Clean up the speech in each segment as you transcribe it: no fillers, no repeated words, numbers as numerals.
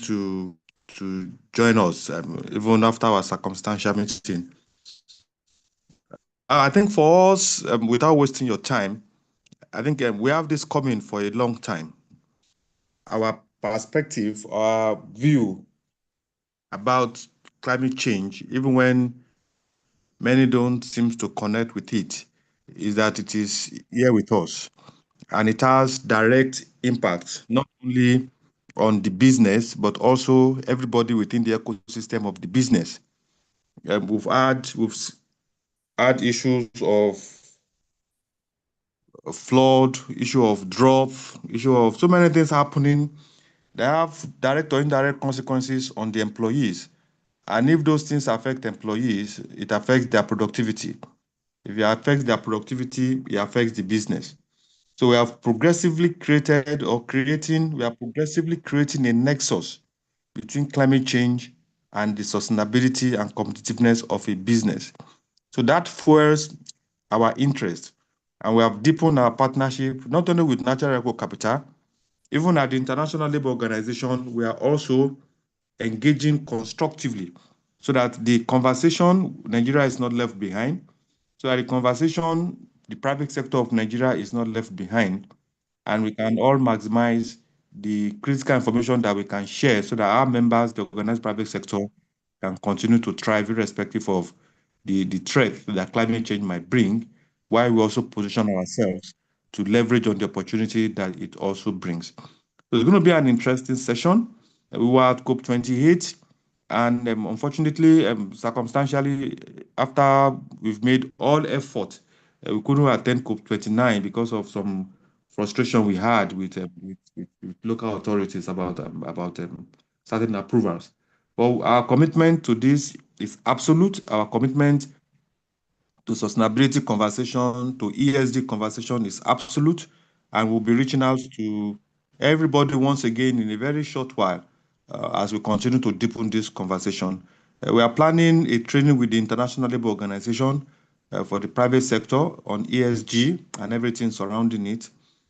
to join us, even after our circumstantial meeting. I think for us, without wasting your time, I think we have this coming for a long time. Our perspective, our view about climate change, even when many don't seem to connect with it, is that it is here with us. And it has direct impact, not only on the business, but also everybody within the ecosystem of the business. We've had issues of flood, issue of drought, issue of so many things happening. They have direct or indirect consequences on the employees. And if those things affect employees, it affects their productivity. If it affects their productivity, it affects the business. So we are progressively creating a nexus between climate change and the sustainability and competitiveness of a business. So that fuels our interest. And we have deepened our partnership, not only with Natural Eco Capital, even at the International Labour Organization, we are also engaging constructively so that the conversation, Nigeria is not left behind, so that the conversation, the private sector of Nigeria is not left behind, and we can all maximize the critical information that we can share so that our members, the organized private sector, can continue to thrive irrespective of the threat that climate change might bring, while we also position ourselves to leverage on the opportunity that it also brings. So it's going to be an interesting session. We were at COP28, and unfortunately, circumstantially, after we've made all effort, we couldn't attend COP29 because of some frustration we had with local authorities about certain approvals. But our commitment to this is absolute. Our commitment to sustainability conversation, to ESG conversation is absolute, and we'll be reaching out to everybody once again in a very short while as we continue to deepen this conversation. We are planning a training with the International Labour Organization for the private sector on ESG and everything surrounding it.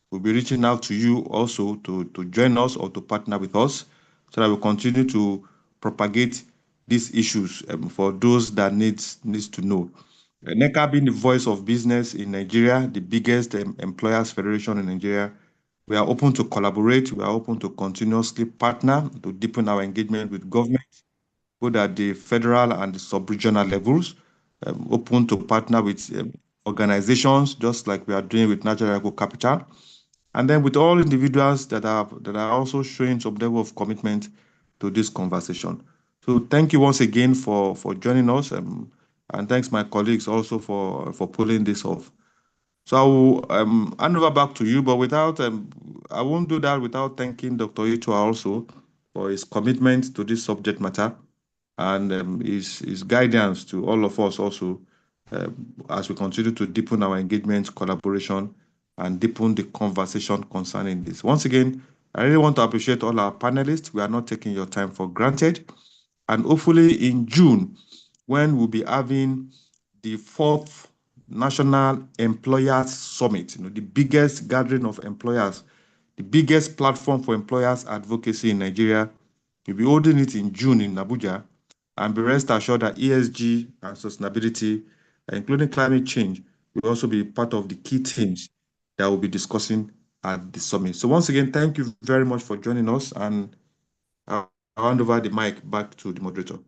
We'll be reaching out to you also to join us or to partner with us so that we continue to propagate these issues for those that needs to know. NECA being the voice of business in Nigeria, the biggest employers federation in Nigeria, we are open to collaborate. We are open to continuously partner to deepen our engagement with government, both at the federal and the sub-regional levels. Open to partner with organizations, just like we are doing with Natural Eco Capital, and then with all individuals that are also showing some level of commitment to this conversation. So thank you once again for joining us, and thanks my colleagues also for pulling this off. So I will hand over back to you, but I won't do that without thanking Dr. Itua also for his commitment to this subject matter and his guidance to all of us also as we continue to deepen our engagement, collaboration, and deepen the conversation concerning this. Once again, I really want to appreciate all our panelists. We are not taking your time for granted. And hopefully in June, when we'll be having the 4th National Employers Summit, the biggest gathering of employers, the biggest platform for employers advocacy in Nigeria. We'll be holding it in June in Abuja, and be rest assured that ESG and sustainability, including climate change, will also be part of the key themes that we'll be discussing at the summit. So once again, thank you very much for joining us, and I'll hand over the mic back to the moderator.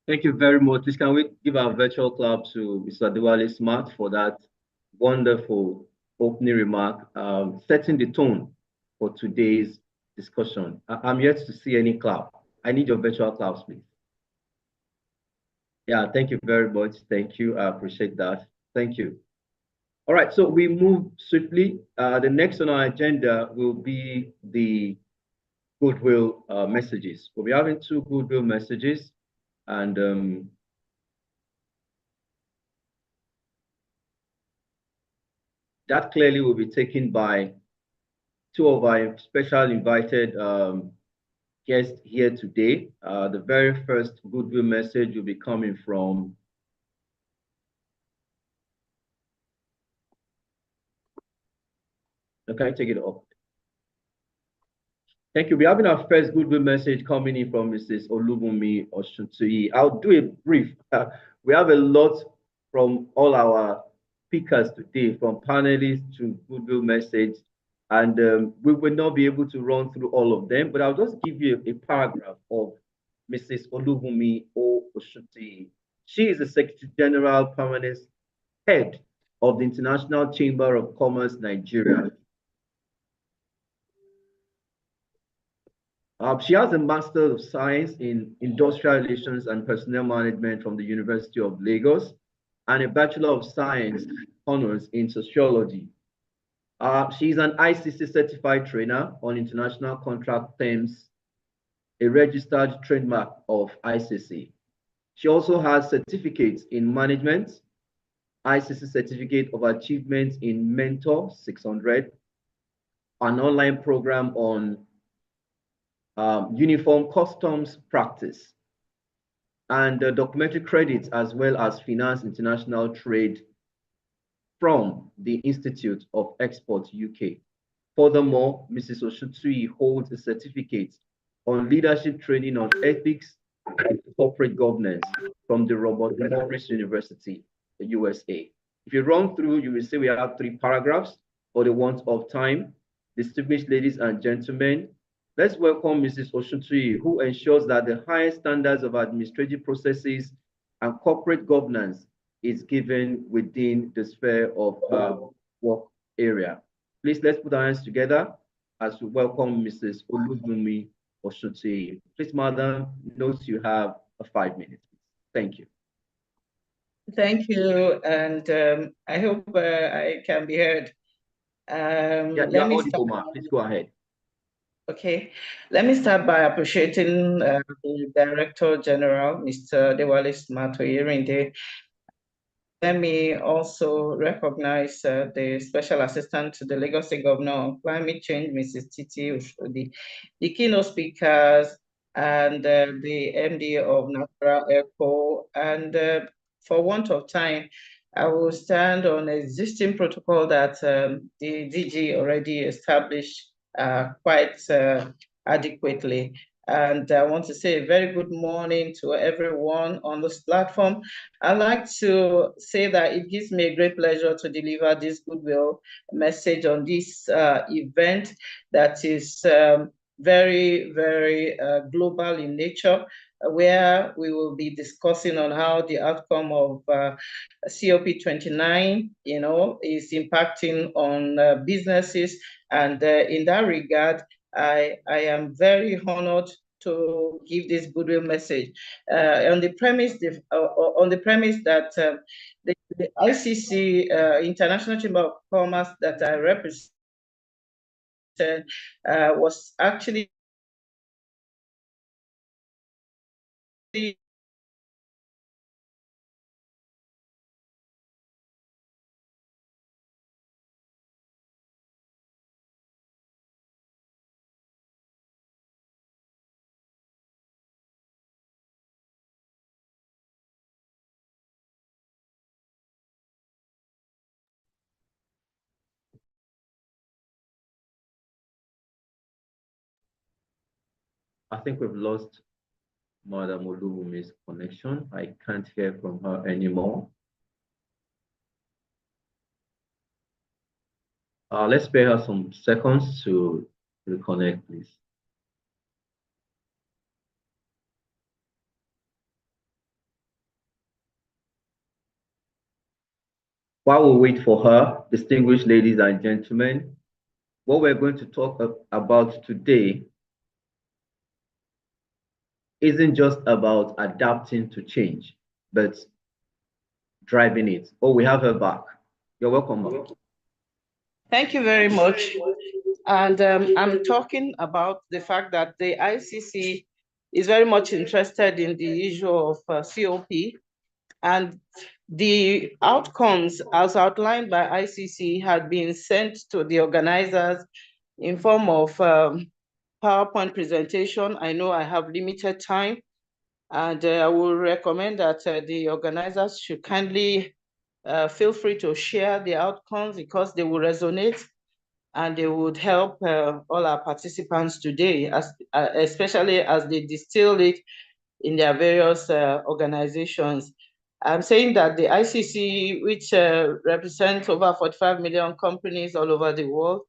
Thank you very much. Please, can we give our virtual clap to Mr. Diwali Smart for that wonderful opening remark, setting the tone for today's discussion. I'm yet to see any clap. I need your virtual claps, please. Yeah, thank you very much. Thank you. I appreciate that. Thank you. All right, so we move swiftly. The next on our agenda will be the goodwill messages. We'll be having 2 goodwill messages, and that clearly will be taken by 2 of our special invited guests here today. The very first goodwill message will be coming from okay, take it up. Thank you. We're having our first goodwill message coming in from Mrs. Olubunmi Oshuntuyi. I'll do a brief. We have a lot from all our speakers today, from panelists to goodwill message, and we will not be able to run through all of them, but I'll just give you a paragraph of Mrs. Olubunmi Oshuntuyi. She is the Secretary General Permanent Head of the International Chamber of Commerce, Nigeria. She has a Master of Science in Industrial Relations and Personnel Management from the University of Lagos and a Bachelor of Science honors in Sociology. She's an ICC certified trainer on international contract terms, a registered trademark of ICC. She also has certificates in management, ICC Certificate of Achievement in Mentor 600, an online program on uniform customs practice, and documentary credits as well as finance international trade from the Institute of Export UK. Furthermore, Mrs. Oshuntuyi holds a certificate on leadership training on ethics and corporate governance from the Robert Morris University, the USA. If you run through, you will see we have 3 paragraphs for the want of time. Distinguished ladies and gentlemen, let's welcome Mrs. Oshuntuyi, who ensures that the highest standards of administrative processes and corporate governance is given within the sphere of her work area. Please, let's put our hands together as we welcome Mrs. Olubunmi Oshuntuyi. Please, madam, note you have 5 minutes. Thank you. Thank you, and I hope I can be heard. Let me start. Please go ahead. Okay, let me start by appreciating the Director General, Mr. Dewale Matoyerinde. Let me also recognize the Special Assistant to the Lagos State Governor on Climate Change, Mrs. Titi Ushodi, the keynote speakers, and the MD of Natural Eco. And for want of time, I will stand on existing protocol that the DG already established quite adequately. And I want to say a very good morning to everyone on this platform. I'd like to say that it gives me a great pleasure to deliver this goodwill message on this event that is very, very global in nature, where we will be discussing on how the outcome of COP29, is impacting on businesses. And in that regard, I am very honored to give this goodwill message on the premise that the ICC International Chamber of Commerce that I represent was actually I think we've lost Madam Olubumi's connection. I can't hear from her anymore. Let's spare her some seconds to reconnect, please. While we wait for her, distinguished ladies and gentlemen, what we're going to talk about today isn't just about adapting to change, but driving it. Oh, we have her back. You're welcome back. Thank you very much. And I'm talking about the fact that the ICC is very much interested in the issue of COP, and the outcomes as outlined by ICC had been sent to the organizers in form of PowerPoint presentation. I know I have limited time, and I will recommend that the organizers should kindly feel free to share the outcomes because they will resonate and they would help all our participants today, especially as they distill it in their various organizations. I'm saying that the ICC, which represents over 45 million companies all over the world,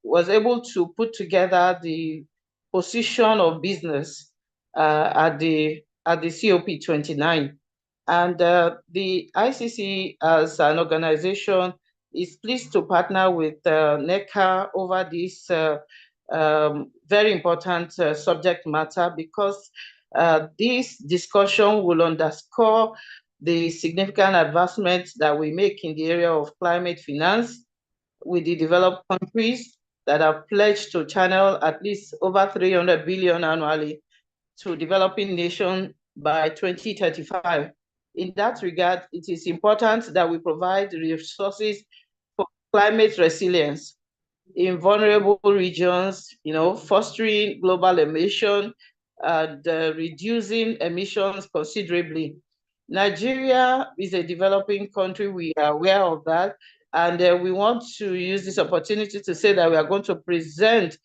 was able to put together the position of business at the COP29. And the ICC as an organization is pleased to partner with NECA over this very important subject matter, because this discussion will underscore the significant advancements that we make in the area of climate finance with the developed countries that have pledged to channel at least over 300 billion annually to developing nations by 2035. In that regard, it is important that we provide resources for climate resilience in vulnerable regions, fostering global emission and reducing emissions considerably. Nigeria is a developing country. We are aware of that. And we want to use this opportunity to say that we are going to present,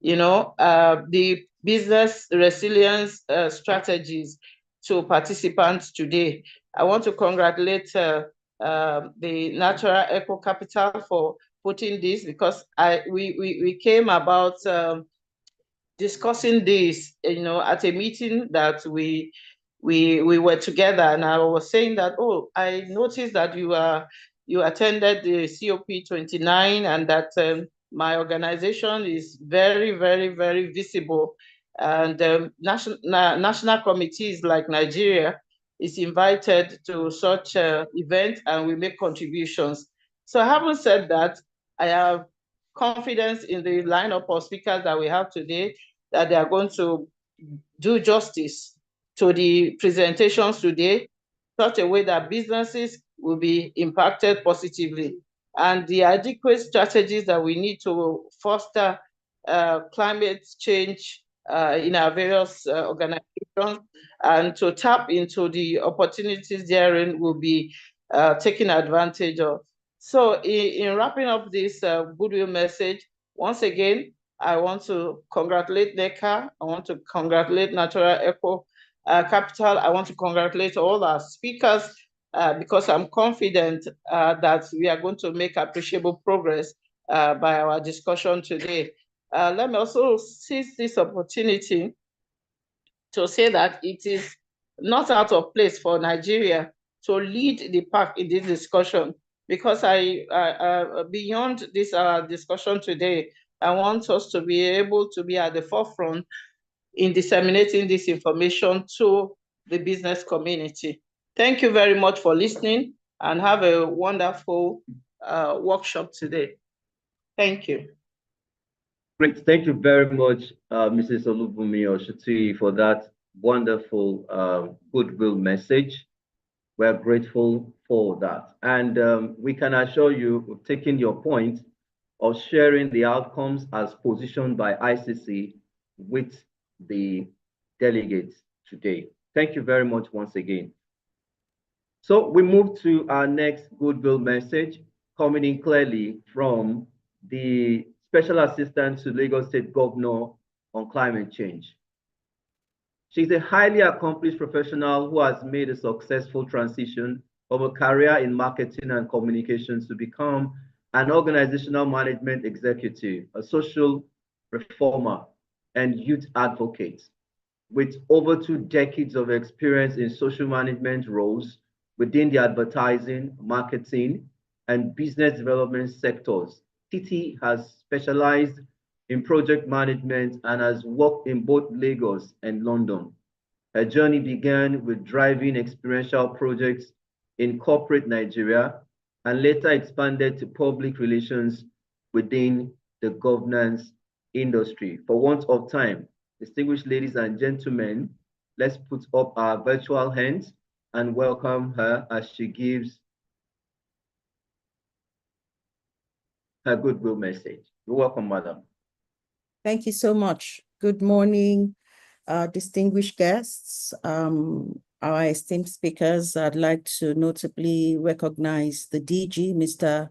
the business resilience strategies to participants today. I want to congratulate the Natural Eco Capital for putting this, because we came about discussing this, at a meeting that we were together, and I was saying that, oh, I noticed that you attended the COP29, and that my organization is very, very, very visible, and national committees like Nigeria is invited to such events, and we make contributions. So having said that, I have confidence in the lineup of speakers that we have today, that they are going to do justice to the presentations today, such a way that businesses will be impacted positively, and the adequate strategies that we need to foster climate change in our various organizations, and to tap into the opportunities therein will be taken advantage of. So in wrapping up this goodwill message, once again, I want to congratulate NECA. I want to congratulate Natural Eco Capital. I want to congratulate all our speakers because I'm confident that we are going to make appreciable progress by our discussion today. Let me also seize this opportunity to say that it is not out of place for Nigeria to lead the pack in this discussion, because beyond this discussion today, I want us to be able to be at the forefront in disseminating this information to the business community. Thank you very much for listening, and have a wonderful workshop today. Thank you. Great. Thank you very much, Mrs. Olubunmi Oshuti, for that wonderful goodwill message. We're grateful for that. And we can assure you, taking your point of sharing the outcomes as positioned by ICC with the delegates today. Thank you very much once again. So we move to our next goodwill message, coming in clearly from the Special Assistant to Lagos State Governor on Climate Change. She's a highly accomplished professional who has made a successful transition of a career in marketing and communications to become an organizational management executive, a social reformer, and youth advocate. With over 2 decades of experience in social management roles within the advertising, marketing, and business development sectors, Titi has specialized in project management and has worked in both Lagos and London. Her journey began with driving experiential projects in corporate Nigeria and later expanded to public relations within the governance industry. For want of time, distinguished ladies and gentlemen, let's put up our virtual hands and welcome her as she gives her goodwill message. You're welcome, madam. Thank you so much. Good morning, distinguished guests, our esteemed speakers. I'd like to notably recognize the DG, Mr.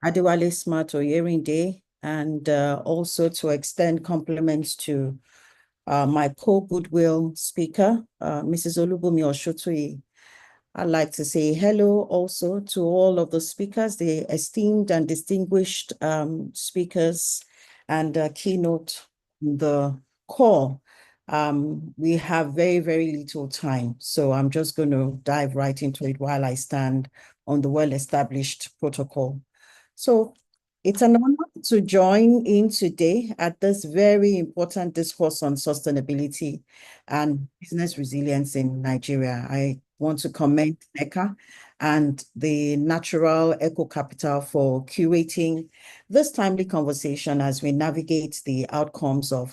Adewale Smart Oyerinde, and also to extend compliments to my co-goodwill speaker, Mrs. Olubumi Oshotoyi. I'd like to say hello also to all of the speakers, the esteemed and distinguished speakers and keynote the call. We have very, very little time, so I'm just going to dive right into it while I stand on the well-established protocol. So it's an honor to join in today at this very important discourse on sustainability and business resilience in Nigeria. I want to commend NECA and the Natural Eco Capital for curating this timely conversation as we navigate the outcomes of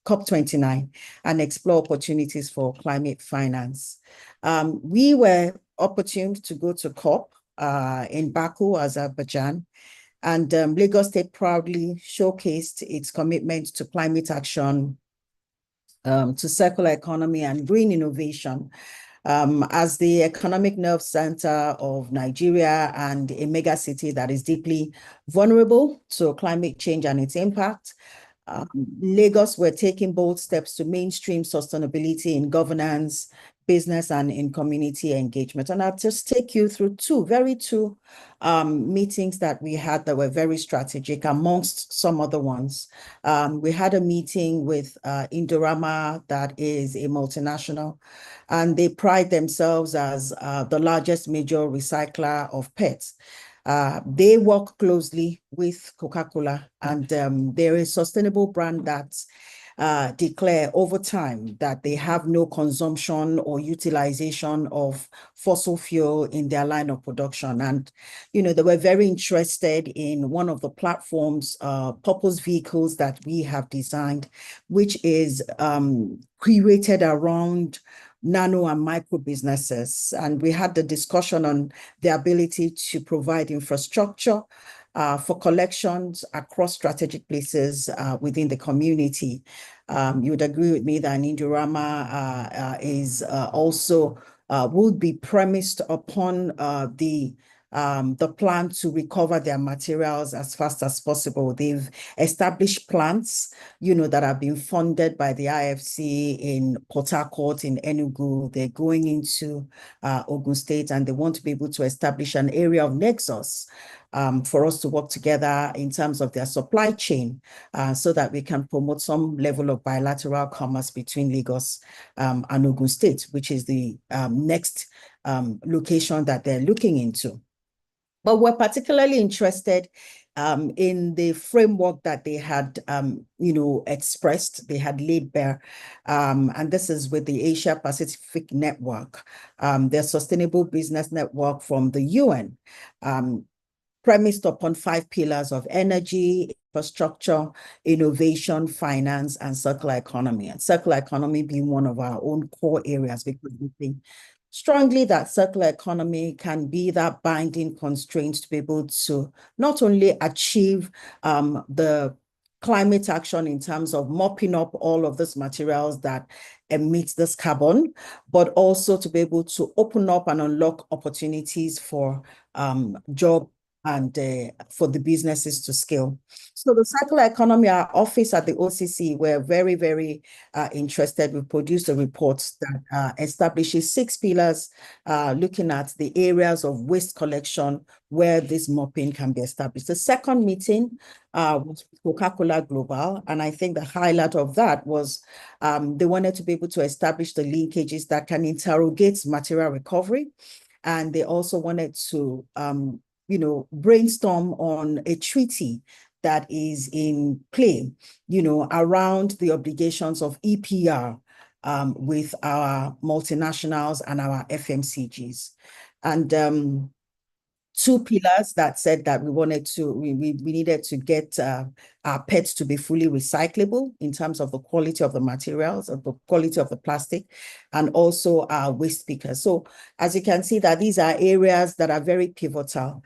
COP29 and explore opportunities for climate finance. We were opportune to go to COP in Baku, Azerbaijan, and Lagos State proudly showcased its commitment to climate action, to circular economy and green innovation. As the economic nerve center of Nigeria and a mega city that is deeply vulnerable to climate change and its impact, Lagos were taking bold steps to mainstream sustainability in governance, business, and in community engagement. And I'll just take you through two meetings that we had that were very strategic amongst some other ones. We had a meeting with Indorama, that is a multinational, and they pride themselves as the largest major recycler of PETs. They work closely with Coca-Cola, and they're a sustainable brand that declare over time that they have no consumption or utilization of fossil fuel in their line of production. And, you know, they were very interested in one of the platforms, purpose vehicles that we have designed, which is created around nano and micro businesses. And we had the discussion on the ability to provide infrastructure for collections across strategic places within the community. You would agree with me that Indorama is also would be premised upon the plan to recover their materials as fast as possible. They've established plants, you know, that have been funded by the IFC in Port Harcourt, in Enugu. They're going into Ogun State, and they want to be able to establish an area of nexus for us to work together in terms of their supply chain, so that we can promote some level of bilateral commerce between Lagos and Ogun State, which is the next location that they're looking into. But we're particularly interested in the framework that they had, you know, expressed, they had laid bare, and this is with the Asia Pacific Network, their Sustainable Business Network from the UN, premised upon 5 pillars of energy, infrastructure, innovation, finance, and circular economy. And circular economy being one of our own core areas, because we think strongly that circular economy can be that binding constraint to be able to not only achieve the climate action in terms of mopping up all of these materials that emit this carbon, but also to be able to open up and unlock opportunities for job and for the businesses to scale. So the circular economy, our office at the OCC, we're very, very interested. We produced a report that establishes 6 pillars, looking at the areas of waste collection where this mopping can be established. The second meeting was Coca-Cola Global, and I think the highlight of that was they wanted to be able to establish the linkages that can interrogate material recovery, and they also wanted to you know, brainstorm on a treaty that is in play, you know, around the obligations of EPR with our multinationals and our FMCGs. And 2 pillars that said that we needed to get our PETs to be fully recyclable in terms of the quality of the materials, of the quality of the plastic, and also our waste pickers. So as you can see, that these are areas that are very pivotal.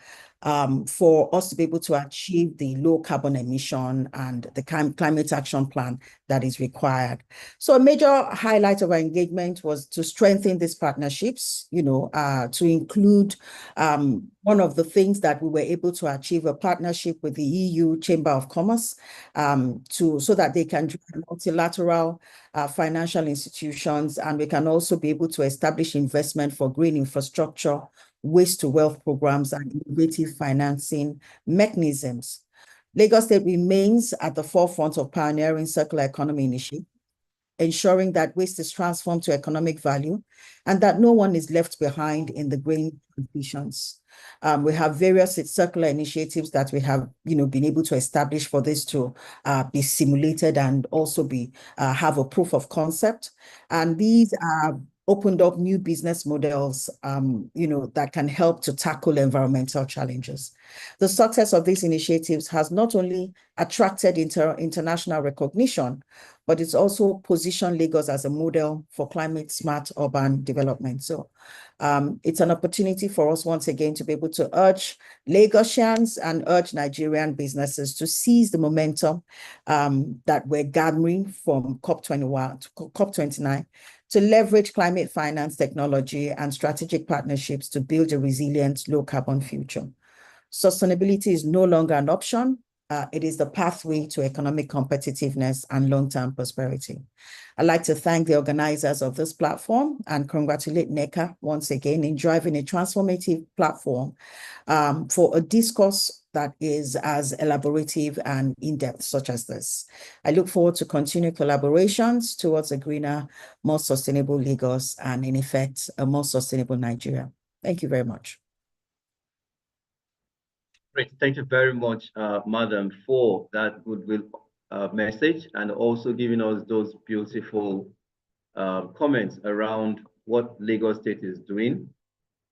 for us to be able to achieve the low carbon emission and the climate action plan that is required. So a major highlight of our engagement was to strengthen these partnerships, to include one of the things that we were able to achieve, a partnership with the EU Chamber of Commerce, so that they can drive multilateral financial institutions, and we can also be able to establish investment for green infrastructure, waste to wealth programs, and innovative financing mechanisms. Lagos State remains at the forefront of pioneering circular economy initiatives, ensuring that waste is transformed to economic value and that no one is left behind in the green transitions. We have various circular initiatives that we have, been able to establish for this to be simulated and also have a proof of concept. And these are opened up new business models, that can help to tackle environmental challenges. The success of these initiatives has not only attracted international recognition, but it's also positioned Lagos as a model for climate smart urban development. So it's an opportunity for us once again to be able to urge Lagosians and urge Nigerian businesses to seize the momentum that we're gathering from COP21 to COP29, to leverage climate finance technology and strategic partnerships to build a resilient, low-carbon future. Sustainability is no longer an option. It is the pathway to economic competitiveness and long-term prosperity. I'd like to thank the organizers of this platform and congratulate NECA once again in driving a transformative platform for a discourse that is as elaborative and in-depth such as this. I look forward to continued collaborations towards a greener, more sustainable Lagos and, in effect, a more sustainable Nigeria. Thank you very much. Great. Thank you very much, Madam, for that goodwill message and also giving us those beautiful comments around what Lagos State is doing.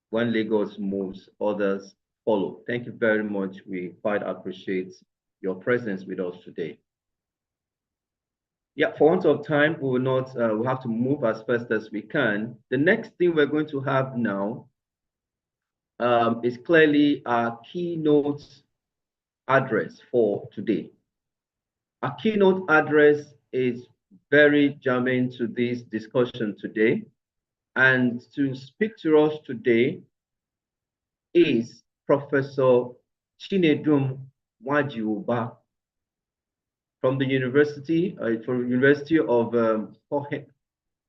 When Lagos moves, others follow. Thank you very much. We quite appreciate your presence with us today. Yeah, for want of time, we will not. We have to move as fast as we can. The next thing we're going to have now is clearly our keynote address for today. Our keynote address is very germane to this discussion today. And to speak to us today is Professor Chinedum Nwajiuba from the University of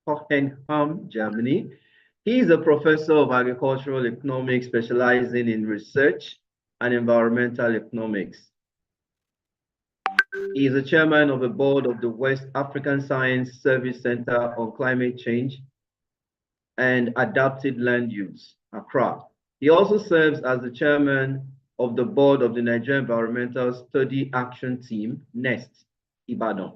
Hohenheim, Germany. He is a professor of agricultural economics specializing in research and environmental economics. He is the chairman of the board of the West African Science Service Center on Climate Change and Adapted Land Use, Accra. He also serves as the chairman of the board of the Nigerian Environmental Study Action Team, NEST, Ibadan.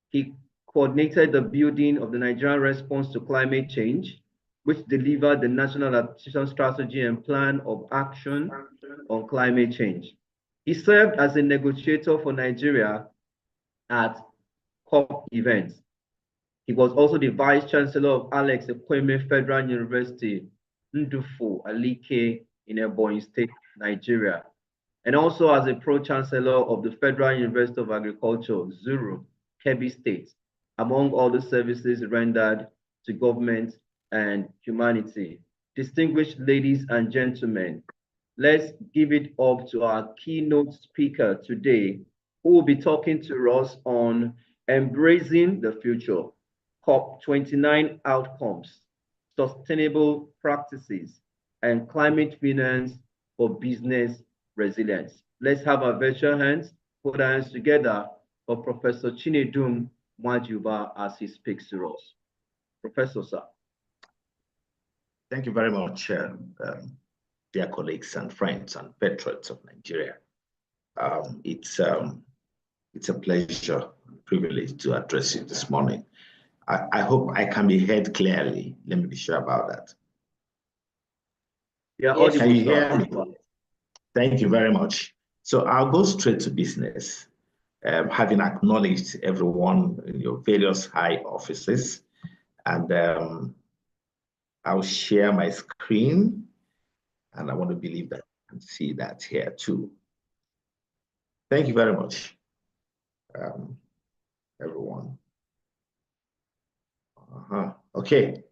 He coordinated the building of the Nigerian response to climate change, which delivered the National Adaptation Strategy and Plan of Action on Climate Change. He served as a negotiator for Nigeria at COP events. He was also the Vice Chancellor of Alex Ekweme Federal University, Ndufu, Alike, in Ebonyi State, Nigeria, and also as a Pro-Chancellor of the Federal University of Agriculture, Zuru, Kebbi State, among other services rendered to government and humanity. Distinguished ladies and gentlemen, let's give it up to our keynote speaker today, who will be talking to us on embracing the future, COP29 outcomes, sustainable practices, and climate finance for business resilience. Let's have our virtual hands, put our hands together for Professor Chinedum Nwajiuba as he speaks to us. Professor, sir. Thank you very much, dear colleagues and friends and patriots of Nigeria. It's a pleasure, privilege to address you this morning. I hope I can be heard clearly. Let me be sure about that. Yeah, yes, can you hear me? Thank you very much. So I'll go straight to business, having acknowledged everyone in your various high offices, and I'll share my screen, and I want to believe that can see that here too. Thank you very much, everyone. Okay,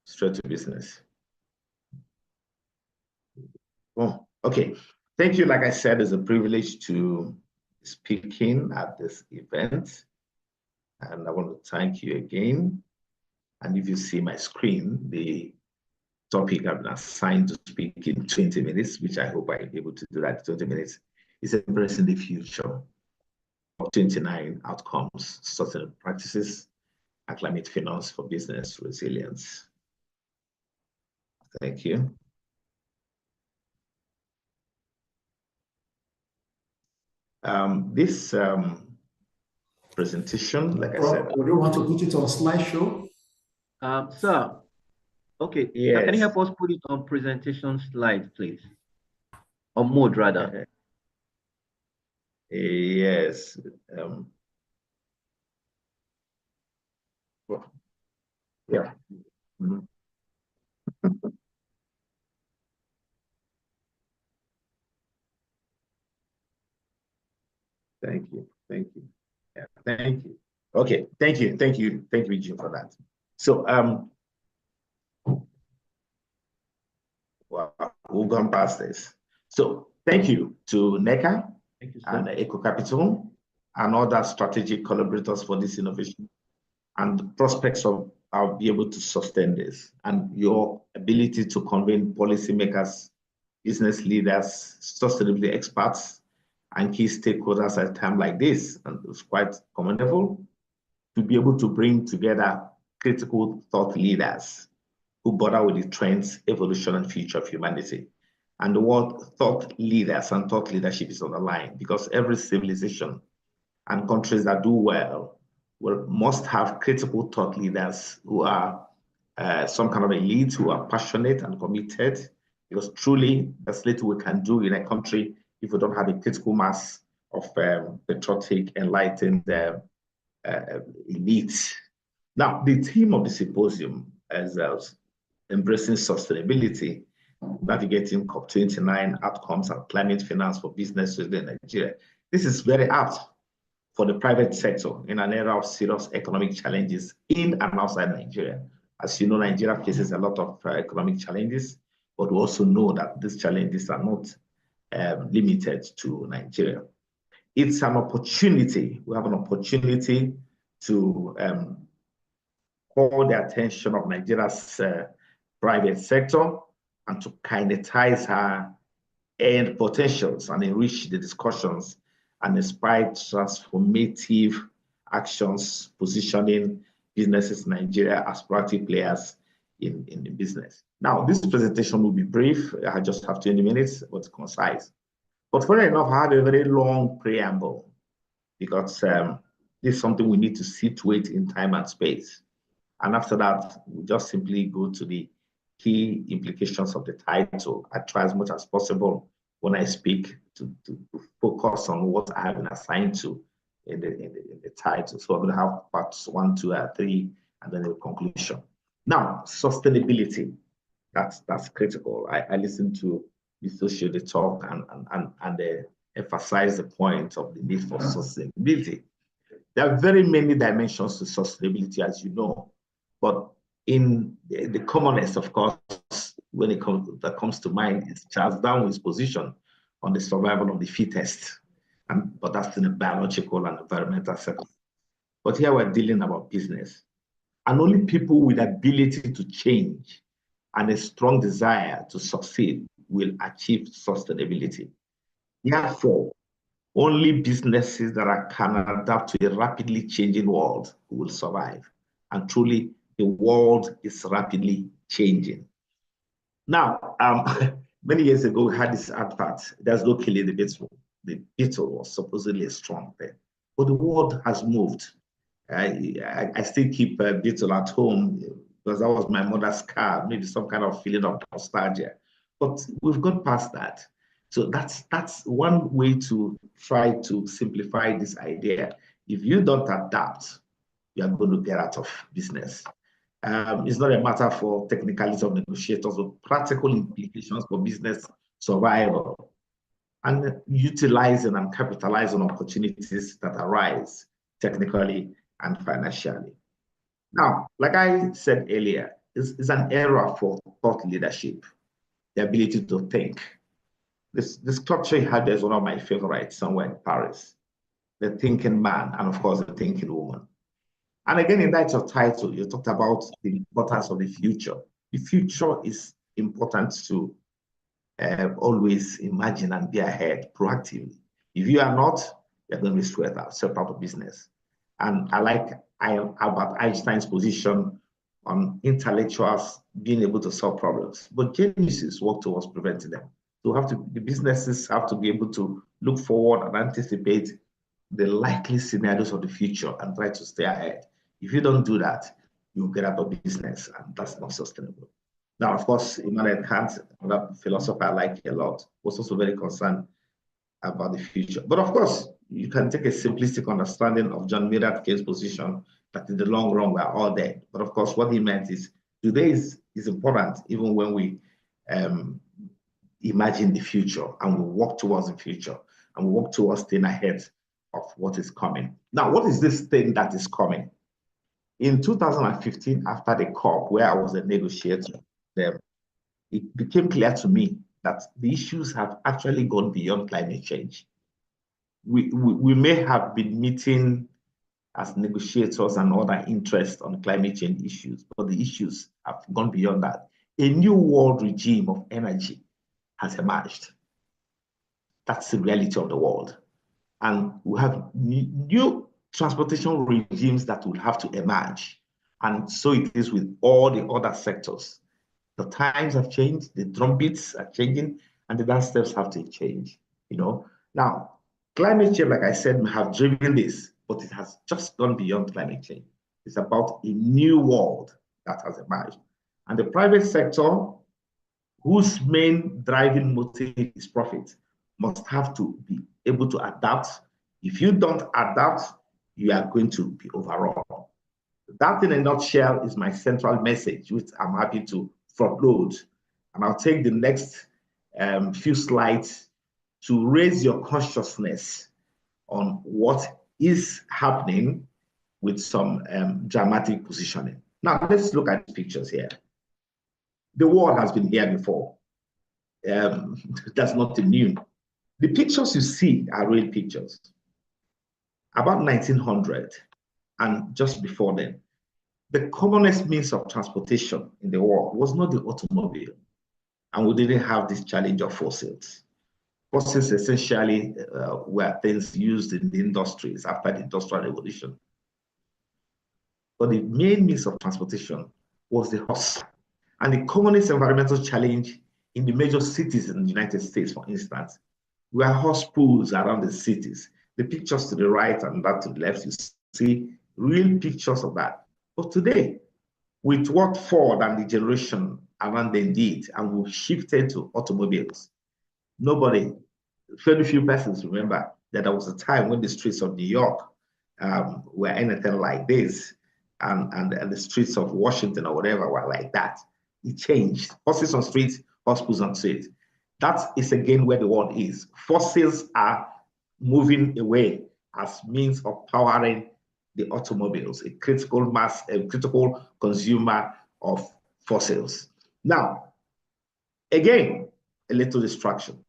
straight to business. Oh, okay. Thank you. Like I said, it's a privilege to speaking at this event. And I want to thank you again. And if you see my screen, the topic I've been assigned to speak in 20 minutes, which I hope I'll be able to do that in 20 minutes, is embracing the future. COP29 outcomes, sustainable practices, and climate finance for business resilience. Thank you. This presentation, like I said, would you want to put it on slideshow? Sir, okay, yes. can you help us put it on presentation slide, please? Or mode, rather. Yes. Yeah. Mm-hmm. Thank you. Thank you. Yeah, thank you. Okay, thank you, Jim, for that. So well, we've gone past this. So thank you to NECA and Eco Capital and other strategic collaborators for this innovation and the prospects of I'll be able to sustain this and your ability to convene policymakers, business leaders, sustainability experts, and key stakeholders at a time like this. And it's quite commendable to be able to bring together critical thought leaders who bother with the trends, evolution, and future of humanity. And the word thought leaders and thought leadership is on the line because every civilization and countries that do well must have critical thought leaders who are some kind of elite, who are passionate and committed, because truly there's little we can do in a country if we don't have a critical mass of patriotic, enlightened elite. Now, the theme of the symposium is embracing sustainability, navigating COP29 outcomes and climate finance for business in Nigeria. This is very apt for the private sector in an era of serious economic challenges in and outside Nigeria. As you know, Nigeria faces a lot of economic challenges, but we also know that these challenges are not limited to Nigeria. It's an opportunity. We have an opportunity to call the attention of Nigeria's private sector and to kinetize her end potentials and enrich the discussions and inspire transformative actions, positioning businesses in Nigeria as proactive players in the business. Now, this presentation will be brief. I just have 20 minutes, but concise. But funny enough, I had a very long preamble because this is something we need to situate in time and space. And after that, we just simply go to the key implications of the title. I try as much as possible when I speak to focus on what I have been assigned to in the title. So I'm going to have parts 1, 2, 3, and then a conclusion. Now, sustainability, that's critical. I listened to Mr. Shode talk and emphasize the point of the need for sustainability. There are very many dimensions to sustainability, as you know, but in the commonest, of course, when it comes to mind, is Charles Darwin's position on the survival of the fittest, but that's in a biological and environmental setting. But here we're dealing about business, and only people with ability to change and a strong desire to succeed will achieve sustainability. Therefore, only businesses that can adapt to a rapidly changing world will survive. And truly, the world is rapidly changing. Now, many years ago, we had this advert, "There's no killing the beetle." The beetle was supposedly a strong thing, but the world has moved. I still keep a beetle at home because that was my mother's car, maybe some kind of feeling of nostalgia. But we've gone past that. So that's one way to try to simplify this idea. If you don't adapt, you are going to get out of business. It's not a matter for technicalities of negotiators, but practical implications for business survival, and utilizing and capitalizing on opportunities that arise technically and financially. Now, like I said earlier, it's an era for thought leadership, the ability to think. This sculpture you had there is one of my favorites somewhere in Paris, the thinking man, and of course, the thinking woman. And again, in that your title, you talked about the importance of the future. The future is important to always imagine and be ahead proactively. If you are not, you're going to be swept out of business. And I like Albert Einstein's position on intellectuals being able to solve problems, but geniuses work towards preventing them. So the businesses have to be able to look forward and anticipate the likely scenarios of the future and try to stay ahead. If you don't do that, you'll get out of business, and that's not sustainable. Now, of course, Immanuel Kant, another philosopher I like a lot, was also very concerned about the future. But of course, you can take a simplistic understanding of John Maynard Keynes' position that in the long run, we're all dead. But of course, what he meant is today is important, even when we imagine the future and we work towards the future and we work towards staying ahead of what is coming. Now, what is this thing that is coming? In 2015, after the COP, where I was a negotiator, it became clear to me that the issues have actually gone beyond climate change. We may have been meeting as negotiators and other interests on climate change issues, but the issues have gone beyond that. A new world regime of energy has emerged. That's the reality of the world. And we have new transportation regimes that will have to emerge. And so it is with all the other sectors. The times have changed, the drumbeats are changing, and the dance steps have to change. Now, climate change, like I said, may have driven this, but it has just gone beyond climate change. It's about a new world that has emerged. And the private sector, whose main driving motive is profit, must have to be able to adapt. If you don't adapt, you are going to be overrun. That, in a nutshell, is my central message, which I'm happy to front load. And I'll take the next few slides to raise your consciousness on what is happening with some dramatic positioning. Now, let's look at the pictures here. The world has been here before. That's not new. The pictures you see are real pictures. About 1900 and just before then, the commonest means of transportation in the world was not the automobile, and we didn't have this challenge of fossils. Fossils essentially were things used in the industries after the Industrial Revolution. But the main means of transportation was the horse. And the commonest environmental challenge in the major cities in the United States, for instance, were horse pools around the cities. The pictures to the right and that to the left, you see real pictures of that. But today, with what Ford and the generation around them did, and we've shifted to automobiles, very few persons remember that there was a time when the streets of New York were anything like this, and the streets of Washington or whatever were like that. It changed. Horses on streets, hospitals on streets. That is again where the world is. Fossils are moving away as means of powering the automobiles, a critical consumer of fossils. Now, again, a little distraction.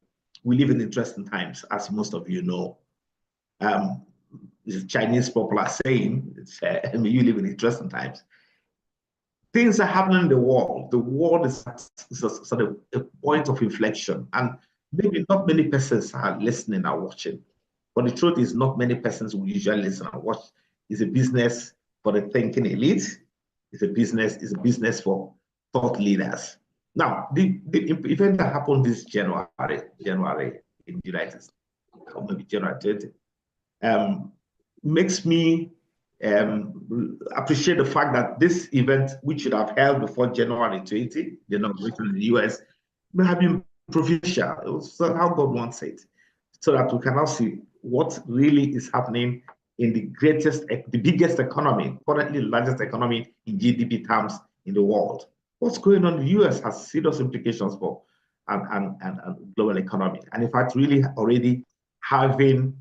We live in interesting times, as most of you know. It's a Chinese popular saying, you live in interesting times. Things are happening in the world. The world is at sort of a point of inflection, and maybe not many persons are listening or watching. But the truth is, not many persons will usually listen and watch. It's a business for the thinking elite. It's a business for thought leaders. Now, the event that happened this January in the United States, or maybe January 20, makes me appreciate the fact that this event, which should have held before January 20, the inauguration in the US, may have been provincial. It was how God wants it, so that we can now see what really is happening in the biggest economy, currently the largest economy in GDP terms in the world. What's going on in the US has serious implications for and global economy. And in fact, really already having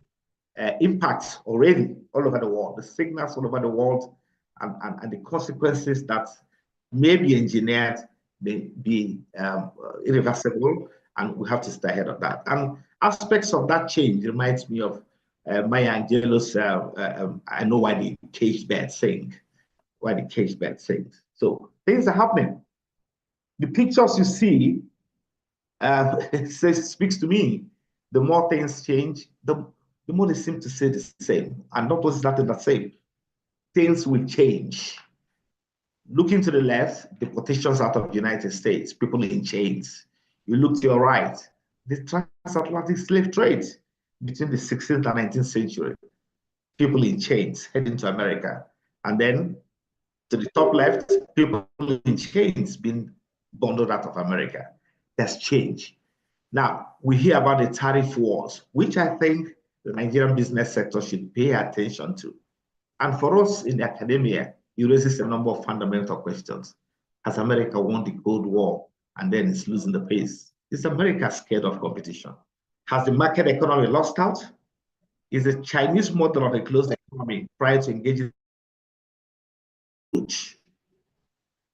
impacts already all over the world, the signals all over the world, and the consequences that may be engineered, may be irreversible, and we have to stay ahead of that. And aspects of that change reminds me of Maya Angelou's I Know Why the Caged Bird Sing, Why the Caged Bird Sings. So things are happening. The pictures you see speaks to me. The more things change, the more they seem to say the same, and not exactly the same. Things will change. Looking to the left, deportations out of the United States, people in chains. You look to your right, the transatlantic slave trade between the 16th and 19th century, people in chains heading to America. And then to the top left, people in chains being bundled out of America. That's change. Now, we hear about the tariff wars, which I think the Nigerian business sector should pay attention to. And for us in the academia, it raises a number of fundamental questions. Has America won the Cold War and then it's losing the pace? Is America scared of competition? Has the market economy lost out? Is the Chinese model of a closed economy prior to engaging?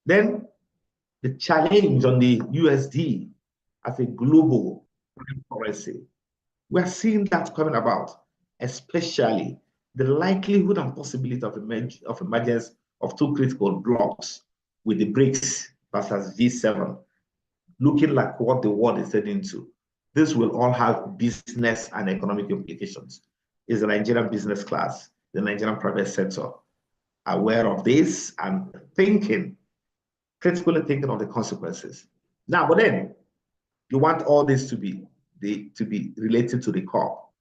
Then the challenge on the USD as a global currency. We're seeing that coming about, especially the likelihood and possibility of emergence of two critical blocks with the BRICS versus G7, looking like what the world is heading to. This will all have business and economic implications. Is the Nigerian business class, the Nigerian private sector aware of this and critically thinking of the consequences? Now, but then you want all this to be related to the COP.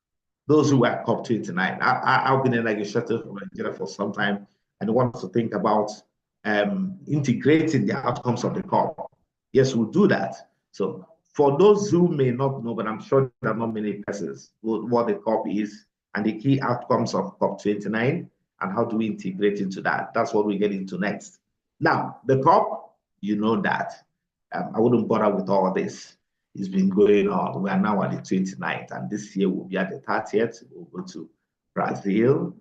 Those who are COP29, I've been a negotiator for Nigeria for some time, and want to think about integrating the outcomes of the COP. Yes, we'll do that. So for those who may not know, but I'm sure there are not many persons what the COP is and the key outcomes of COP29 and how do we integrate into that. That's what we get into next. Now, the COP, you know that. I wouldn't bother with all this. It's been going on. We are now at the 29th, and this year we'll be at the 30th. We'll go to Brazil.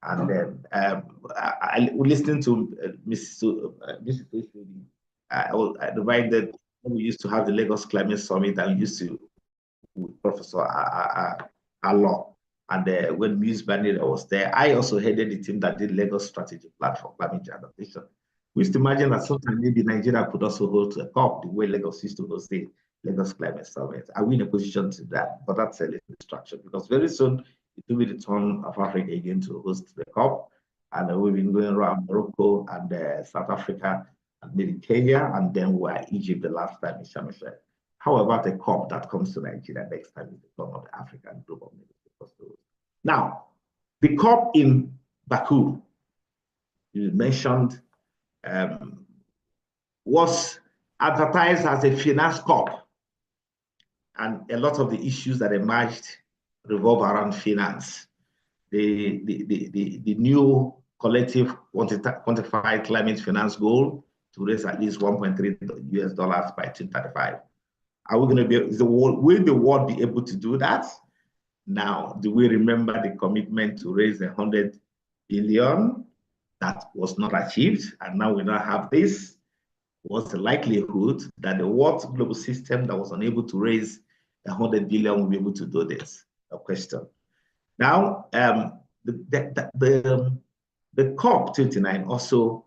And then I listening to Mrs. I reminded when we used to have the Lagos Climate Summit, I used to with Professor Allo. And when Ms. Banira was there, I also headed the team that did Lagos Strategy Plan for Climate Adaptation. We used to imagine that sometime maybe Nigeria could also hold to a COP the way Lagos used to host the Lagos Climate Summit. Are we in a position to that? But that's a little distraction because very soon it will be the turn of Africa again to host the COP. And we've been going around Morocco and South Africa and maybe Kenya, and then we were Egypt the last time in Sharm el-Sheikh. How about the COP that comes to Nigeria next time is the turn of the African group of nations? Now, the COP in Baku, you mentioned, was advertised as a finance COP, and a lot of the issues that emerged revolve around finance. The new collective quantified climate finance goal to raise at least $1.3 by 2035. Are we going to be? Will the world be able to do that? Now, do we remember the commitment to raise 100 billion that was not achieved, and now we now have this? What's the likelihood that the world global system that was unable to raise 100 billion will be able to do this? A question. Now, the COP29 also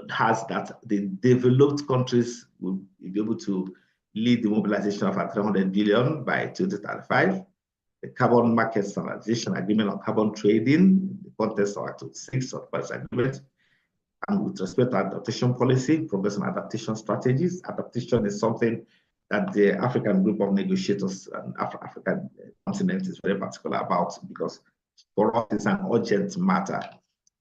has that the developed countries will be able to lead the mobilization of 300 billion by 2035. The Carbon Market Standardization Agreement on Carbon Trading, the context of Article 6 of the Paris Agreement, and with respect to adaptation policy, progress on adaptation strategies. Adaptation is something that the African group of negotiators and African continent is very particular about, because for us it's an urgent matter.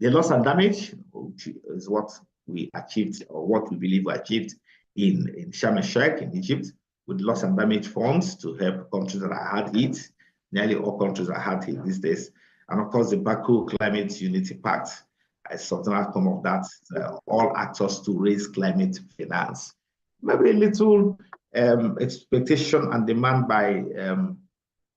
The loss and damage, which is what we achieved, or what we believe we achieved in Sharm el-Sheikh in Egypt, with loss and damage funds to help countries that are hard hit. Nearly all countries are hard hit these days. And of course, the Baku Climate Unity Pact is something outcome of that, all actors to raise climate finance. Maybe a little expectation and demand by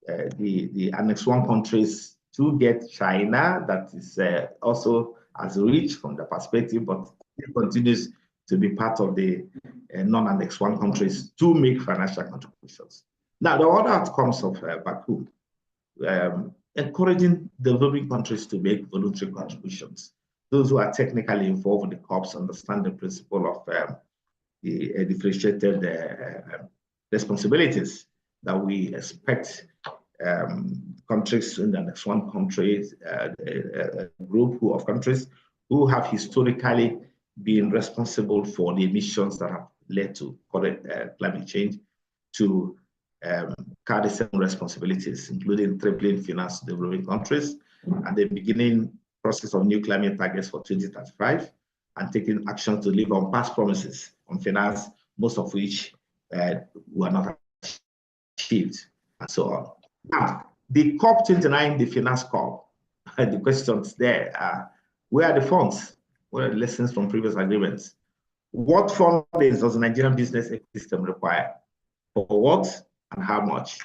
the Annex 1 countries to get China, that is also as rich from the perspective, but it continues to be part of the non-Annex 1 countries to make financial contributions. Now, the other outcomes of Baku, encouraging developing countries to make voluntary contributions. Those who are technically involved in the COPs understand the principle of the differentiated responsibilities that we expect countries in the next one country, a group of countries who have historically been responsible for the emissions that have led to climate change to carry certain responsibilities, including tripling finance developing countries and the beginning process of new climate targets for 2035 and taking action to deliver on past promises on finance, most of which were not achieved, and so on. Now, the COP29, the finance COP, the questions there are, where are the funds? What are the lessons from previous agreements? What funding does the Nigerian business ecosystem require? For what and how much?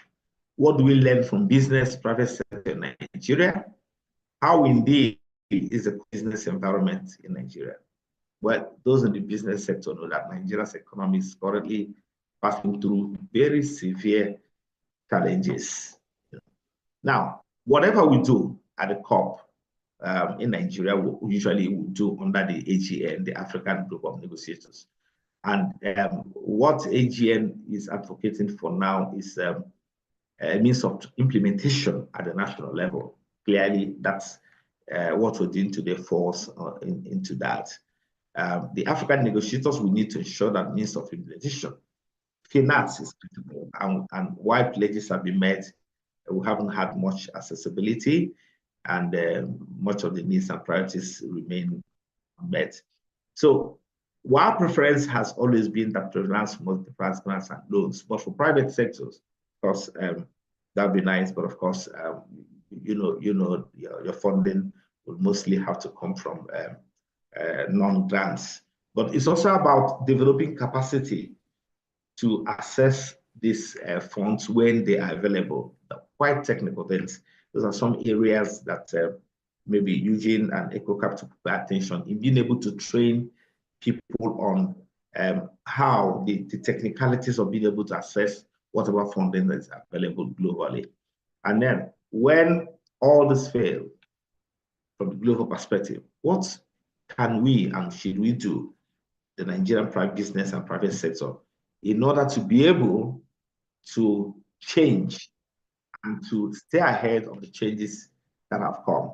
What do we learn from business, private sector in Nigeria? How indeed is the business environment in Nigeria? Well, those in the business sector know that Nigeria's economy is currently passing through very severe challenges. Now, whatever we do at the COP in Nigeria, we usually do under the AGN, the African Group of Negotiators. And what AGN is advocating for now is a means of implementation at the national level. Clearly, that's what we're doing today falls into that. The African negotiators will need to ensure that means of implementation. Finance is critical, and while pledges have been met, we haven't had much accessibility, and much of the needs and priorities remain met. So, while preference has always been that prevalence multiplies grants and loans, but for private sectors, of course, that'd be nice. But of course, your funding will mostly have to come from non-grants. But it's also about developing capacity to access these funds when they are available. Quite technical things. Those are some areas that maybe Eugene and EcoCap to pay attention in being able to train people on how the technicalities of being able to access whatever funding that is available globally. And then when all this fails, from the global perspective, what can we and should we do, the Nigerian private business and private sector, in order to be able to change and to stay ahead of the changes that have come?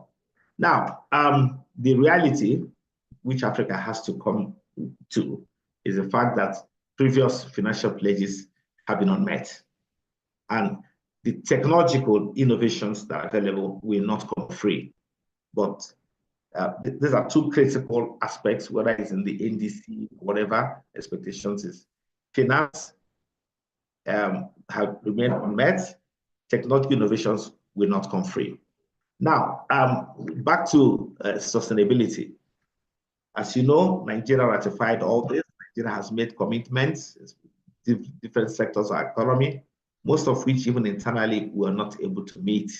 Now, the reality which Africa has to come to is the fact that previous financial pledges have been unmet. And the technological innovations that are available will not come free. But these are two critical aspects, whether it's in the NDC, whatever expectations is. Finance have remained unmet. Technological innovations will not come free. Now, back to sustainability. As you know, Nigeria ratified all this. Nigeria has made commitments, different sectors of our economy, most of which even internally we are not able to meet.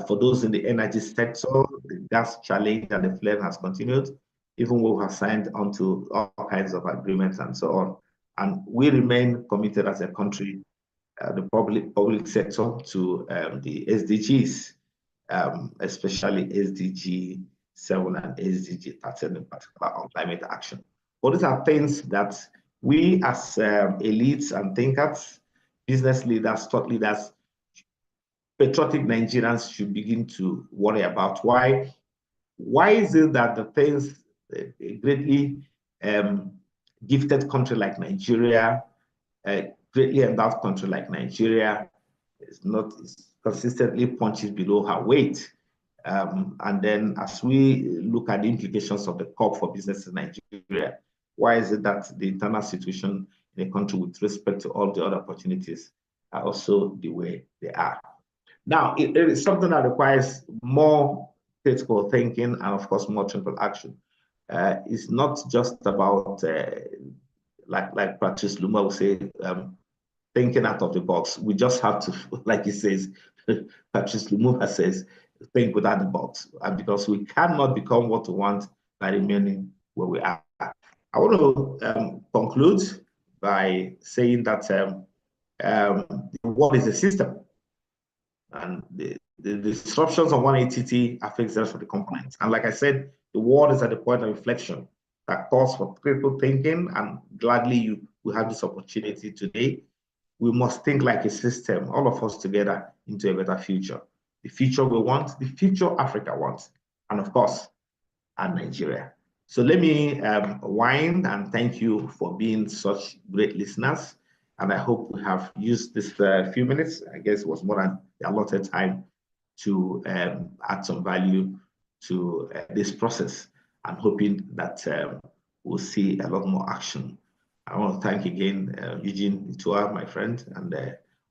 For those in the energy sector, the gas challenge and the flame has continued, even though we have signed onto all kinds of agreements and so on. And we remain committed as a country, the public sector, to the SDGs, especially SDG 7 and SDG 13 in particular on climate action. But these are things that we as elites and thinkers, business leaders, thought leaders, patriotic Nigerians should begin to worry about. Why is it that the things a greatly gifted country like Nigeria, a greatly endowed country like Nigeria, is consistently punches below her weight? And then as we look at the implications of the COP for business in Nigeria, why is it that the internal situation in the country with respect to all the other opportunities are also the way they are? Now, it is something that requires more critical thinking and, of course, more simple action. It's not just about like Patrice Lumumba would say, thinking out of the box. We just have to, like he says, Patrice Lumumba says, think without the box, because we cannot become what we want by remaining where we are. I want to conclude by saying that the world is a system, and the disruptions of one entity affects the rest of the components. And like I said, the world is at the point of inflection that calls for critical thinking, and gladly we have this opportunity today. We must think like a system, all of us together, into a better future. The future we want, the future Africa wants, and of course, and Nigeria. So let me wind and thank you for being such great listeners. And I hope we have used this few minutes, I guess it was more than the allotted time, to add some value to this process. I'm hoping that we'll see a lot more action. I want to thank again Eugene Itua, my friend, and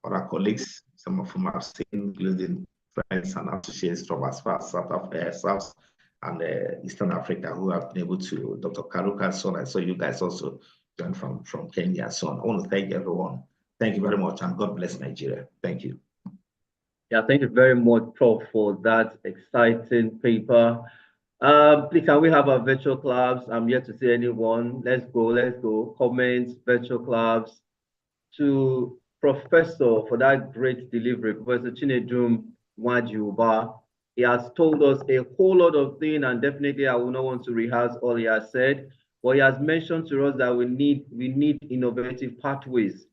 other colleagues, some of whom I've seen, including friends and associates from as far as South and Eastern Africa, who have been able to, Dr. Karuka and so on. I saw you guys also join from Kenya and so on. I want to thank everyone. Thank you very much, and God bless Nigeria. Thank you. Yeah, thank you very much, Prof, for that exciting paper. Please, can we have our virtual clubs? I'm yet to see anyone. Let's go. Comments, virtual clubs. To Professor for that great delivery, Professor Chinedum Nwajuba. He has told us a whole lot of things, and definitely I will not want to rehearse all he has said, but he has mentioned to us that we need innovative pathways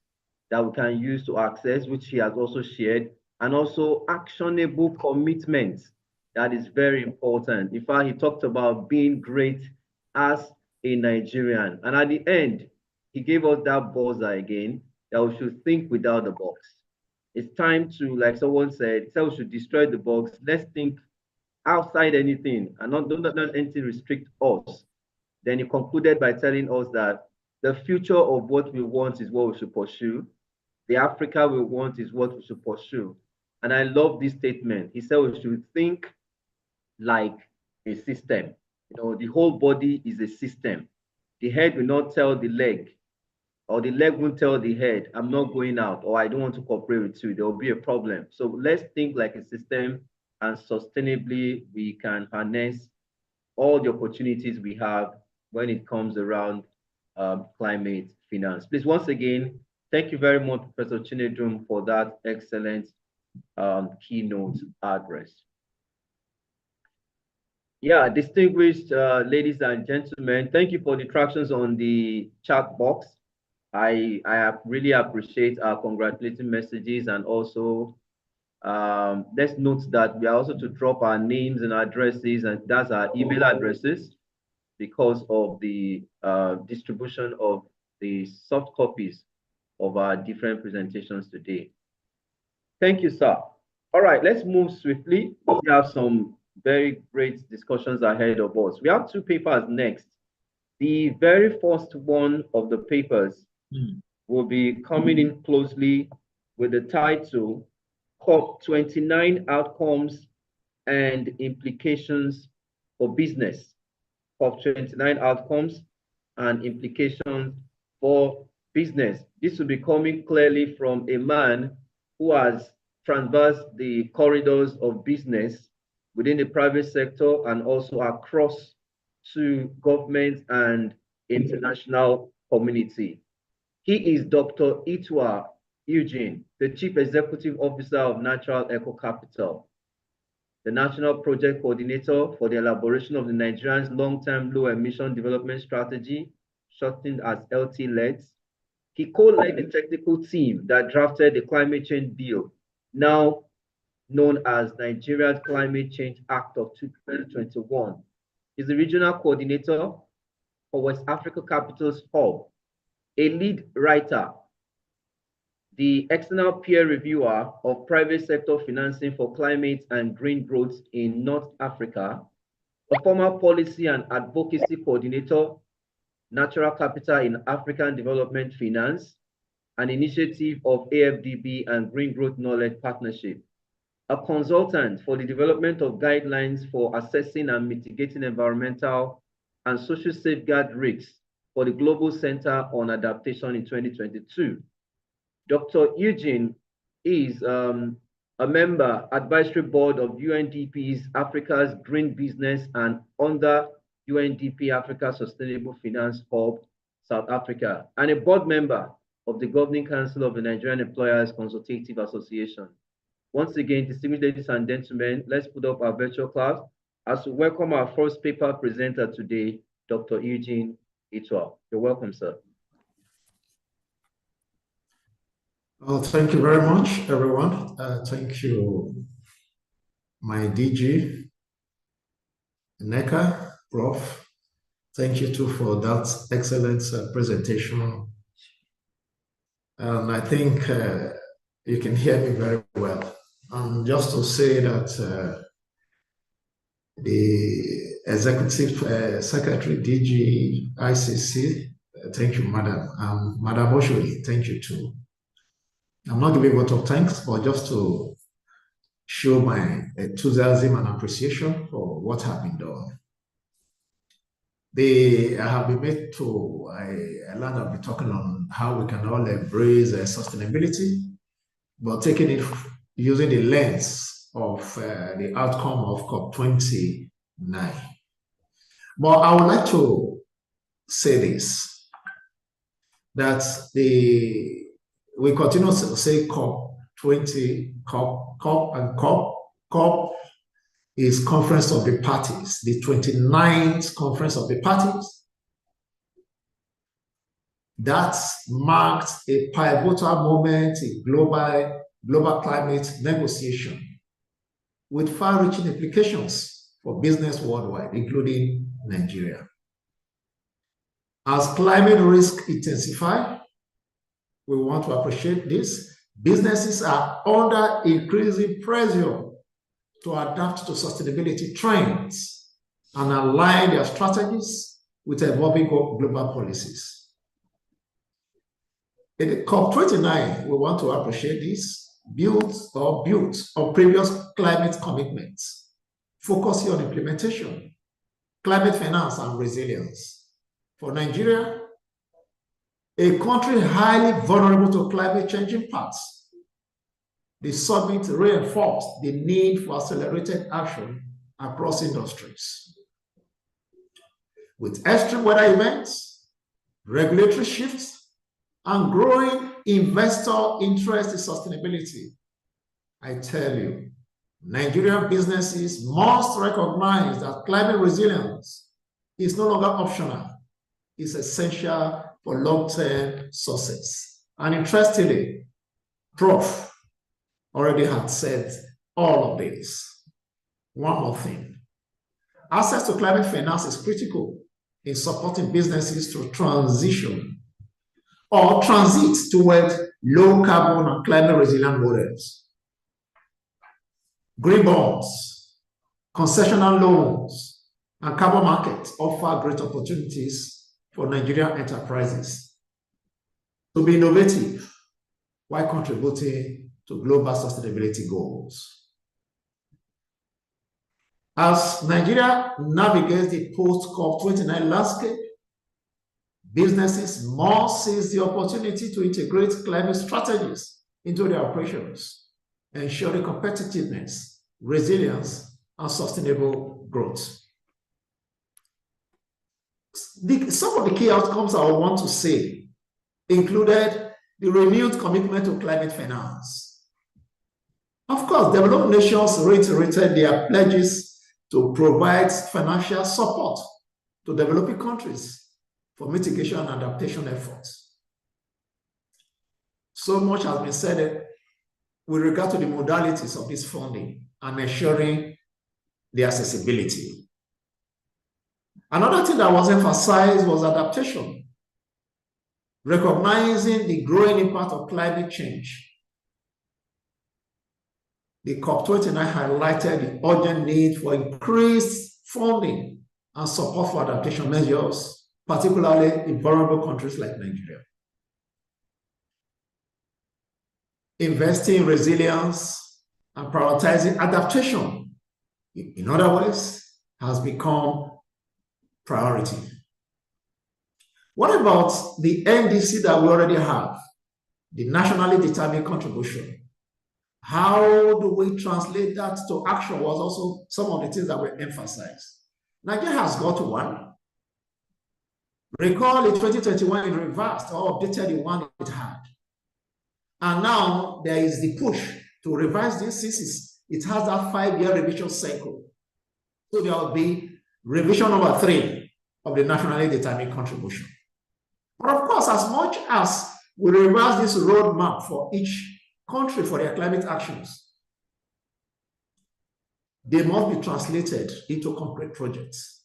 that we can use to access, which he has also shared, and also actionable commitments. That is very important. In fact, he talked about being great as a Nigerian. And at the end, he gave us that buzzer again, that we should think without the box. It's time to, like someone said, we should destroy the box. Let's think outside anything, and don't let anything restrict us. Then he concluded by telling us that the future of what we want is what we should pursue. The Africa we want is what we should pursue. And I love this statement. He said we should think like a system. You know, the whole body is a system. The head will not tell the leg, or the leg won't tell the head, I'm not going out, or I don't want to cooperate with you. There will be a problem. So let's think like a system, and sustainably we can harness all the opportunities we have when it comes around climate finance. Please, once again, thank you very much, Professor Chinedum, for that excellent keynote address. Yeah, distinguished ladies and gentlemen, thank you for the interactions on the chat box. I really appreciate our congratulating messages, and also let's note that we are also to drop our names and addresses, and that's our email addresses, because of the distribution of the soft copies of our different presentations today. Thank you, sir. All right, let's move swiftly. We have some very great discussions ahead of us. We have two papers next. The very first one of the papers will be coming in closely with the title COP29 Outcomes and Implications for Business. COP29 Outcomes and Implications for Business. This will be coming clearly from a man who has traversed the corridors of business within the private sector and also across to government and international community. He is Dr. Itua Eugene, the Chief Executive Officer of Natural Eco Capital, the National Project Coordinator for the elaboration of the Nigerian's long-term low-emission development strategy, shortened as LT-LEDS. He co-led the technical team that drafted the climate change bill, now known as Nigeria's Climate Change Act of 2021. He's the regional coordinator for West Africa Capital's Hub, a lead writer, the external peer reviewer of private sector financing for climate and green growth in North Africa, a former policy and advocacy coordinator, Natural Capital in African Development Finance, an initiative of AFDB and Green Growth Knowledge Partnership, a consultant for the development of guidelines for assessing and mitigating environmental and social safeguard risks for the Global Center on Adaptation in 2022. Dr. Eugene is a member advisory board of UNDP's Africa's Green Business and under UNDP Africa Sustainable Finance Hub, South Africa, and a board member of the Governing Council of the Nigerian Employers Consultative Association. Once again, distinguished ladies and gentlemen, let's put up our virtual class as we welcome our first paper presenter today, Dr. Eugene Itwal. You're welcome, sir. Well, thank you very much, everyone. Thank you, my DG, NECA, Prof. Thank you too for that excellent presentation. And I think you can hear me very well. And just to say that the Executive Secretary, DG, ICC, thank you, Madam. Madam Oshodi, thank you too. I'm not giving a vote of thanks, but just to show my enthusiasm and appreciation for what has been done. I have been made to, I learned I'll be talking on how we can all embrace sustainability, but taking it using the lens of the outcome of COP29. But I would like to say this, that we continue to say COP20, COP is Conference of the Parties, the 29th Conference of the Parties. That marked a pivotal moment in global climate negotiation with far-reaching implications for business worldwide, including Nigeria. As climate risk intensify, we want to appreciate this. Businesses are under increasing pressure to adapt to sustainability trends and align their strategies with evolving global policies. In the COP29, we want to appreciate this, build on previous climate commitments, focusing on implementation, climate finance and resilience. For Nigeria, a country highly vulnerable to climate change impacts, the summit reinforced the need for accelerated action across industries. With extreme weather events, regulatory shifts, and growing investor interest in sustainability, I tell you, Nigerian businesses must recognize that climate resilience is no longer optional. It's essential for long-term success. And interestingly, Prof already had said all of this. One more thing. Access to climate finance is critical in supporting businesses to transition or transit toward low carbon and climate resilient models. Green bonds, concessional loans, and carbon markets offer great opportunities for Nigerian enterprises to be innovative while contributing to global sustainability goals. As Nigeria navigates the post-COP29 landscape, businesses must seize the opportunity to integrate climate strategies into their operations, ensuring competitiveness, resilience, and sustainable growth. Some of the key outcomes I want to say included the renewed commitment to climate finance. Of course, developed nations reiterated their pledges to provide financial support to developing countries for mitigation and adaptation efforts. So much has been said with regard to the modalities of this funding and ensuring the accessibility. Another thing that was emphasized was adaptation, recognizing the growing impact of climate change. The COP29 highlighted the urgent need for increased funding and support for adaptation measures, particularly in vulnerable countries like Nigeria. Investing in resilience and prioritizing adaptation, in other words, has become priority. What about the NDC that we already have, the nationally determined contribution? How do we translate that to action was also some of the things that were emphasized. Nigeria has got one. Recall in 2021, it reversed or updated the one it had. And now there is the push to revise this since it has that 5-year revision cycle. So there will be revision number 3 of the nationally determined contribution. But of course, as much as we revise this roadmap for each country for their climate actions, they must be translated into concrete projects,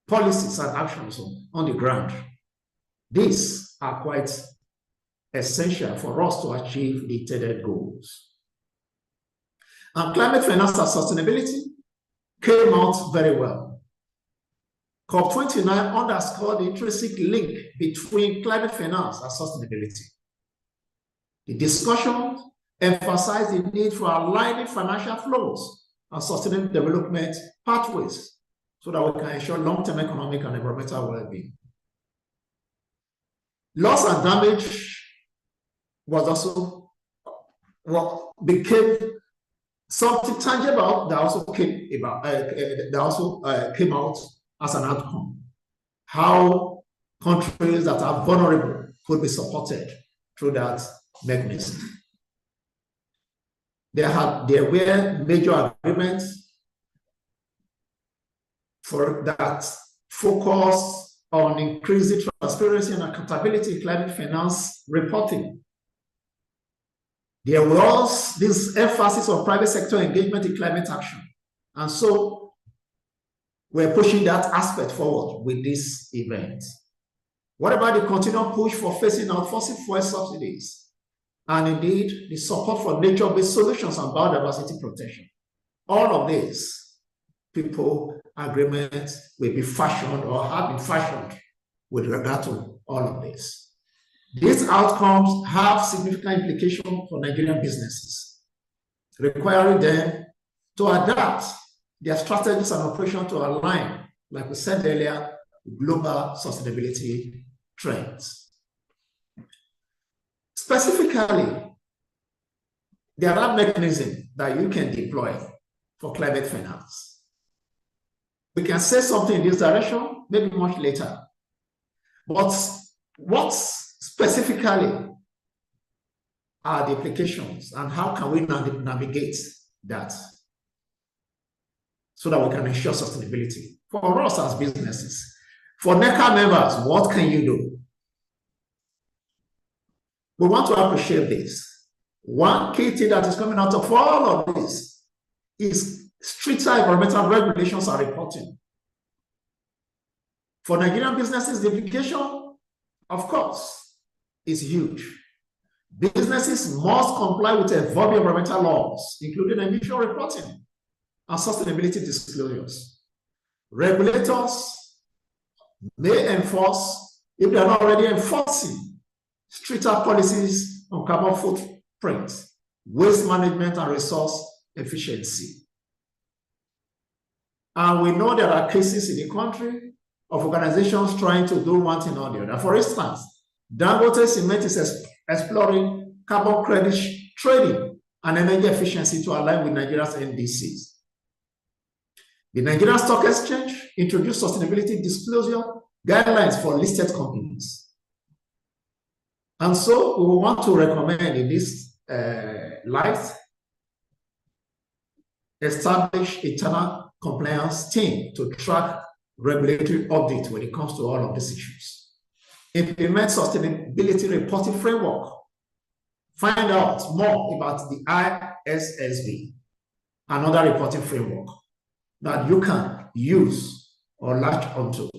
policies and actions on the ground. These are quite essential for us to achieve the intended goals. And climate finance and sustainability came out very well. COP29 underscored the intrinsic link between climate finance and sustainability. The discussion emphasized the need for aligning financial flows and sustainable development pathways so that we can ensure long-term economic and environmental well-being. Loss and damage was also what became something tangible that also came out as an outcome. How countries that are vulnerable could be supported through that mechanism. There were major agreements for that focus on increasing transparency and accountability in climate finance reporting. There was this emphasis on private sector engagement in climate action. And so we're pushing that aspect forward with this event. What about the continual push for phasing out fossil fuel subsidies? And indeed, the support for nature-based solutions and biodiversity protection. All of this, people agreements will be fashioned or have been fashioned with regard to all of this. These outcomes have significant implications for Nigerian businesses, requiring them to adapt their strategies and operations to align, like we said earlier, global sustainability trends. Specifically, there are mechanisms that you can deploy for climate finance. We can say something in this direction, maybe much later. But what specifically are the implications and how can we navigate that so that we can ensure sustainability? For us as businesses, for NECA members, what can you do? We want to appreciate this. One key thing that is coming out of all of this is stricter environmental regulations and reporting. For Nigerian businesses, the implication, of course, is huge. Businesses must comply with evolving environmental laws, including emission reporting and sustainability disclosures. Regulators may enforce, if they are not already enforcing, stricter policies on carbon footprint, waste management, and resource efficiency. And we know there are cases in the country of organizations trying to do one thing or the other. For instance, Dangote Cement is exploring carbon credit trading and energy efficiency to align with Nigeria's NDCs. The Nigerian Stock Exchange introduced sustainability disclosure guidelines for listed companies. And so we want to recommend in this light, establish internal compliance team to track regulatory audit when it comes to all of these issues. Implement sustainability reporting framework. Find out more about the ISSB, another reporting framework that you can use or latch onto.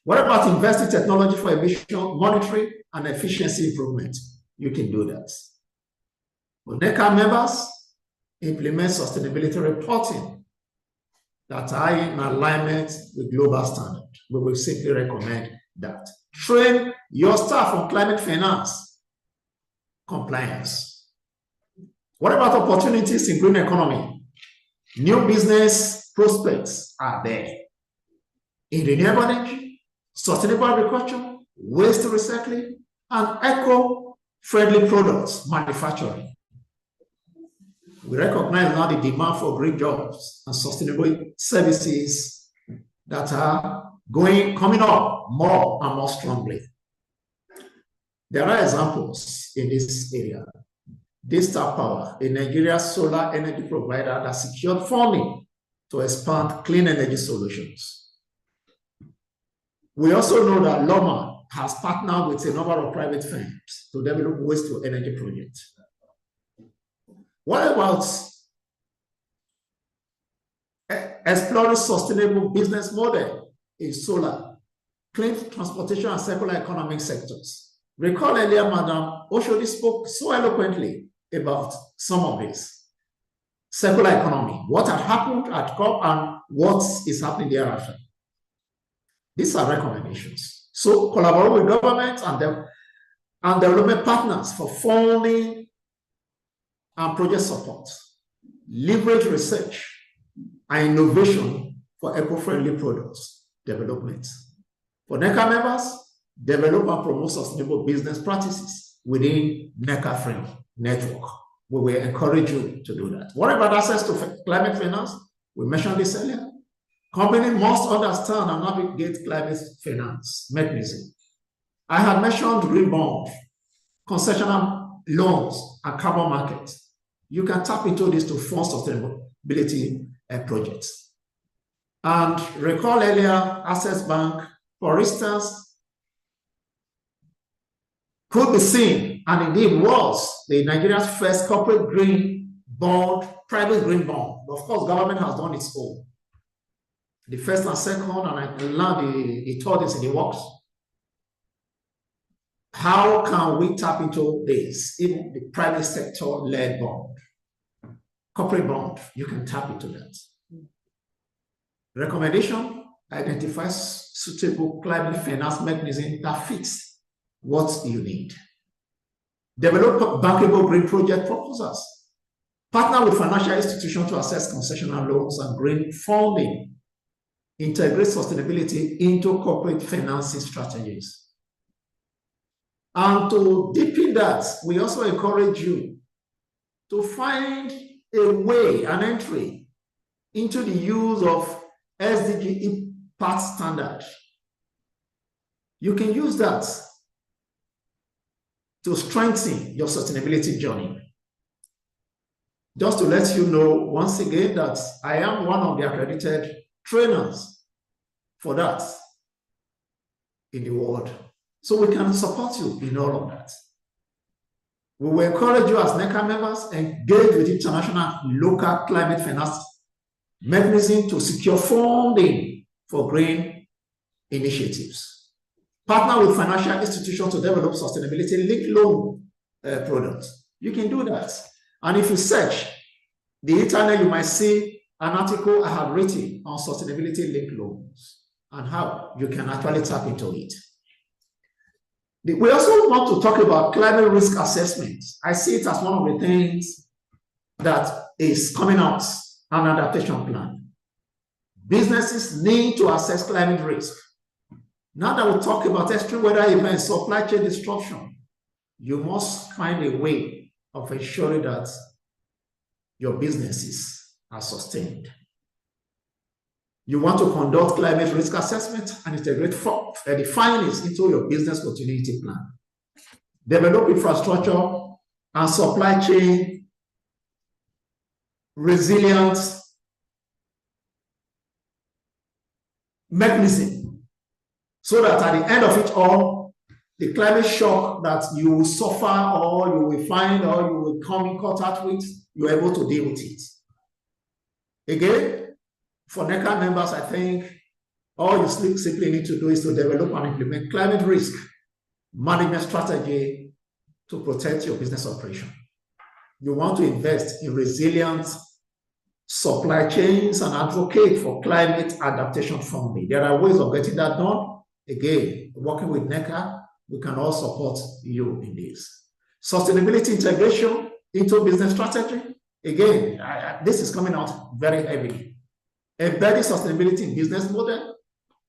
What about investing technology for emission monitoring and efficiency improvement? You can do that. For NECA members, implement sustainability reporting that are in alignment with global standards. We will simply recommend that. Train your staff on climate finance compliance. What about opportunities in green economy? New business prospects are there in renewable energy, sustainable agriculture, waste recycling, and eco-friendly products manufacturing. We recognize now the demand for green jobs and sustainable services that are coming up more and more strongly. There are examples in this area. Daystar Power, a Nigerian solar energy provider that secured funding to expand clean energy solutions. We also know that Loma has partnered with a number of private firms to develop waste-to-energy projects. What about exploring sustainable business model in solar, clean transportation, and circular economic sectors? Recall earlier, Madam Oshodi spoke so eloquently about some of this. Circular economy, what had happened at COP and what is happening thereafter. These are recommendations. So collaborate with government and development partners for funding and project support. Leverage research and innovation for eco-friendly products development. For NECA members, develop and promote sustainable business practices within NECA frame network. We will encourage you to do that. What about access to climate finance? We mentioned this earlier. Companies must understand and navigate climate finance mechanism. I had mentioned green bond, concessional loans, and carbon markets. You can tap into this to fund sustainability projects. And recall earlier, Access Bank, for instance, could be seen, and indeed was, the Nigeria's first corporate green bond, private green bond. Of course, government has done its own. The first and second, and now the third is in the works. How can we tap into this? Even the private sector-led bond, corporate bond, you can tap into that. Recommendation, identify suitable climate finance mechanism that fits what you need. Develop bankable green project proposals. Partner with financial institutions to access concessional loans and green funding. Integrate sustainability into corporate financing strategies. And to deepen that, we also encourage you to find a way, an entry into the use of SDG impact standard. You can use that to strengthen your sustainability journey. Just to let you know once again that I am one of the accredited trainers for that in the world. So we can support you in all of that. We will encourage you as NECA members, engage with international local climate finance mechanism to secure funding for green initiatives. Partner with financial institutions to develop sustainability-linked loan products. You can do that. And if you search the internet, you might see an article I have written on sustainability-linked loans and how you can actually tap into it. We also want to talk about climate risk assessment. I see it as one of the things that is coming out, an adaptation plan. Businesses need to assess climate risk. Now that we talk about extreme weather events, supply chain disruption, you must find a way of ensuring that your businesses are sustained. You want to conduct climate risk assessment and integrate the findings into your business continuity plan. Develop infrastructure and supply chain resilience mechanism so that at the end of it all, the climate shock that you will suffer or you will find or you will come in contact with, you're able to deal with it. Again, for NECA members, I think all you simply need to do is to develop and implement climate risk management strategy to protect your business operation. You want to invest in resilient supply chains and advocate for climate adaptation funding. There are ways of getting that done. Again, working with NECA, we can all support you in this. Sustainability integration into business strategy. Again, this is coming out very heavily. Embedding sustainability in business model,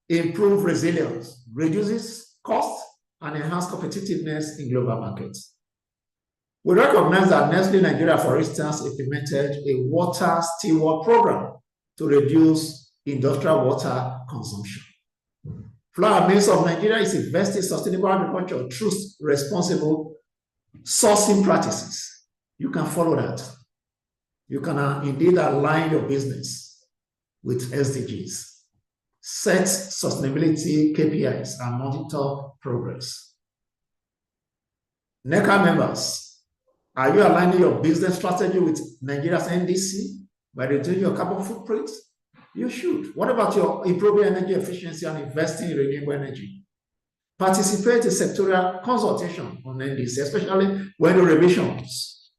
improve resilience, reduces costs, and enhance competitiveness in global markets. We recognize that Nestle Nigeria, for instance, implemented a water steward program to reduce industrial water consumption. Flour Mills of Nigeria is investing in sustainable agriculture through responsible sourcing practices. You can follow that. You can indeed align your business with SDGs, set sustainability KPIs, and monitor progress. NECA members, are you aligning your business strategy with Nigeria's NDC by reducing your carbon footprint? You should. What about your improving energy efficiency and investing in renewable energy? Participate in sectorial consultation on NDC, especially when the revisions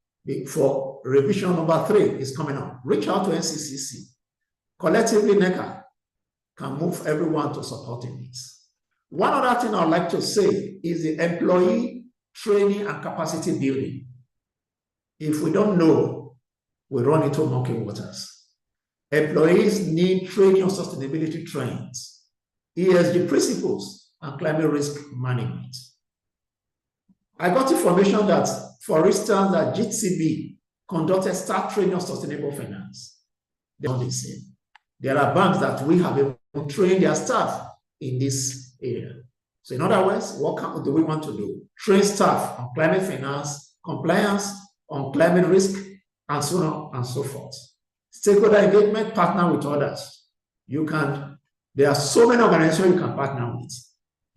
for revision number 3 is coming up. Reach out to NCCC. Collectively, NECA can move everyone to supporting this. One other thing I'd like to say is the employee training and capacity building. If we don't know, we run into murky waters. Employees need training on sustainability trends, ESG principles, and climate risk management. I got information that, for instance, that GTB conducted staff training on sustainable finance. They are the same. There are banks that we have even trained their staff in this area. So in other words, what do we want to do? Train staff on climate finance, compliance, on climate risk, and so on and so forth. Stakeholder engagement, partner with others. There are so many organizations you can partner with.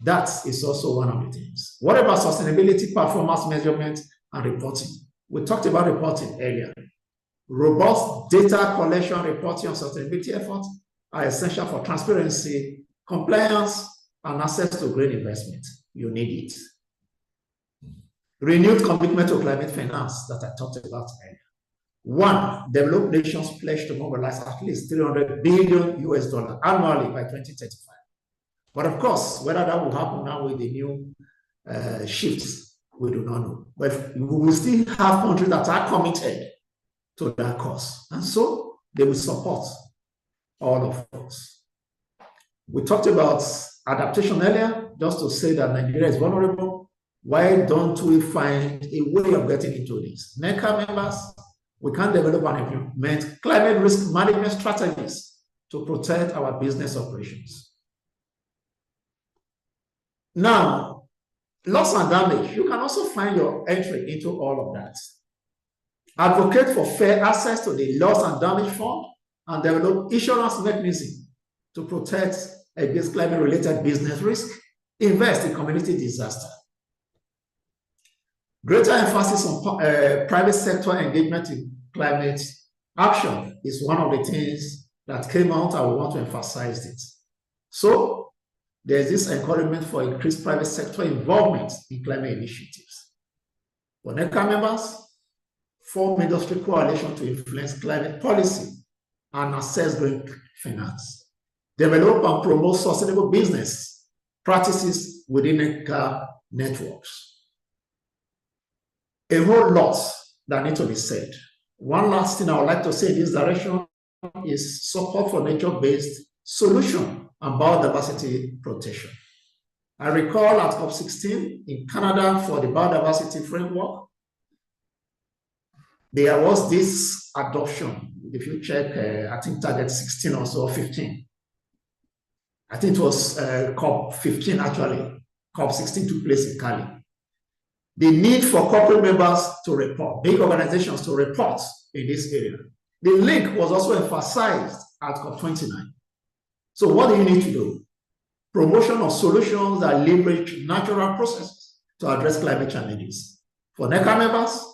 That is also one of the things. What about sustainability, performance measurement, and reporting? We talked about reporting earlier. Robust data collection, reporting on sustainability efforts are essential for transparency, compliance, and access to green investment. You need it. Renewed commitment to climate finance that I talked about earlier. 1, developed nations pledge to mobilize at least $300 billion annually by 2035. But of course, whether that will happen now with the new shifts, we do not know. But we will still have countries that are committed to that cause. And so they will support all of us. We talked about adaptation earlier, just to say that Nigeria is vulnerable. Why don't we find a way of getting into this? NECA members, we can develop and implement climate risk management strategies to protect our business operations. Now, loss and damage, you can also find your entry into all of that. Advocate for fair access to the loss and damage fund and develop insurance mechanism to protect against climate-related business risk. Invest in community disaster. Greater emphasis on private sector engagement in climate action is one of the things that came out. I want to emphasize it. So there's this encouragement for increased private sector involvement in climate initiatives. For NECA members, form industry coalition to influence climate policy and assess green finance. Develop and promote sustainable business practices within NECA networks. A whole lot that needs to be said. One last thing I would like to say in this direction is support for nature-based solution and biodiversity protection. I recall at COP16 in Canada for the biodiversity framework, there was this adoption. If you check, I think target 16 or so, 15. I think it was COP15 actually. COP16 took place in Cali. The need for corporate members to report, big organizations to report in this area. The link was also emphasized at COP29. So what do you need to do? Promotion of solutions that leverage natural processes to address climate challenges. For NECA members,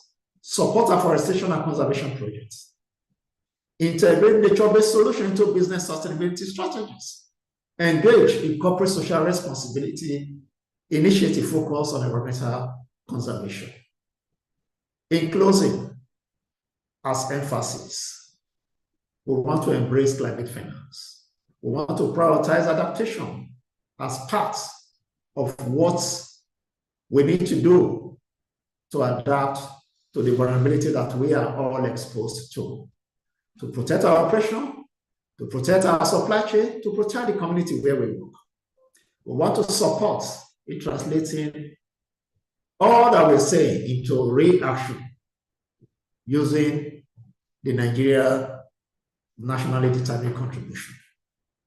support afforestation and conservation projects. Integrate nature-based solutions into business sustainability strategies. Engage in corporate social responsibility initiative focused on environmental conservation. In closing, as emphasis, we want to embrace climate finance. We want to prioritize adaptation as part of what we need to do to adapt to the vulnerability that we are all exposed to protect our operation, to protect our supply chain, to protect the community where we work. We want to support in translating all that we're saying into real action using the Nigeria nationally determined contribution.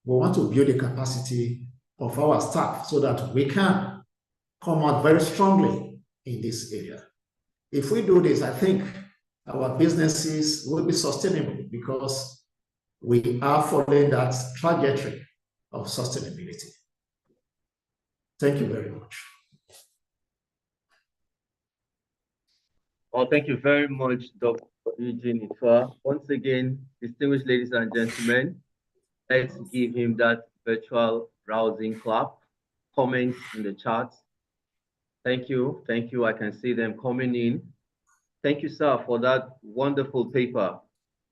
We want to build the capacity of our staff so that we can come out very strongly in this area. If we do this, I think our businesses will be sustainable because we are following that trajectory of sustainability. Thank you very much. Well, thank you very much, Dr. Eugene Ifa. Once again, distinguished ladies and gentlemen, let's give him that virtual rousing clap. Comments in the chat. Thank you. Thank you. I can see them coming in. Thank you, sir, for that wonderful paper.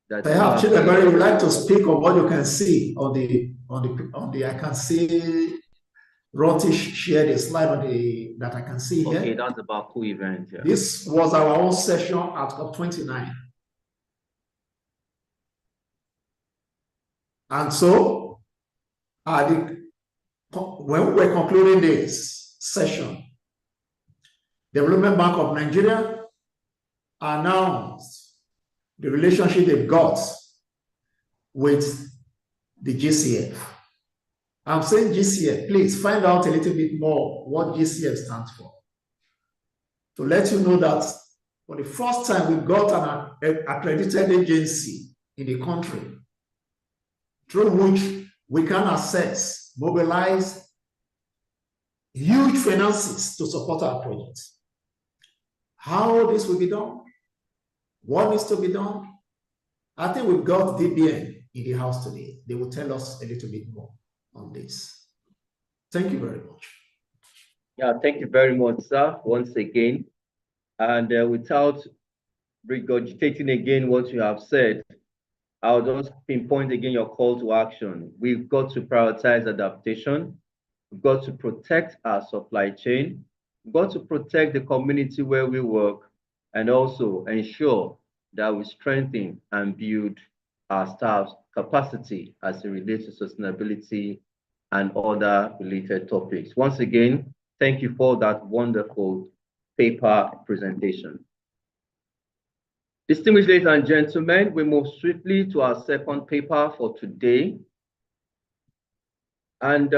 Perhaps Chidebere would like to speak on what you can see on the I can see Rotish shared a slide on that I can see here. Okay, that's about co-event. Yeah. This was our own session at COP29. And so, when we were concluding this session, Development Bank of Nigeria announced the relationship they've got with the GCF. I'm saying GCF, please find out a little bit more what GCF stands for. To let you know that for the first time, we got an accredited agency in the country through which we can assess, mobilize huge finances to support our projects. How this will be done? What needs to be done? I think we've got DBN in the house today. They will tell us a little bit more on this. Thank you very much. Yeah, thank you very much, sir, once again. And without regurgitating again what you have said, I'll just pinpoint again your call to action. We've got to prioritize adaptation. We've got to protect our supply chain. We've got to protect the community where we work, and also ensure that we strengthen and build our staff's capacity as it relates to sustainability and other related topics. Once again, thank you for that wonderful paper presentation. Distinguished ladies and gentlemen, we move swiftly to our second paper for today. And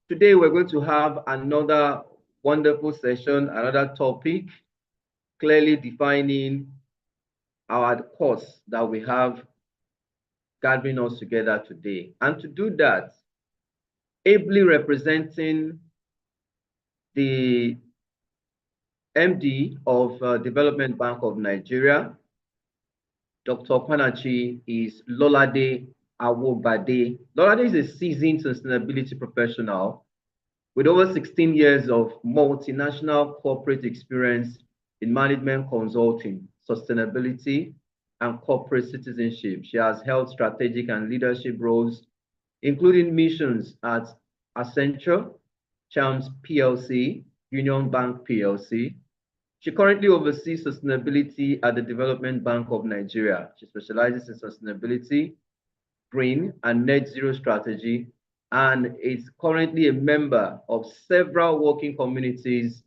today we're going to have another wonderful session, another topic, clearly defining our course that we have gathering us together today. And to do that, ably representing the MD of Development Bank of Nigeria, Dr. Opanachi, is Lolade Awobade. Lolade is a seasoned sustainability professional with over 16 years of multinational corporate experience in management consulting, sustainability, and corporate citizenship. She has held strategic and leadership roles, including missions at Accenture, Chams PLC, Union Bank PLC. She currently oversees sustainability at the Development Bank of Nigeria. She specializes in sustainability, green, and net zero strategy, and is currently a member of several working communities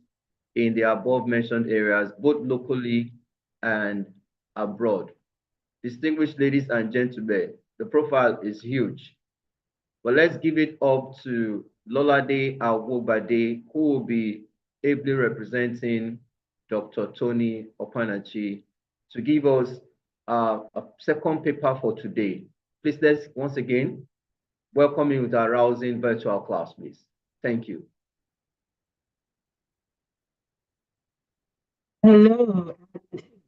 in the above mentioned areas, both locally and abroad. Distinguished ladies and gentlemen, the profile is huge. But let's give it up to Lolade Awobade, who will be ably representing Dr. Tony Opanachi to give us a second paper for today. Please, let's once again welcome you with our rousing virtual class, please. Thank you. Hello.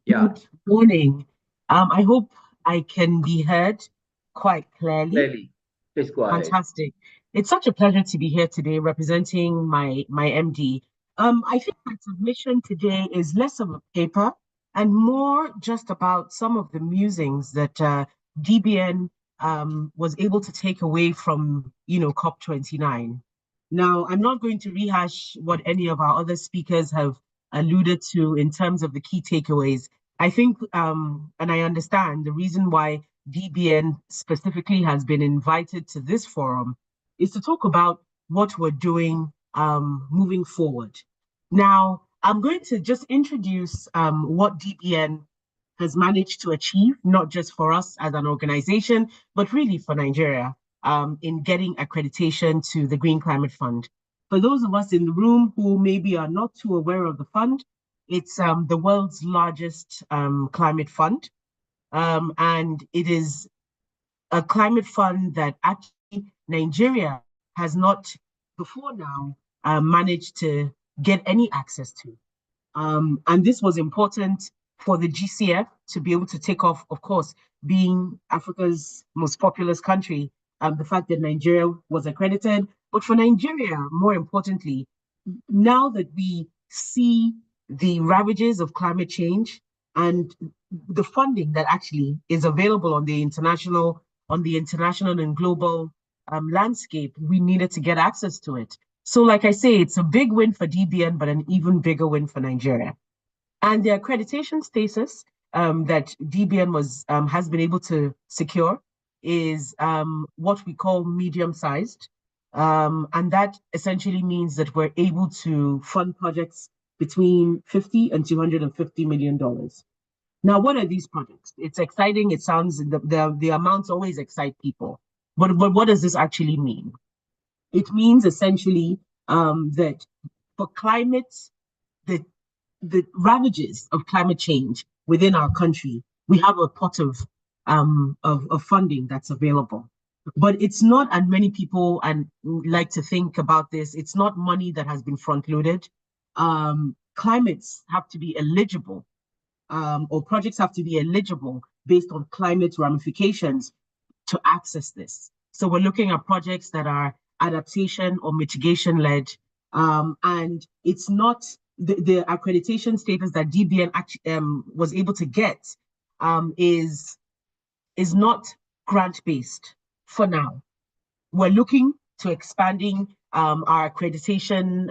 Yeah. Good morning. I hope I can be heard quite clearly. Clearly. Please go ahead. Fantastic. It's such a pleasure to be here today representing my MD. I think my submission today is less of a paper and more just about some of the musings that DBN was able to take away from, COP29. Now, I'm not going to rehash what any of our other speakers have alluded to in terms of the key takeaways. I think, and I understand the reason why DBN specifically has been invited to this forum is to talk about what we're doing moving forward. Now, I'm going to just introduce what DBN has managed to achieve, not just for us as an organization, but really for Nigeria in getting accreditation to the Green Climate Fund. For those of us in the room who maybe are not too aware of the fund, it's the world's largest climate fund. And it is a climate fund that actually Nigeria has not before now managed to get any access to. And this was important for the GCF to be able to take off, of course, being Africa's most populous country, the fact that Nigeria was accredited. But for Nigeria, more importantly, now that we see the ravages of climate change and the funding that actually is available on the international and global landscape, we needed to get access to it. So like I say, it's a big win for DBN, but an even bigger win for Nigeria. And the accreditation status that DBN has been able to secure is what we call medium-sized. And that essentially means that we're able to fund projects between $50 and $250 million. Now, what are these projects? It's exciting. It sounds, the amounts always excite people. But what does this actually mean? It means essentially that for climate, the ravages of climate change within our country, we have a pot of funding that's available. But it's not, and many people like to think about this, it's not money that has been front-loaded. Climates have to be eligible, or projects have to be eligible based on climate ramifications to access this. So we're looking at projects that are adaptation or mitigation led, and it's not the accreditation status that DBN was able to get is not grant based for now. We're looking to expanding our accreditation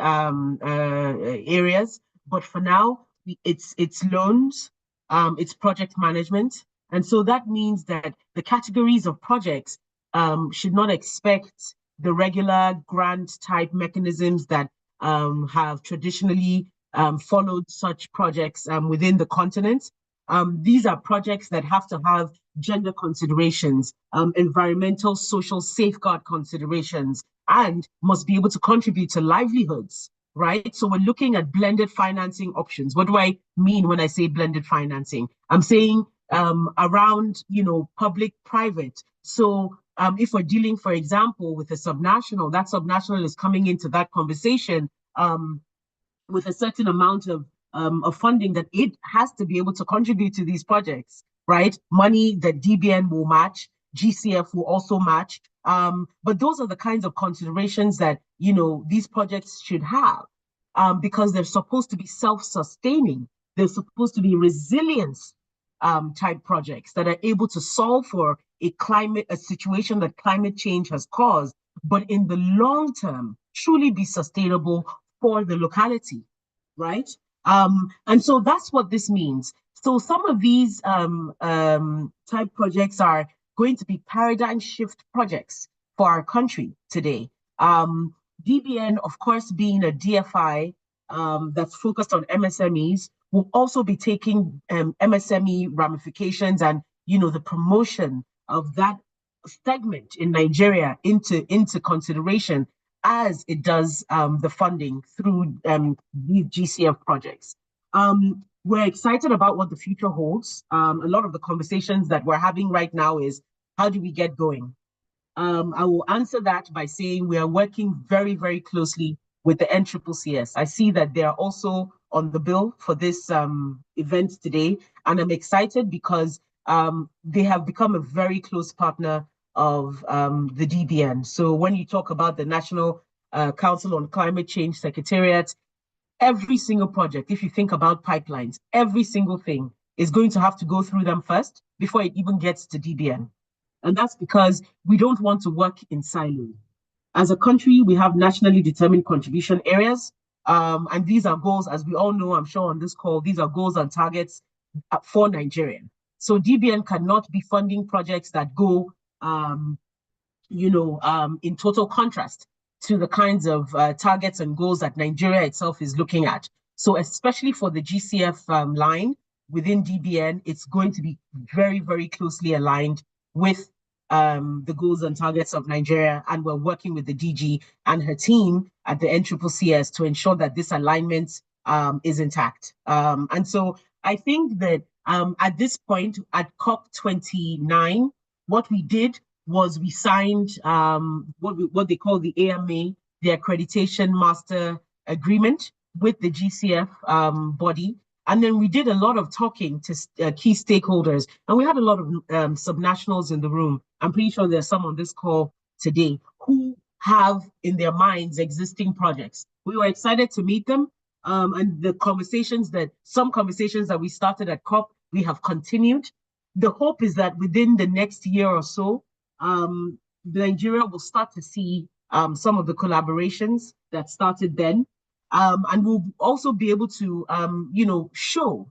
areas, but for now it's loans, it's project management, and so that means that the categories of projects should not expect the regular grant type mechanisms that have traditionally followed such projects within the continent. These are projects that have to have gender considerations, environmental, social safeguard considerations, and must be able to contribute to livelihoods, right? So we're looking at blended financing options. What do I mean when I say blended financing? I'm saying around, public-private. So if we're dealing, for example, with a subnational, that subnational is coming into that conversation with a certain amount of funding that it has to be able to contribute to these projects, right? Money that DBN will match, GCF will also match. But those are the kinds of considerations that, these projects should have because they're supposed to be self-sustaining. They're supposed to be resilience type projects that are able to solve for a situation that climate change has caused, but in the long term, truly be sustainable for the locality, right? And so that's what this means. So some of these type projects are going to be paradigm shift projects for our country today. DBN, of course, being a DFI that's focused on MSMEs, will also be taking MSME ramifications and, the promotion of that segment in Nigeria into consideration as it does the funding through these GCF projects. We're excited about what the future holds. A lot of the conversations that we're having right now is, how do we get going? I will answer that by saying we are working very, very closely with the NCCC. I see that they are also on the bill for this event today, and I'm excited because they have become a very close partner of the DBN. So when you talk about the National Council on Climate Change Secretariat, every single project, if you think about pipelines, every single thing is going to have to go through them first before it even gets to DBN. And that's because we don't want to work in silos. As a country, we have nationally determined contribution areas. And these are goals, as we all know, I'm sure on this call, these are goals and targets for Nigeria. So DBN cannot be funding projects that go, in total contrast to the kinds of targets and goals that Nigeria itself is looking at. So especially for the GCF line within DBN, it's going to be very, very closely aligned with the goals and targets of Nigeria. And we're working with the DG and her team at the NCCC to ensure that this alignment is intact. And so I think that at this point, at COP29, what we did was we signed what they call the AMA, the Accreditation Master Agreement, with the GCF body. And then we did a lot of talking to key stakeholders. And we had a lot of subnationals in the room. I'm pretty sure there's some on this call today who have in their minds existing projects. We were excited to meet them. And some conversations that we started at COP, we have continued. The hope is that within the next year or so, Nigeria will start to see some of the collaborations that started then. And we'll also be able to, show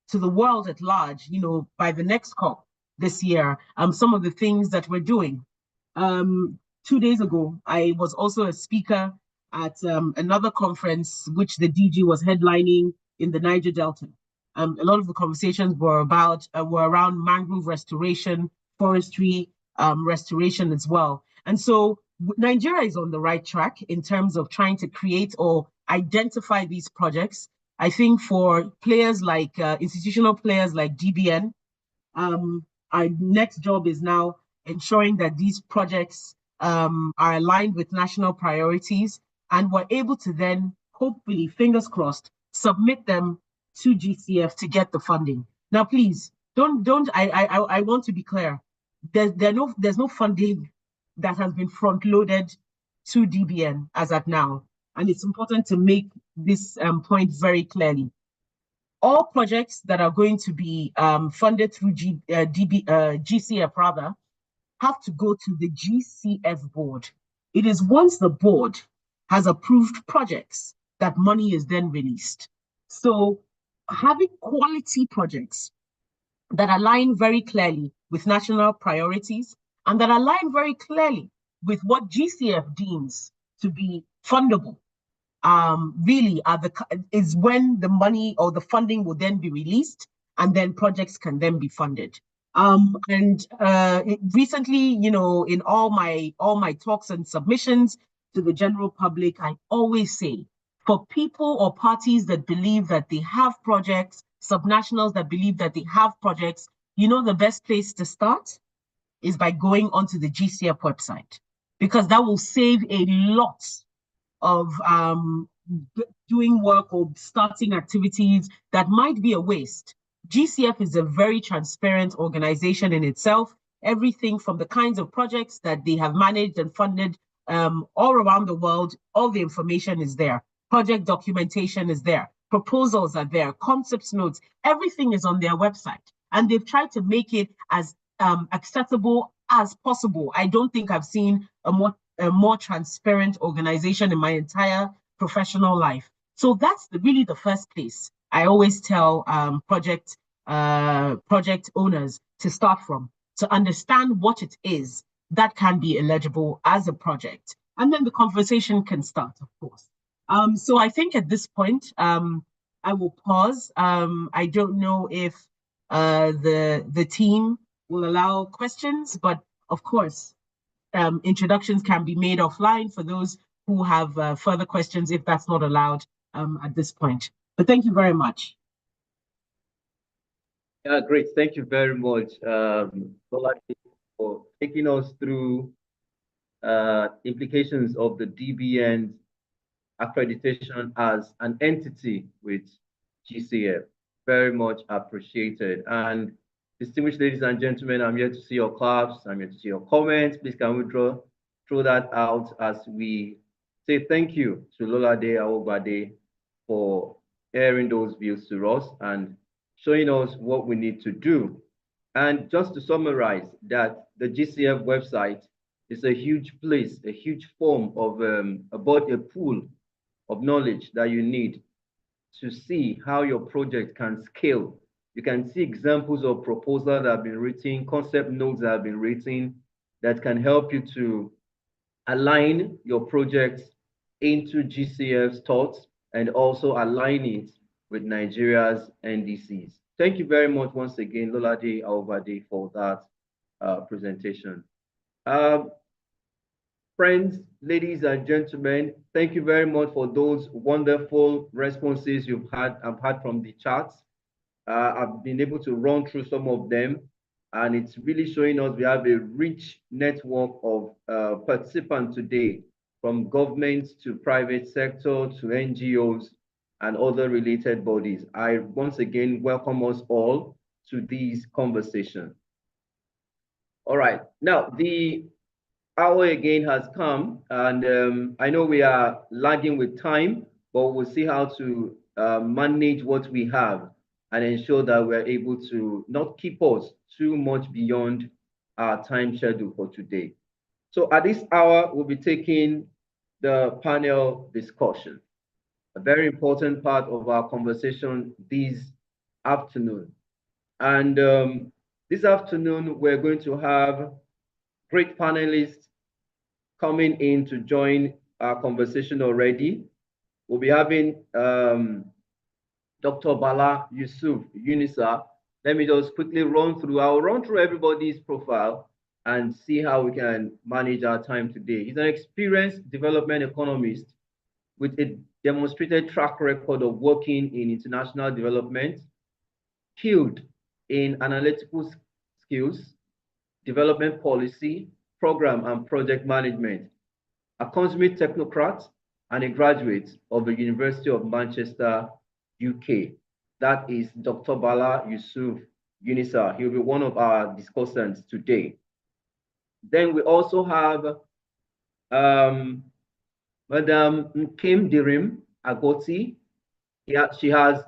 to the world at large, by the next COP this year, some of the things that we're doing. 2 days ago, I was also a speaker at another conference, which the DG was headlining in the Niger Delta. A lot of the conversations were around mangrove restoration, forestry restoration as well. And so Nigeria is on the right track in terms of trying to create or identify these projects. I think for players like institutional players like DBN, our next job is now ensuring that these projects are aligned with national priorities, and we're able to then, hopefully, fingers crossed, submit them to GCF to get the funding. Now, please, I want to be clear. There's no funding that has been front-loaded to DBN as at now. And it's important to make this point very clearly. All projects that are going to be funded through GCF have to go to the GCF board. It is once the board has approved projects that money is then released. So having quality projects that align very clearly with national priorities and that align very clearly with what GCF deems to be fundable, really is when the money or the funding will then be released, and then projects can then be funded. Recently, in all my talks and submissions to the general public, I always say, for people or parties that believe that they have projects, subnationals that believe that they have projects, the best place to start is by going onto the GCF website, because that will save a lot of doing work or starting activities that might be a waste. GCF is a very transparent organization in itself. Everything from the kinds of projects that they have managed and funded all around the world, all the information is there. Project documentation is there. Proposals are there. Concepts notes, everything is on their website. And they've tried to make it as accessible as possible. I don't think I've seen a more transparent organization in my entire professional life. So that's really the first place I always tell project owners to start from, to understand what it is that can be eligible as a project. And then the conversation can start, of course. So I think at this point, I will pause. I don't know if the team will allow questions, but of course, introductions can be made offline for those who have further questions if that's not allowed at this point. But thank you very much. Yeah, great. Thank you very much, for taking us through implications of the DBN accreditation as an entity with GCF. Very much appreciated. And distinguished ladies and gentlemen, I'm here to see your claps. I'm here to see your comments. Please can we throw that out as we say thank you to Lolade Awogbade for airing those views to us and showing us what we need to do. And just to summarize that the GCF website is a huge place, a huge form of about a pool of knowledge that you need to see how your project can scale. You can see examples of proposals that have been written, concept notes that have been written that can help you to align your projects into GCF's thoughts and also align it with Nigeria's NDCs. Thank you very much once again, Lolade Awobade, for that presentation. Friends, ladies and gentlemen, thank you very much for those wonderful responses I've had from the chats. I've been able to run through some of them, and it's really showing us we have a rich network of participants today, from governments to private sector to NGOs and other related bodies. I once again welcome us all to these conversations. All right, now the hour again has come, and I know we are lagging with time, but we'll see how to manage what we have and ensure that we're able to not keep us too much beyond our time schedule for today. So at this hour, we'll be taking the panel discussion, a very important part of our conversation this afternoon. And this afternoon, we're going to have great panelists coming in to join our conversation already. We'll be having Dr. Bala Yusuf UNISA. Let me just quickly I'll run through everybody's profile and see how we can manage our time today. He's an experienced development economist with a demonstrated track record of working in international development, skilled in analytical skills, development policy, program and project management, a consummate technocrat, and a graduate of the University of Manchester, UK. That is Dr. Bala Yusuf UNISA. He'll be one of our discussants today. Then we also have Madam Kim Dirim Agoti. She has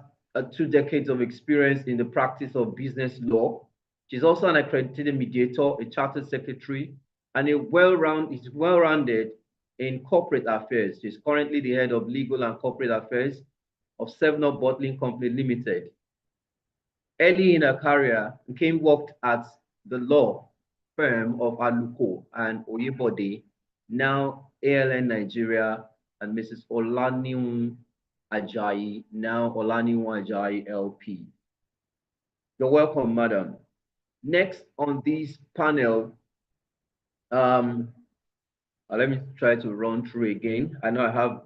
2 decades of experience in the practice of business law. She's also an accredited mediator, a chartered secretary, and is well-rounded in corporate affairs. She's currently the head of legal and corporate affairs of 7up Bottling Company Limited. Early in her career, Kim worked at the law firm of Aluko and Oyebode, now ALN Nigeria, and Mrs. Olaniun Ajayi, now Olaniun Ajayi LP. You're welcome, madam. Next on this panel, let me try to run through again. I know I have,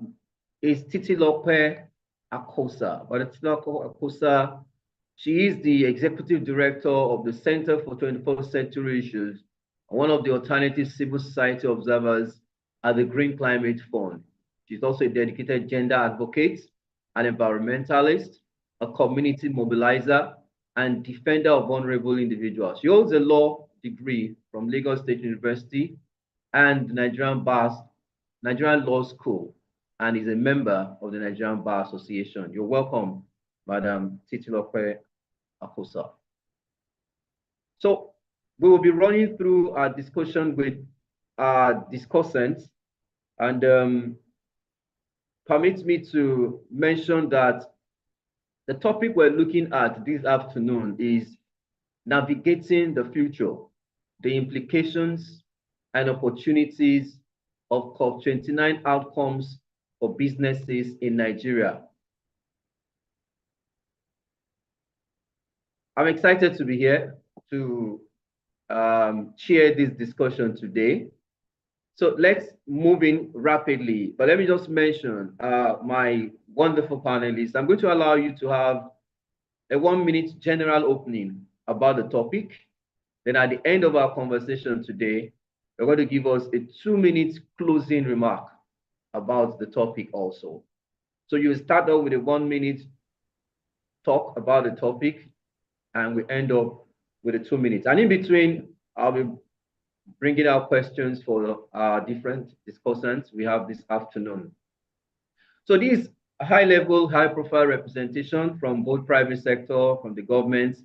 is Titilope Akosa, but it's not Akosa. She is the executive director of the Center for 21st Century Issues, one of the alternative civil society observers at the Green Climate Fund. She's also a dedicated gender advocate, an environmentalist, a community mobilizer, and defender of vulnerable individuals. She holds a law degree from Lagos State University and the Nigerian Law School, and is a member of the Nigerian Bar Association. You're welcome, Madam Titilope Akosa. So we will be running through our discussion with our discussants, and permit me to mention that the topic we're looking at this afternoon is navigating the future, the implications and opportunities of COP29 outcomes for businesses in Nigeria. I'm excited to be here to share this discussion today. So let's move in rapidly, but let me just mention my wonderful panelists. I'm going to allow you to have a 1-minute general opening about the topic. Then at the end of our conversation today, you're going to give us a 2-minute closing remark about the topic also. So you start out with a 1-minute talk about the topic, and we end up with a 2 minutes. And in between, I'll be bringing out questions for different discussants we have this afternoon. So this high-level, high-profile representation from both private sector, from the government,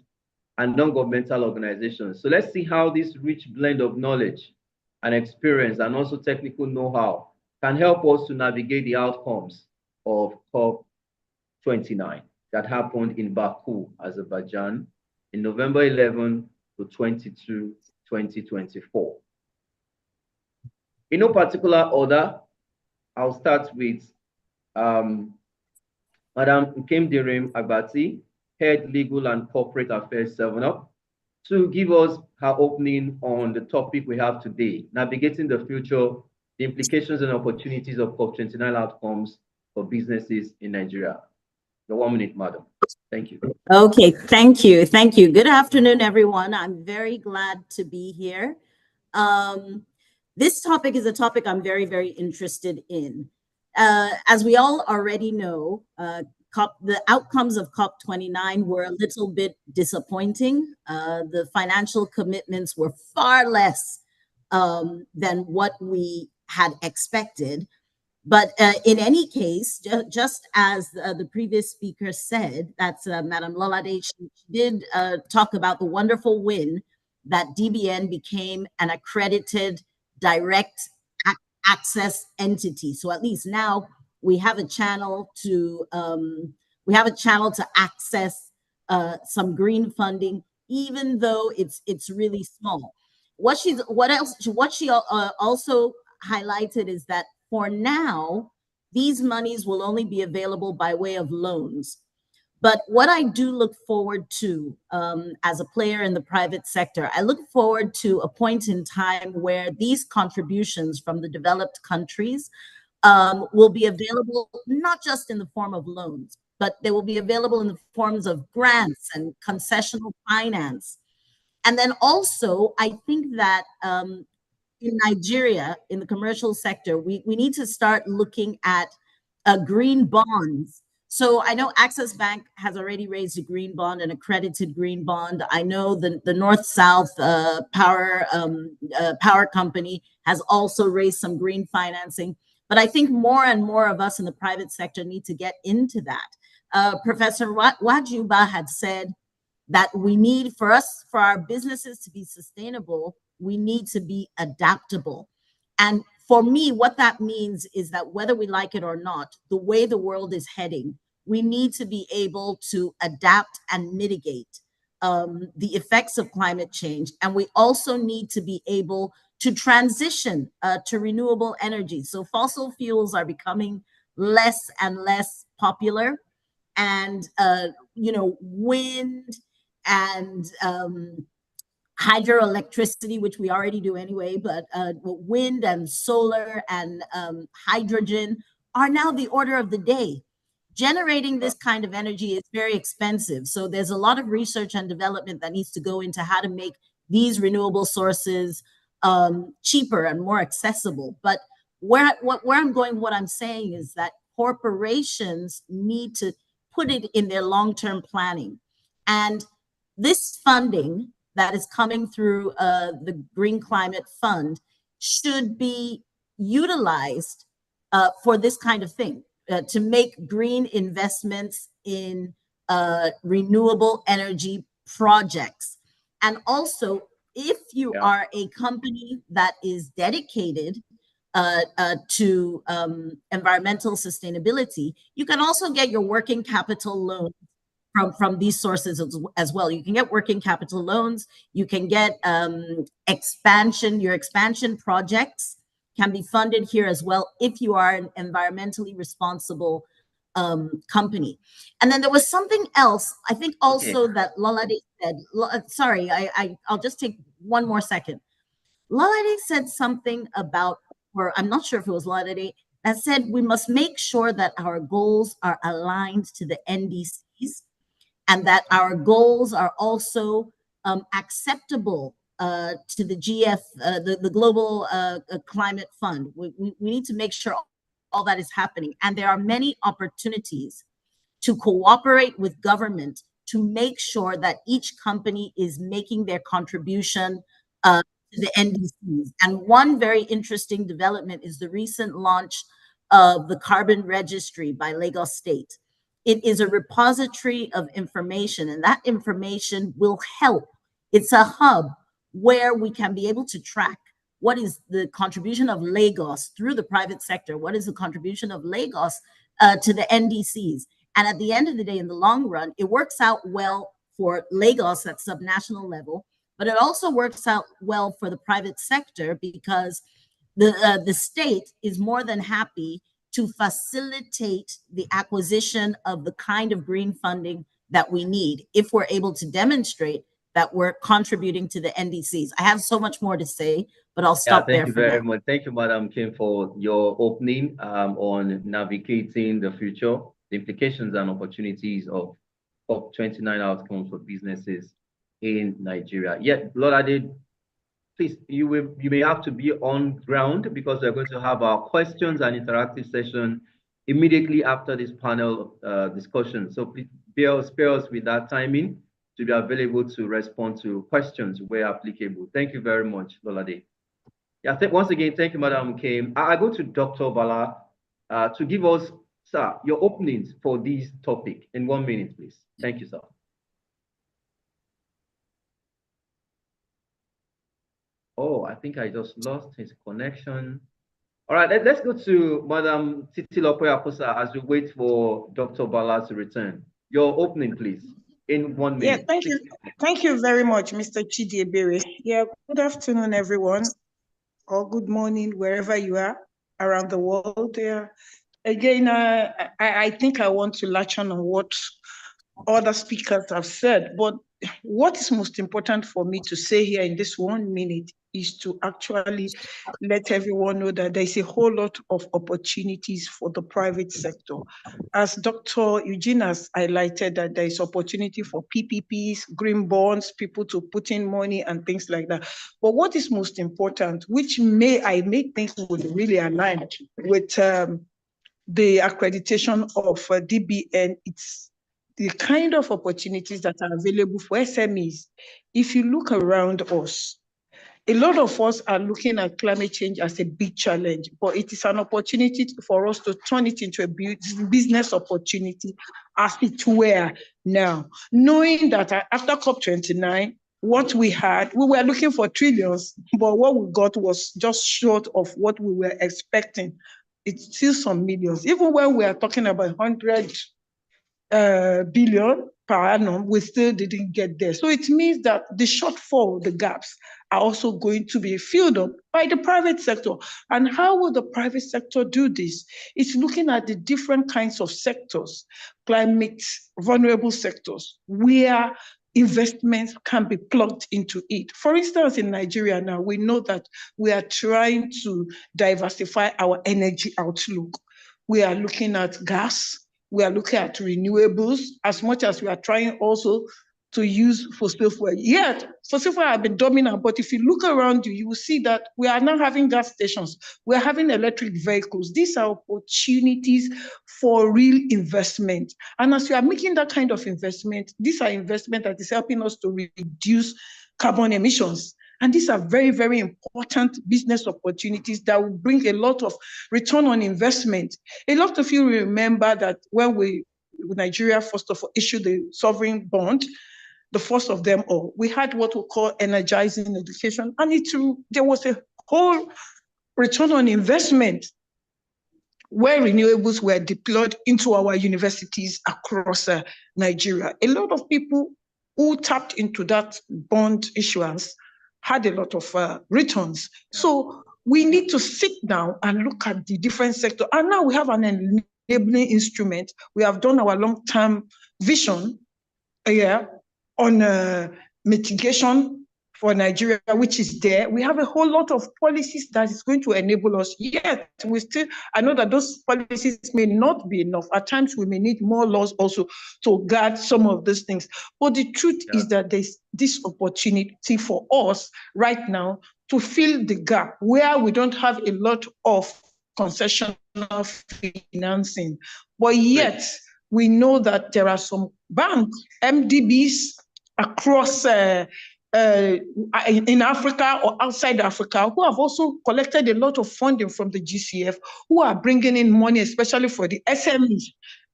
and non-governmental organizations. So let's see how this rich blend of knowledge and experience and also technical know-how can help us to navigate the outcomes of COP29 that happened in Baku, Azerbaijan, in November 11 to 22, 2024. In no particular order, I'll start with Madam Nkemdirim Agbati, Head Legal and Corporate Affairs 7up, to give us her opening on the topic we have today, navigating the future, the implications and opportunities of COP29 outcomes for businesses in Nigeria. The 1 minute, madam. Thank you. Okay, thank you. Thank you. Good afternoon, everyone. I'm very glad to be here. This topic is a topic I'm very, very interested in. As we all already know, the outcomes of COP29 were a little bit disappointing. The financial commitments were far less than what we had expected. But in any case, just as the previous speaker said, that's Madam Lolade, she did talk about the wonderful win that DBN became an accredited direct access entity. So at least now we have a channel to access some green funding, even though it's really small. What she also highlighted is that for now, these monies will only be available by way of loans. But what I do look forward to as a player in the private sector, I look forward to a point in time where these contributions from the developed countries will be available not just in the form of loans, but they will be available in the forms of grants and concessional finance. And then also, I think that in Nigeria, in the commercial sector, we need to start looking at green bonds. So I know Access Bank has already raised a green bond, an accredited green bond. I know the North-South power company has also raised some green financing. But I think more and more of us in the private sector need to get into that. Professor Wajuba had said that we need, for our businesses to be sustainable, we need to be adaptable. And for me, what that means is that whether we like it or not, the way the world is heading, we need to be able to adapt and mitigate the effects of climate change. And we also need to be able to transition to renewable energy. So fossil fuels are becoming less and less popular. And, wind and hydroelectricity, which we already do anyway, but wind and solar and hydrogen are now the order of the day. Generating this kind of energy is very expensive. So there's a lot of research and development that needs to go into how to make these renewable sources cheaper and more accessible. But where I'm going, what I'm saying is that corporations need to put it in their long-term planning. And this funding that is coming through the Green Climate Fund should be utilized for this kind of thing, to make green investments in renewable energy projects. And also, if you are a company that is dedicated to environmental sustainability, you can also get your working capital loan from these sources as well. You can get working capital loans. You can get your expansion projects can be funded here as well if you are an environmentally responsible company. And then there was something else, I think also that Lolade said, sorry, I'll just take one more second. Lolade said something about, or I'm not sure if it was Lolade, that said we must make sure that our goals are aligned to the NDCs and that our goals are also acceptable to the the Global Climate Fund. We need to make sure all that is happening. And there are many opportunities to cooperate with government to make sure that each company is making their contribution to the NDCs. And one very interesting development is the recent launch of the carbon registry by Lagos State. It is a repository of information, and that information will help. It's a hub where we can be able to track what is the contribution of Lagos through the private sector, what is the contribution of Lagos to the NDCs. And at the end of the day, in the long run, it works out well for Lagos at subnational level, but it also works out well for the private sector because The state is more than happy to facilitate the acquisition of the kind of green funding that we need if we're able to demonstrate that we're contributing to the NDCs. I have so much more to say, but I'll stop there for now. Thank you very much. Thank you, Madam Kim, for your opening on navigating the future, the implications and opportunities of COP29 outcomes for businesses in Nigeria. Yet, Lolade, please, you may have to be on ground because we're going to have our questions and interactive session immediately after this panel discussion. So please spare us with that timing to be available to respond to questions where applicable. Thank you very much, Lolade. Yeah, once again, thank you, Madam Kim. I go to Dr. Bala to give us, sir, your openings for this topic in 1 minute, please. Thank you, sir. Oh, I think I just lost his connection. All right, let's go to Madam Titilope Aposa as we wait for Dr. Bala to return. Your opening, please, in 1 minute. Yeah, thank you. Thank you very much, Mr. Chidiebere. Yeah, good afternoon, everyone, or good morning, wherever you are around the world. Yeah. Again, I think I want to latch on what other speakers have said, but what is most important for me to say here in this 1 minute is to actually let everyone know that there's a whole lot of opportunities for the private sector. As Dr. Eugene has highlighted, that there is opportunity for PPPs, green bonds, people to put in money and things like that. But what is most important, which I may think would really align with the accreditation of DBN, it's the kind of opportunities that are available for SMEs. If you look around us, a lot of us are looking at climate change as a big challenge, but it is an opportunity for us to turn it into a business opportunity, as it were now. Knowing that after COP29, what we had, we were looking for trillions, but what we got was just short of what we were expecting. It's still some millions. Even when we are talking about 100 billion per annum, we still didn't get there. So it means that the shortfall, the gaps, are also going to be filled up by the private sector. And how will the private sector do this? It's looking at the different kinds of sectors, climate vulnerable sectors, where investments can be plugged into it. For instance, in Nigeria now, we know that we are trying to diversify our energy outlook. We are looking at gas, we are looking at renewables, as much as we are trying also to use fossil fuel. Yet, fossil fuel have been dominant, but if you look around you, you will see that we are now having gas stations, we are having electric vehicles. These are opportunities for real investment. And as you are making that kind of investment, these are investments that is helping us to reduce carbon emissions. And these are very, very important business opportunities that will bring a lot of return on investment. A lot of you remember that when Nigeria first of all issued the sovereign bond, the first of them all, we had what we call energizing education, and there was a whole return on investment where renewables were deployed into our universities across Nigeria. A lot of people who tapped into that bond issuance had a lot of returns. So we need to sit down and look at the different sectors. And now we have an enabling instrument. We have done our long-term vision on mitigation for Nigeria, which is there. We have a whole lot of policies that is going to enable us. Yet I know that those policies may not be enough. At times we may need more laws also to guard some of these things. But the truth is that there's this opportunity for us right now to fill the gap where we don't have a lot of concessional financing. But yet we know that there are some banks, MDBs across in Africa or outside Africa, who have also collected a lot of funding from the GCF, who are bringing in money, especially for the SME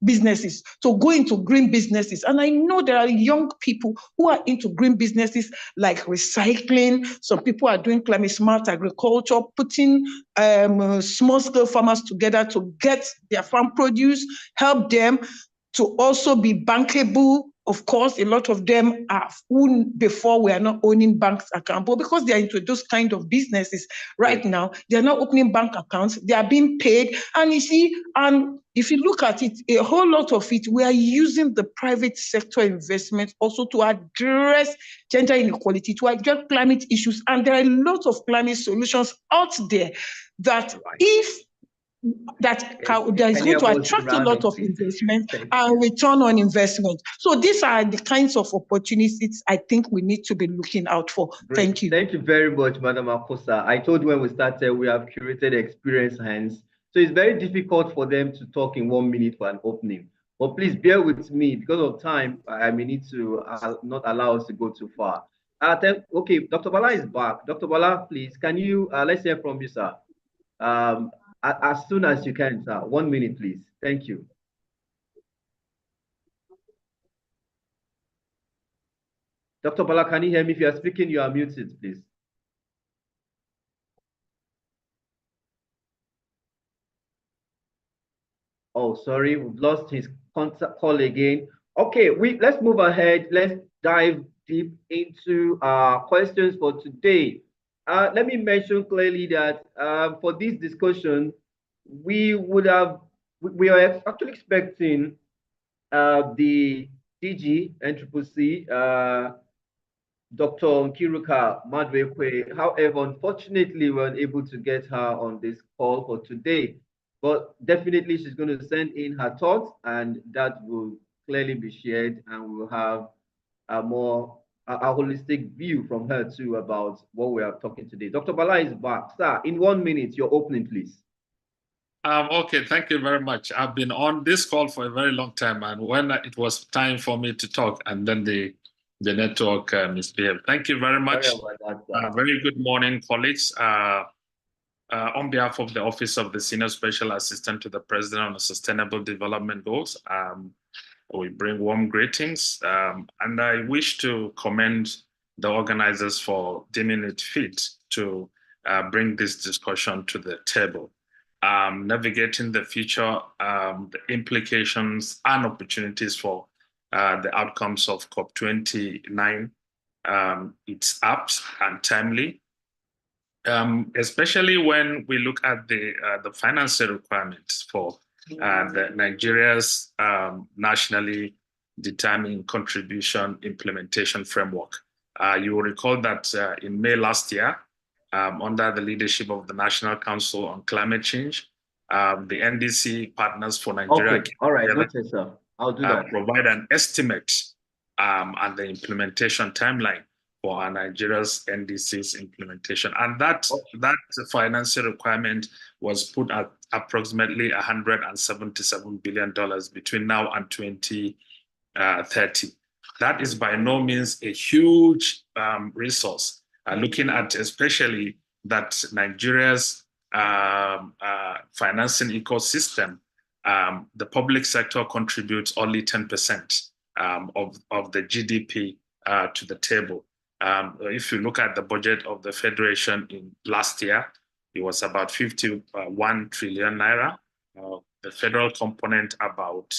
businesses, to go into green businesses. And I know there are young people who are into green businesses like recycling. Some people are doing climate smart agriculture, putting small scale farmers together to get their farm produce, help them to also be bankable Of course, a lot of them are who before we are not owning bank accounts, but because they are into those kind of businesses right now, they are not opening bank accounts, they are being paid. And you see, and if you look at it, a whole lot of it, we are using the private sector investment also to address gender inequality, to address climate issues. And there are a lot of climate solutions out there that if that is going to attract a lot of investment and return on investment. So these are the kinds of opportunities I think we need to be looking out for. Great. Thank you. Thank you very much, Madam Akosa. I told you when we started, we have curated experienced hands. So it's very difficult for them to talk in 1 minute for an opening. But please bear with me because of time. I may need to not allow us to go too far. Okay, Dr. Bala is back. Dr. Bala, please, can you, let's hear from you, sir. As soon as you can, sir. 1 minute, please. Thank you. Dr. Bala, can you hear me? If you are speaking, you are muted, please. Oh, sorry, we've lost his contact call again. Okay, let's move ahead. Let's dive deep into questions for today. Let me mention clearly that for this discussion, we are actually expecting the DG NCCC, Dr. Nkiruka Madwekwe. However, unfortunately, we weren't able to get her on this call for today. But definitely, she's going to send in her thoughts, and that will clearly be shared, and we'll have a more holistic view from her too about what we are talking today. Dr. Bala is back. Sir, in 1 minute, your opening, please. Okay, thank you very much. I've been on this call for a very long time, and when it was time for me to talk, and then the network misbehaved. Thank you very much. Very good morning, colleagues. On behalf of the Office of the Senior Special Assistant to the President on the Sustainable Development Goals, we bring warm greetings. And I wish to commend the organizers for deeming it fit to bring this discussion to the table. Navigating the future, the implications and opportunities for the outcomes of COP29. It's apt and timely. Especially when we look at the financial requirements for Nigeria's nationally determined contribution implementation framework. You will recall that in May last year, under the leadership of the National Council on Climate Change, the NDC Partners for Nigeria. Okay, all right, okay, sir. I'll do that. Provide an estimate and the implementation timeline for Nigeria's NDC's implementation. And that financial requirement was put at approximately $177 billion between now and 2030. That is by no means a huge resource. Looking at especially that Nigeria's financing ecosystem, the public sector contributes only 10% of the GDP to the table. If you look at the budget of the Federation in last year, it was about 51 trillion naira. The federal component about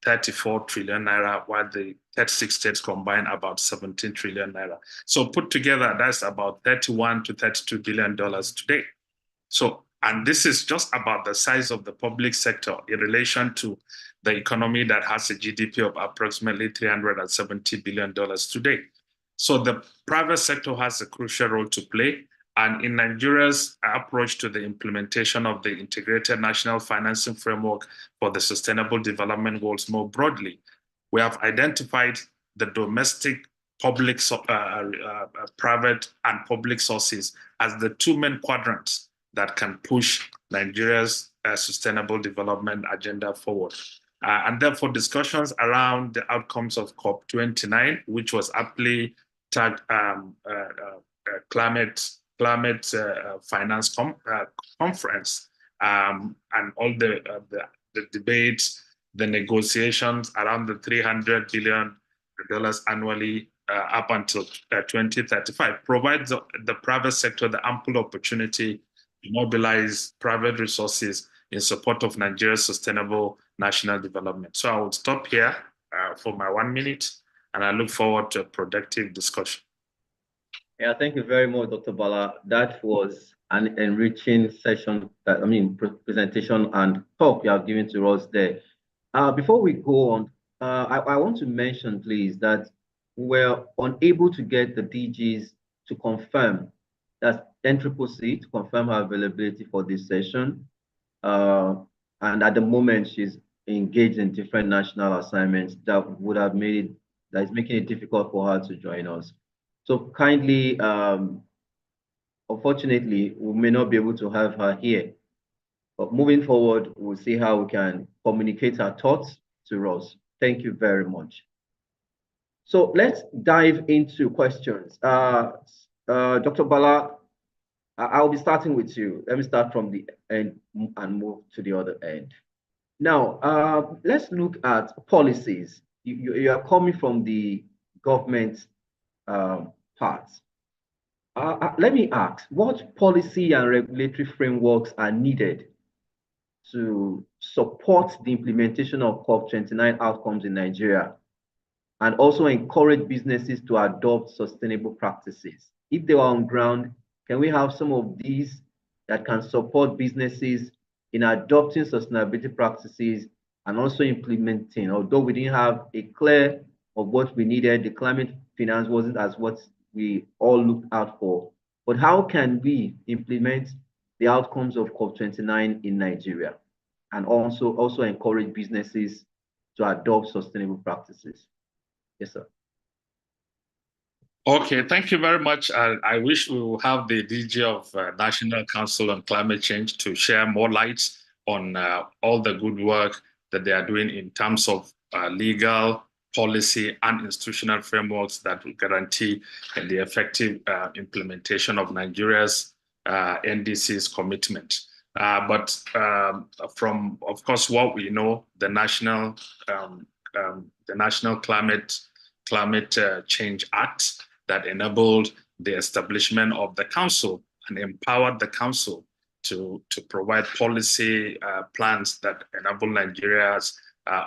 34 trillion naira, while the 36 states combined about 17 trillion naira. So put together, that's about $31 to $32 billion today. So, and this is just about the size of the public sector in relation to the economy that has a GDP of approximately $370 billion today. So the private sector has a crucial role to play. And in Nigeria's approach to the implementation of the Integrated National Financing Framework for the Sustainable Development Goals more broadly, we have identified the domestic, public, private and public sources as the two main quadrants that can push Nigeria's sustainable development agenda forward. And therefore, discussions around the outcomes of COP29, which was aptly tagged climate finance conference, and all the debates, the negotiations around the $300 billion annually up until 2035 provides the private sector the ample opportunity to mobilize private resources in support of Nigeria's sustainable national development. So I will stop here for my 1 minute, and I look forward to a productive discussion. Yeah, thank you very much, Dr. Bala. That was an enriching session, presentation and talk you have given to us there. Before we go on, I want to mention, please, that we're unable to get the DGs to confirm, that's NCCC, to confirm her availability for this session. And at the moment, she's engaged in different national assignments that is making it difficult for her to join us. So kindly, unfortunately, we may not be able to have her here. But moving forward, we'll see how we can communicate our thoughts to us. Thank you very much. So let's dive into questions. Dr. Bala, I'll be starting with you. Let me start from the end and move to the other end. Now, let's look at policies. You are coming from the government parts. Let me ask, what policy and regulatory frameworks are needed to support the implementation of COP29 outcomes in Nigeria and also encourage businesses to adopt sustainable practices? If they are on ground, can we have some of these that can support businesses in adopting sustainability practices and also implementing? Although we didn't have a clear of what we needed, the climate finance wasn't as what we all looked out for. But how can we implement the outcomes of COP29 in Nigeria and also encourage businesses to adopt sustainable practices? Yes, sir. Okay, thank you very much. I wish we will have the DG of National Council on Climate Change to share more light on all the good work that they are doing in terms of legal, policy, and institutional frameworks that will guarantee the effective implementation of Nigeria's NDC's commitment. But from, of course, what we know, the National Climate Change Act that enabled the establishment of the council and empowered the council to provide policy plans that enable Nigeria's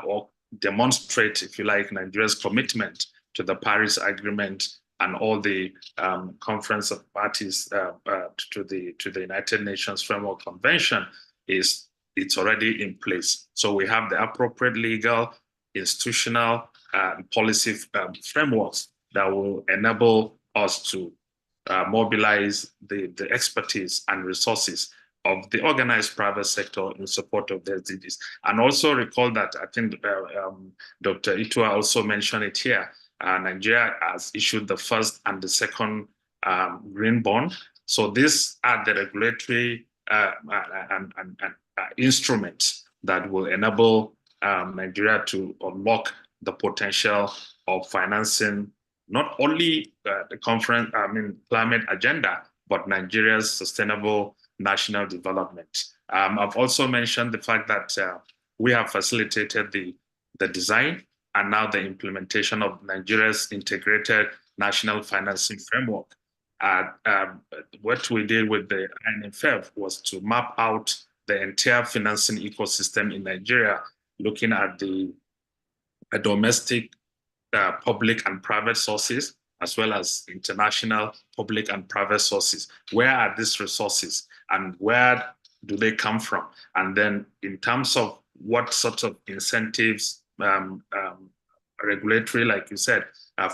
or demonstrate, if you like, Nigeria's commitment to the Paris Agreement and all the conference of parties to the United Nations Framework Convention it's already in place. So we have the appropriate legal, institutional, policy frameworks that will enable us to mobilize the expertise and resources of the organized private sector in support of the SDGs. And also recall that I think Dr. Itua also mentioned it here. Nigeria has issued the first and the second green bond. So these are the regulatory instruments that will enable Nigeria to unlock the potential of financing not only the climate agenda, but Nigeria's sustainable national development. I've also mentioned the fact that we have facilitated the design and now the implementation of Nigeria's integrated national financing framework. What we did with the INFF was to map out the entire financing ecosystem in Nigeria, looking at the domestic public and private sources, as well as international public and private sources. Where are these resources and where do they come from? And then in terms of what sort of incentives, regulatory, like you said,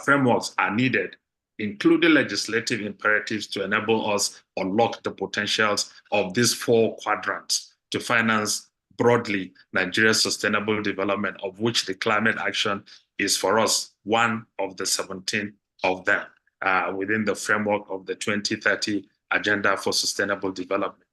frameworks are needed, including legislative imperatives to enable us unlock the potentials of these 4 quadrants to finance broadly Nigeria's sustainable development, of which the climate action is for us one of the 17 of them within the framework of the 2030 Agenda for Sustainable Development.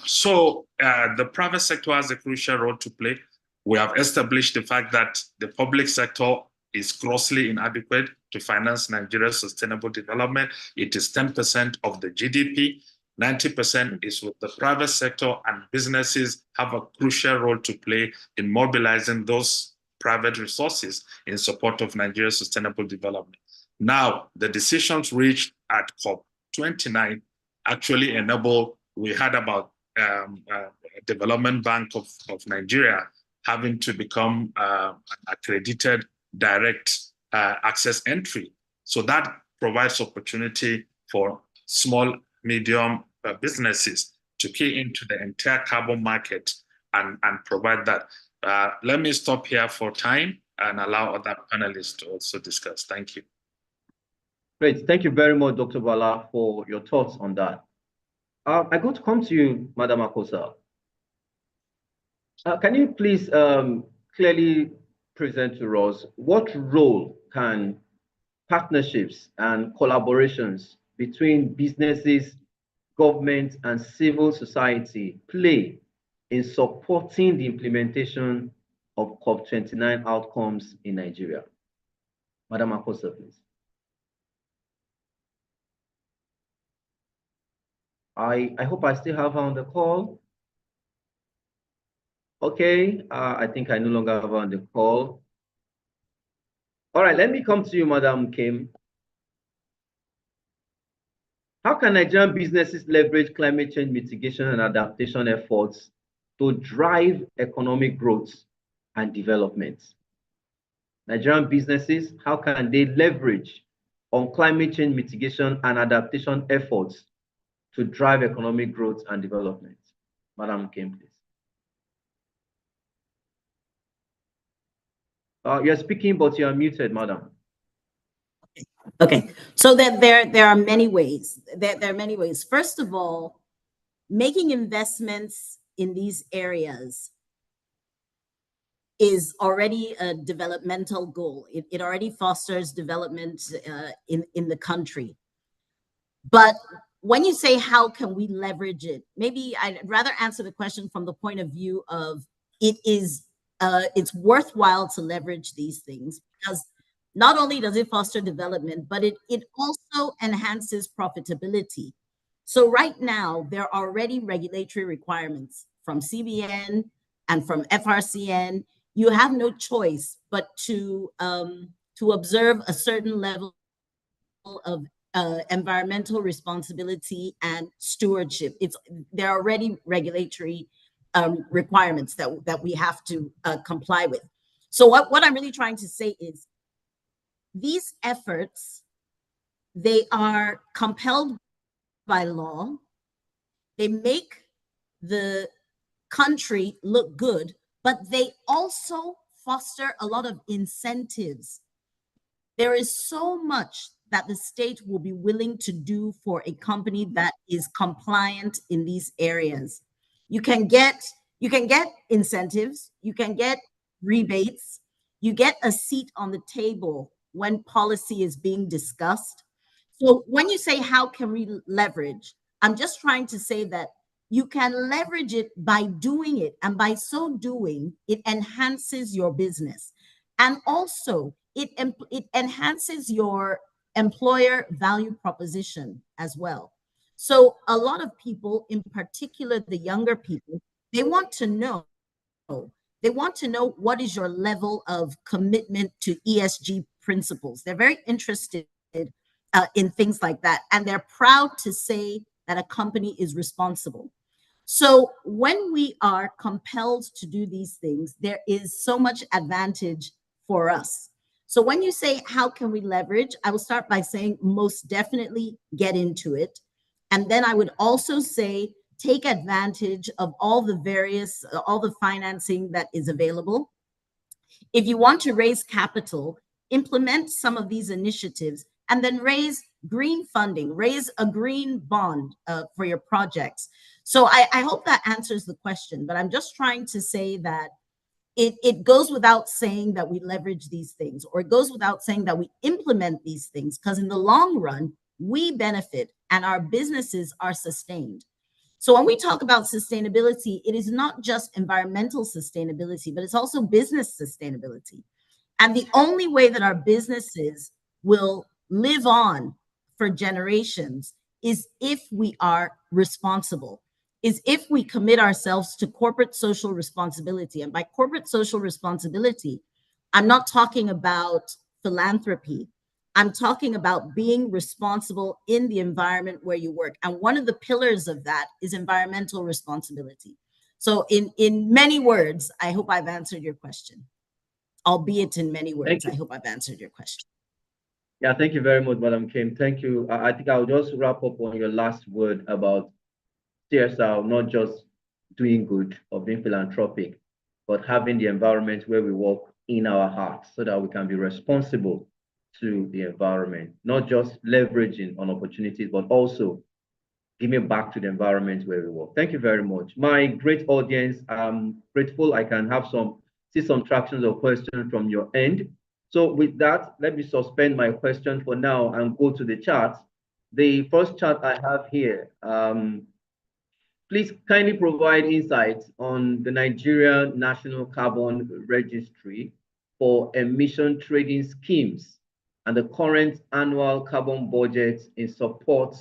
So the private sector has a crucial role to play. We have established the fact that the public sector is grossly inadequate to finance Nigeria's sustainable development. It is 10% of the GDP. 90% is with the private sector, and businesses have a crucial role to play in mobilizing those private resources in support of Nigeria's sustainable development. Now, the decisions reached at COP29 actually enable, we had about Development Bank of Nigeria having to become an accredited direct access entry. So that provides opportunity for small, medium businesses to key into the entire carbon market and provide that. Let me stop here for time and allow other panelists to also discuss. Thank you. Great. Thank you very much, Dr. Bala, for your thoughts on that. I'm going to come to you, Madam Akosa. Can you please clearly present to us what role can partnerships and collaborations between businesses, government, and civil society play in supporting the implementation of COP29 outcomes in Nigeria? Madam Akosa, please. I hope I still have her on the call. Okay, I think I no longer have her on the call. All right, let me come to you, Madam Kim. How can Nigerian businesses leverage climate change mitigation and adaptation efforts to drive economic growth and development? Nigerian businesses, how can they leverage on climate change mitigation and adaptation efforts to drive economic growth and development? Madam Kim, please. You're speaking, but you are muted, madam. Okay, so that there are many ways. There are many ways. First of all, making investments in these areas is already a developmental goal. It already fosters development in the country. But when you say how can we leverage it, maybe I'd rather answer the question from the point of view of it's worthwhile to leverage these things, because not only does it foster development, but it also enhances profitability. So right now, there are already regulatory requirements from CBN and from FRCN. You have no choice but to observe a certain level of environmental responsibility and stewardship. There are already regulatory requirements that we have to comply with. So what I'm really trying to say is these efforts, they are compelled by law. They make the country look good, but they also foster a lot of incentives. There is so much that the state will be willing to do for a company that is compliant in these areas. You can get incentives, you can get rebates, you get a seat on the table when policy is being discussed. So when you say how can we leverage, I'm just trying to say that you can leverage it by doing it, and by so doing, it enhances your business. And also, it enhances your employer value proposition as well. So a lot of people, in particular the younger people, they want to know what is your level of commitment to ESG principles. They're very interested in things like that, and they're proud to say that a company is responsible. So when we are compelled to do these things, there is so much advantage for us. So when you say, how can we leverage? I will start by saying most definitely get into it. And then I would also say, take advantage of all the financing that is available. If you want to raise capital, implement some of these initiatives and then raise green funding, raise a green bond for your projects. So I hope that answers the question, but I'm just trying to say that it goes without saying that we leverage these things, or it goes without saying that we implement these things, because in the long run, we benefit and our businesses are sustained. So when we talk about sustainability, it is not just environmental sustainability, but it's also business sustainability. And the only way that our businesses will live on for generations is if we are responsible, is if we commit ourselves to corporate social responsibility. And by corporate social responsibility, I'm not talking about philanthropy. I'm talking about being responsible in the environment where you work. And one of the pillars of that is environmental responsibility. So in many words, I hope I've answered your question. Albeit in many words, I hope I've answered your question. Yeah, thank you very much, Madam Kim. Thank you. I think I'll just wrap up on your last word about CSR, not just doing good or being philanthropic, but having the environment where we work in our hearts so that we can be responsible to the environment, not just leveraging on opportunities, but also giving back to the environment where we work. Thank you very much. My great audience, I'm grateful I can see some tractions of questions from your end. So with that, let me suspend my question for now and go to the chat. The first chat I have here, please kindly provide insights on the Nigeria National Carbon Registry for emission trading schemes and the current annual carbon budget in support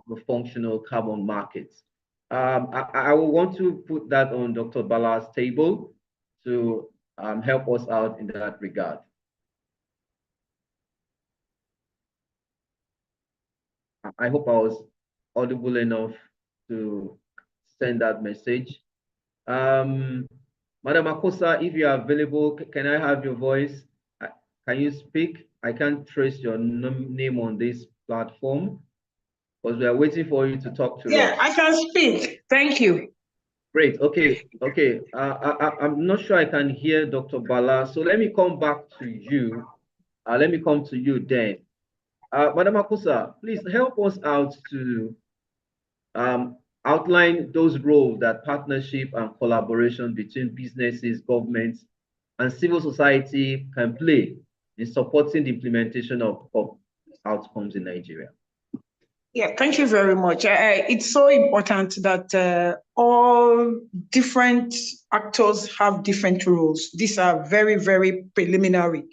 of a functional carbon market. I will want to put that on Dr. Bala's table to help us out in that regard. I hope I was audible enough to send that message. Madam Akosa, if you are available, can I have your voice? Can you speak? I can't trace your name on this platform because we are waiting for you to talk to us. Yeah, I can speak. Thank you. Great. Okay. I'm not sure I can hear Dr. Bala, so let me come back to you. Let me come to you then. Madam Akosa, please help us out to outline those roles that partnership and collaboration between businesses, governments, and civil society can play in supporting the implementation of outcomes in Nigeria. Yeah, thank you very much. It's so important that all different actors have different roles. These are very, very preliminary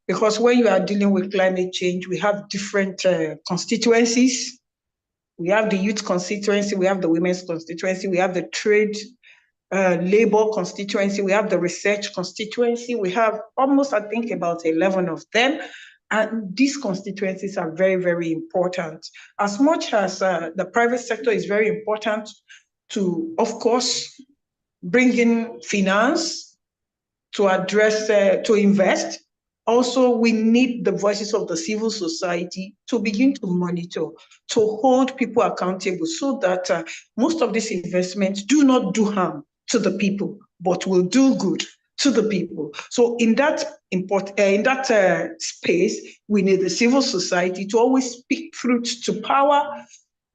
because when you are dealing with climate change, we have different constituencies. We have the youth constituency, we have the women's constituency, we have the trade labor constituency, we have the research constituency, we have almost, I think, about 11 of them. And these constituencies are very, very important. As much as the private sector is very important to, of course, bring in finance, to address, to invest. Also, we need the voices of the civil society to begin to monitor, to hold people accountable so that most of these investments do not do harm to the people, but will do good to the people. So in that space, we need the civil society to always speak truth to power,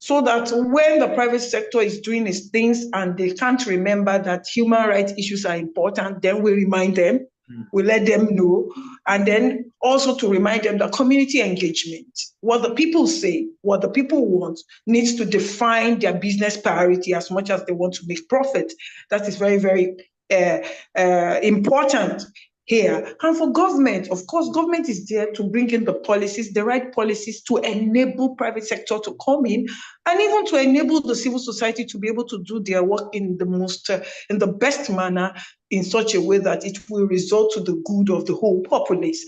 so that when the private sector is doing its things and they can't remember that human rights issues are important, then we remind them, we let them know, and then also to remind them that community engagement, what the people say, what the people want, needs to define their business priority as much as they want to make profit. That is very, very important here. And for government, of course, government is there to bring in the policies, the right policies to enable private sector to come in, and even to enable the civil society to be able to do their work in the best manner, in such a way that it will result to the good of the whole populace.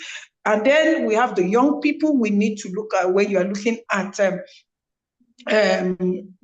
And then we have the young people. We need to look at, when you are looking at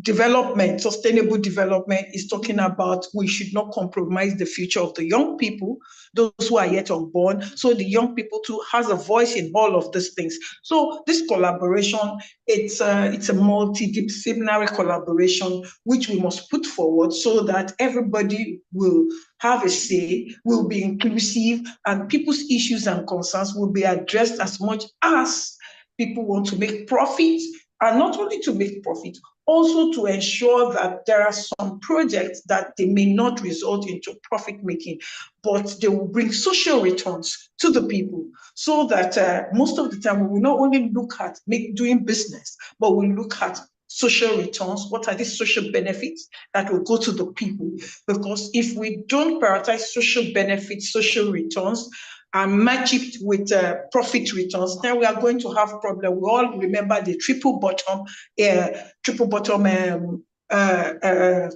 development, sustainable development is talking about we should not compromise the future of the young people, those who are yet unborn. So the young people too has a voice in all of these things. So this collaboration, it's a multidisciplinary collaboration which we must put forward so that everybody will have a say, will be inclusive, and people's issues and concerns will be addressed as much as people want to make profit. And not only to make profit, also to ensure that there are some projects that they may not result into profit making, but they will bring social returns to the people, so that most of the time we will not only look at doing business, but we look at social returns. What are these social benefits that will go to the people? Because if we don't prioritize social benefits, social returns, and match it with profit returns, then we are going to have problems. We all remember the triple bottom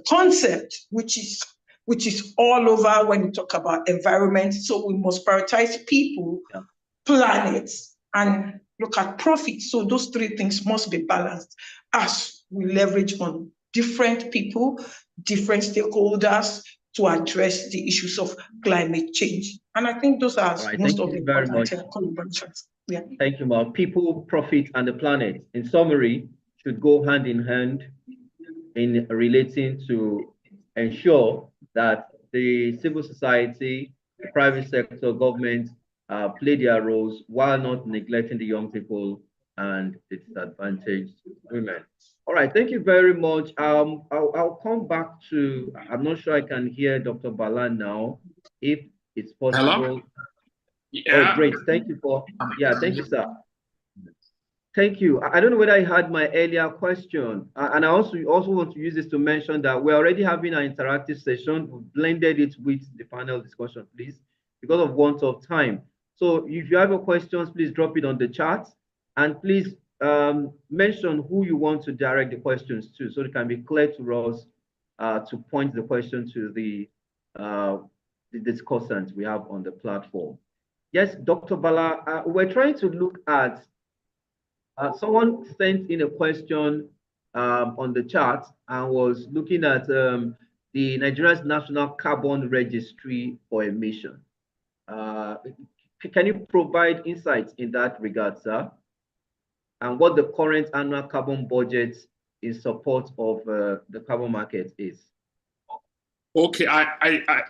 concept, which is all over when we talk about environment. So we must prioritize people, planet, and look at profit. So those three things must be balanced as we leverage on different people, different stakeholders to address the issues of climate change. And I think those are right, most thank of the you very important much. collaborations. Yeah. Thank you, Mark. People, profit, and the planet, in summary, should go hand in hand in relating to ensure that the civil society, the private sector, government play their roles while not neglecting the young people and the disadvantaged women. All right, thank you very much. I'll come back to, I'm not sure I can hear Dr. Bala now, if it's possible. Hello? Oh, Yeah. great. Thank you for, yeah, thank you, sir. Thank you. I don't know whether I had my earlier question, and I also want to use this to mention that we're already having an interactive session. We've blended it with the panel discussion, please, because of want of time. So if you have your questions, please drop it on the chat, and please mention who you want to direct the questions to, so it can be clear to us to point the question to the discussants we have on the platform. Yes, Dr. Bala, we're trying to look at someone sent in a question on the chat and was looking at the Nigeria's National Carbon Registry for emission. Can you provide insights in that regard, sir? And what the current annual carbon budget in support of the carbon market is? Okay,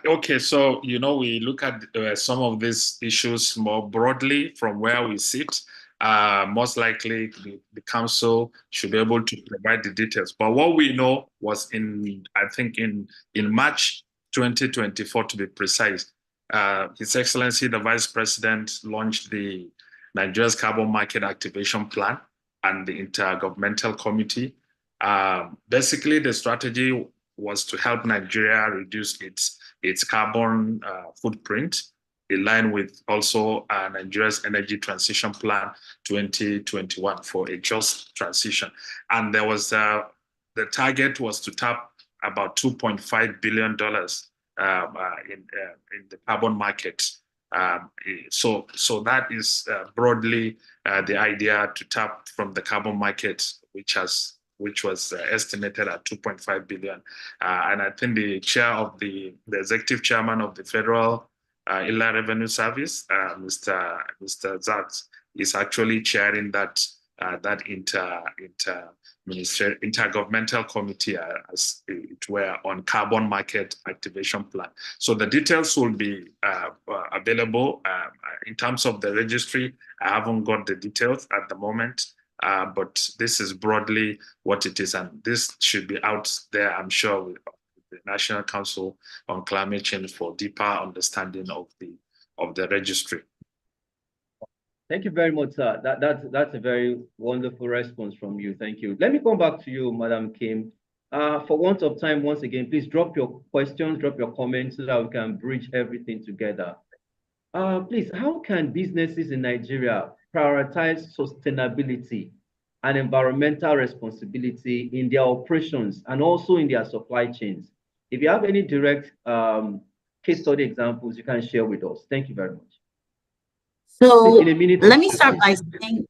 okay. So we look at some of these issues more broadly from where we sit. Most likely, the council should be able to provide the details. But what we know was I think in March 2024, to be precise, His Excellency the Vice President launched the Nigeria's Carbon Market Activation Plan and the Intergovernmental Committee. Basically, the strategy was to help Nigeria reduce its carbon footprint, in line with also Nigeria's Energy Transition Plan 2021 for a just transition. And there was the target was to tap about $2.5 billion in the carbon market. So that is broadly the idea, to tap from the carbon market, which was estimated at 2.5 billion. And I think the executive chairman of the Federal Inland Revenue Service, Mr. Zat, is actually chairing that intergovernmental committee, as it were, on carbon market activation plan. So the details will be available. In terms of the registry, I haven't got the details at the moment. But this is broadly what it is, and this should be out there, I'm sure, with the National Council on Climate Change for deeper understanding of the registry. Thank you very much, sir. That's a very wonderful response from you. Thank you. Let me come back to you, Madam Kim. For want of time, once again, please drop your questions, drop your comments, so that we can bridge everything together. Please, how can businesses in Nigeria prioritize sustainability and environmental responsibility in their operations and also in their supply chains? If you have any direct case study examples, you can share with us. Thank you very much. So please, let me start by saying,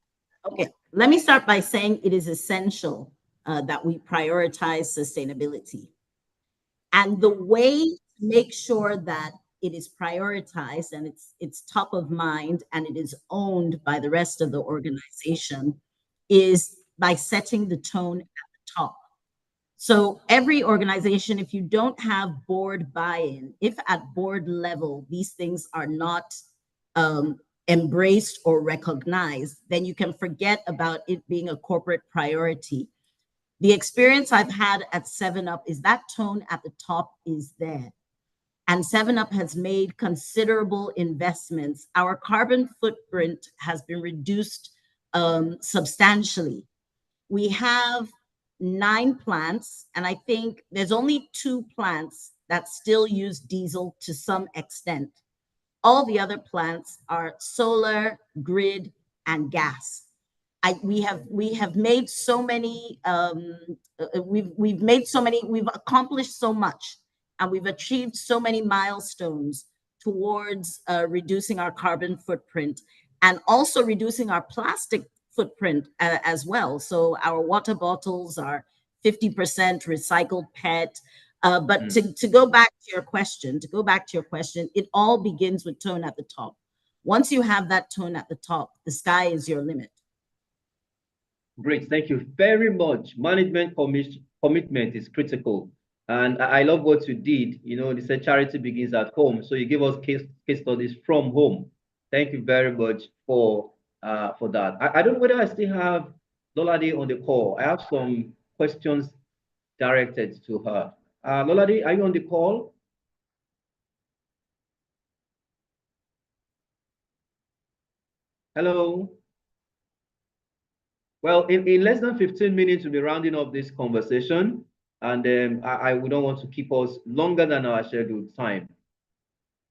let me start by saying it is essential that we prioritize sustainability. And the way to make sure that it is prioritized and it's top of mind and it is owned by the rest of the organization is by setting the tone at the top. So every organization, if you don't have board buy-in, if at board level these things are not embraced or recognized, then you can forget about it being a corporate priority. The experience I've had at 7UP is that tone at the top is there. And 7UP has made considerable investments. Our carbon footprint has been reduced substantially. We have 9 plants, and I think there's only 2 plants that still use diesel to some extent. All the other plants are solar, grid, and gas. We have made so many. We've accomplished so much, and we've achieved so many milestones towards reducing our carbon footprint and also reducing our plastic footprint as well. So our water bottles are 50% recycled PET. But to go back to your question, it all begins with tone at the top. Once you have that tone at the top, the sky is your limit. Great, thank you very much. Management commitment is critical. And I love what you did. You know, they said charity begins at home. So you give us case studies from home. Thank you very much for that. I don't know whether I still have Lolade on the call. I have some questions directed to her. Lolade, are you on the call? Hello. Well, in less than 15 minutes, we'll be rounding up this conversation. And I wouldn't want to keep us longer than our scheduled time.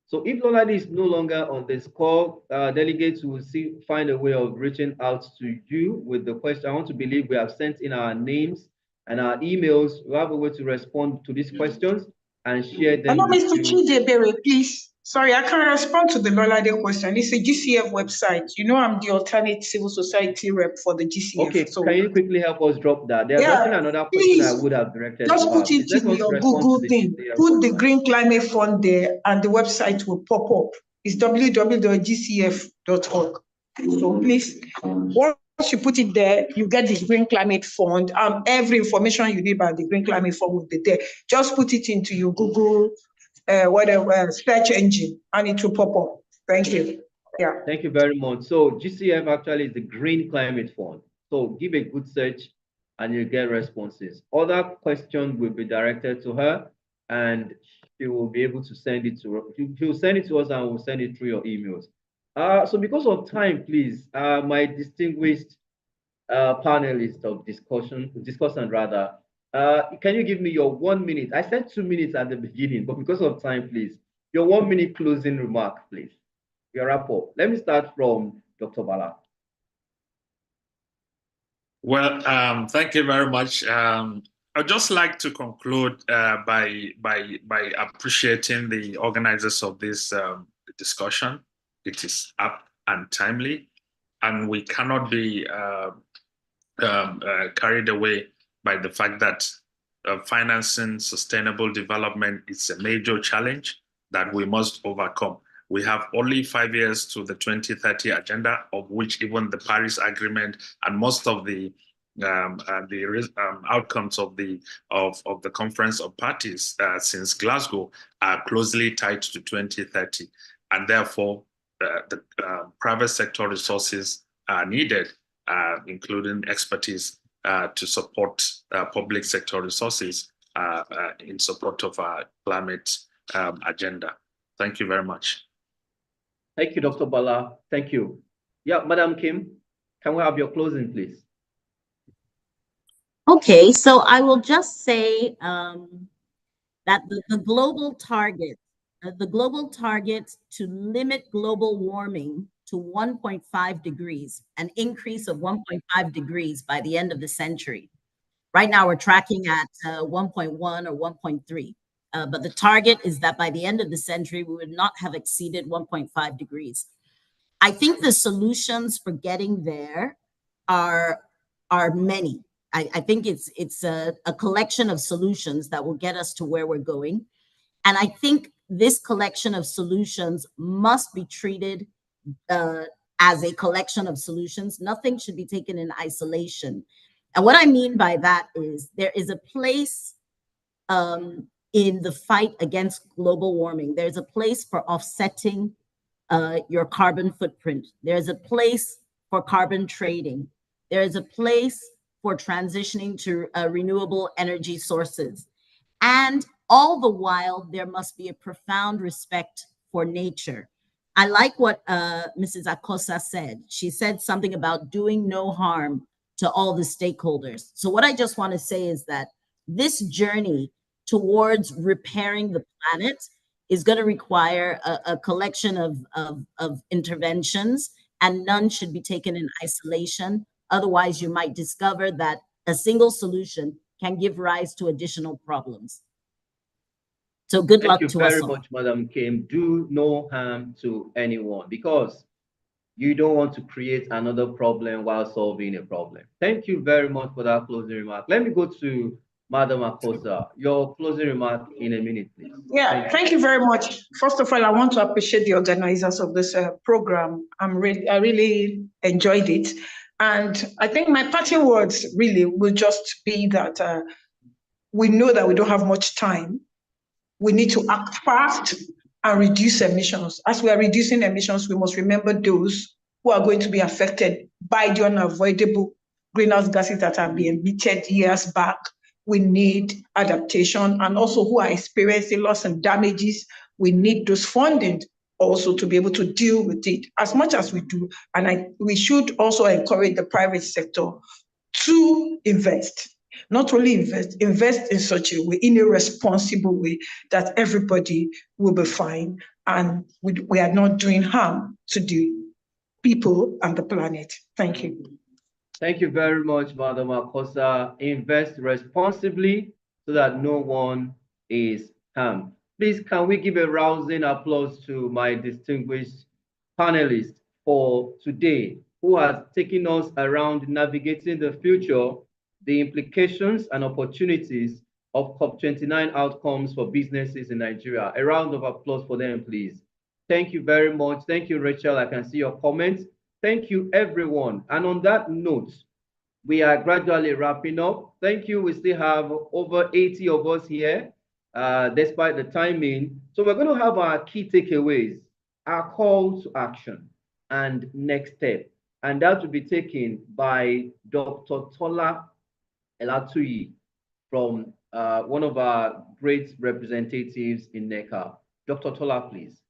So if Lolade is no longer on this call, delegates will find a way of reaching out to you with the question. I want to believe we have sent in our names and our emails. We have a way to respond to these questions and share them. Hello, Mr. Chidebere, please. Sorry, I can respond to the Lolade question. It's a GCF website. You know, I'm the alternate civil society rep for the GCF. Okay, so can you quickly help us drop that? There's actually another question I would have directed just to her. put it in your Google thing. Put the Green Climate Fund there, and the website will pop up. It's www.gcf.org. So please, once you put it there, you get the Green Climate Fund. Every information you need about the Green Climate Fund will be there. Just put it into your Google search engine, and it will pop up. Thank you. Yeah. Thank you very much. So GCF actually is the Green Climate Fund. So give a good search and you get responses. Other questions will be directed to her and she will be able to send it to us. She will send it to us and we'll send it through your emails. So because of time, please, my distinguished panelists of discussion rather, can you give me your 1 minute? I said 2 minutes at the beginning, but because of time, please, your 1 minute closing remark, please. Your wrap up. Let me start from Dr. Bala. Well, thank you very much. I'd just like to conclude by appreciating the organizers of this discussion. It is up and timely, and we cannot be carried away by the fact that financing sustainable development is a major challenge that we must overcome. We have only 5 years to the 2030 agenda, of which even the Paris Agreement and most of the outcomes of the Conference of Parties since Glasgow are closely tied to 2030, and therefore the private sector resources are needed, including expertise, to support public sector resources in support of our climate agenda. Thank you very much. Thank you, Dr. Bala. Thank you. Yeah, Madam Kim, can we have your closing, please? Okay, so I will just say that the global target to limit global warming to 1.5 degrees, an increase of 1.5 degrees by the end of the century. Right now, we're tracking at 1.1 or 1.3. But the target is that by the end of the century, we would not have exceeded 1.5 degrees. I think the solutions for getting there are many. I think it's a collection of solutions that will get us to where we're going. And I think this collection of solutions must be treated as a collection of solutions. Nothing should be taken in isolation. And what I mean by that is there is a place in the fight against global warming. There's a place for offsetting your carbon footprint. There's a place for carbon trading. There is a place for transitioning to renewable energy sources. And all the while, there must be a profound respect for nature. I like what Mrs. Akosa said. She said something about doing no harm to all the stakeholders. So what I just want to say is that this journey towards repairing the planet is going to require a collection of interventions, and none should be taken in isolation. Otherwise, you might discover that a single solution can give rise to additional problems. So good luck to us all. Thank you very much, Madam Kim. Do no harm to anyone, because You don't want to create another problem while solving a problem. Thank you very much for that closing remark. Let me go to Madam Akosa. Your closing remark in a minute, please. Yeah, thank you very much. First of all, I want to appreciate the organizers of this program. I really enjoyed it. And I think my parting words really will just be that we know that we don't have much time. We need to act fast and reduce emissions. As we are reducing emissions, we must remember those who are going to be affected by the unavoidable greenhouse gases that have been emitted years back. We need adaptation, and also who are experiencing loss and damages. We need those funding also to be able to deal with it as much as we do. And we should also encourage the private sector to invest. Not only invest in such a way, in a responsible way, that everybody will be fine and we are not doing harm to the people and the planet. Thank you. Thank you very much, Madam Akosa. Invest responsibly so that no one is harmed. Please, can we give a rousing applause to my distinguished panelists for today, who has taken us around navigating the future, the implications and opportunities of COP29 outcomes for businesses in Nigeria. A round of applause for them, please. Thank you very much. Thank you, Rachel. I can see your comments. Thank you, everyone. And on that note, we are gradually wrapping up. Thank you. We still have over 80 of us here, despite the timing. So we're going to have our key takeaways, our call to action, and next step. And that will be taken by Dr. Tola Elatuyi from one of our great representatives in NECA. Dr. Tola, please.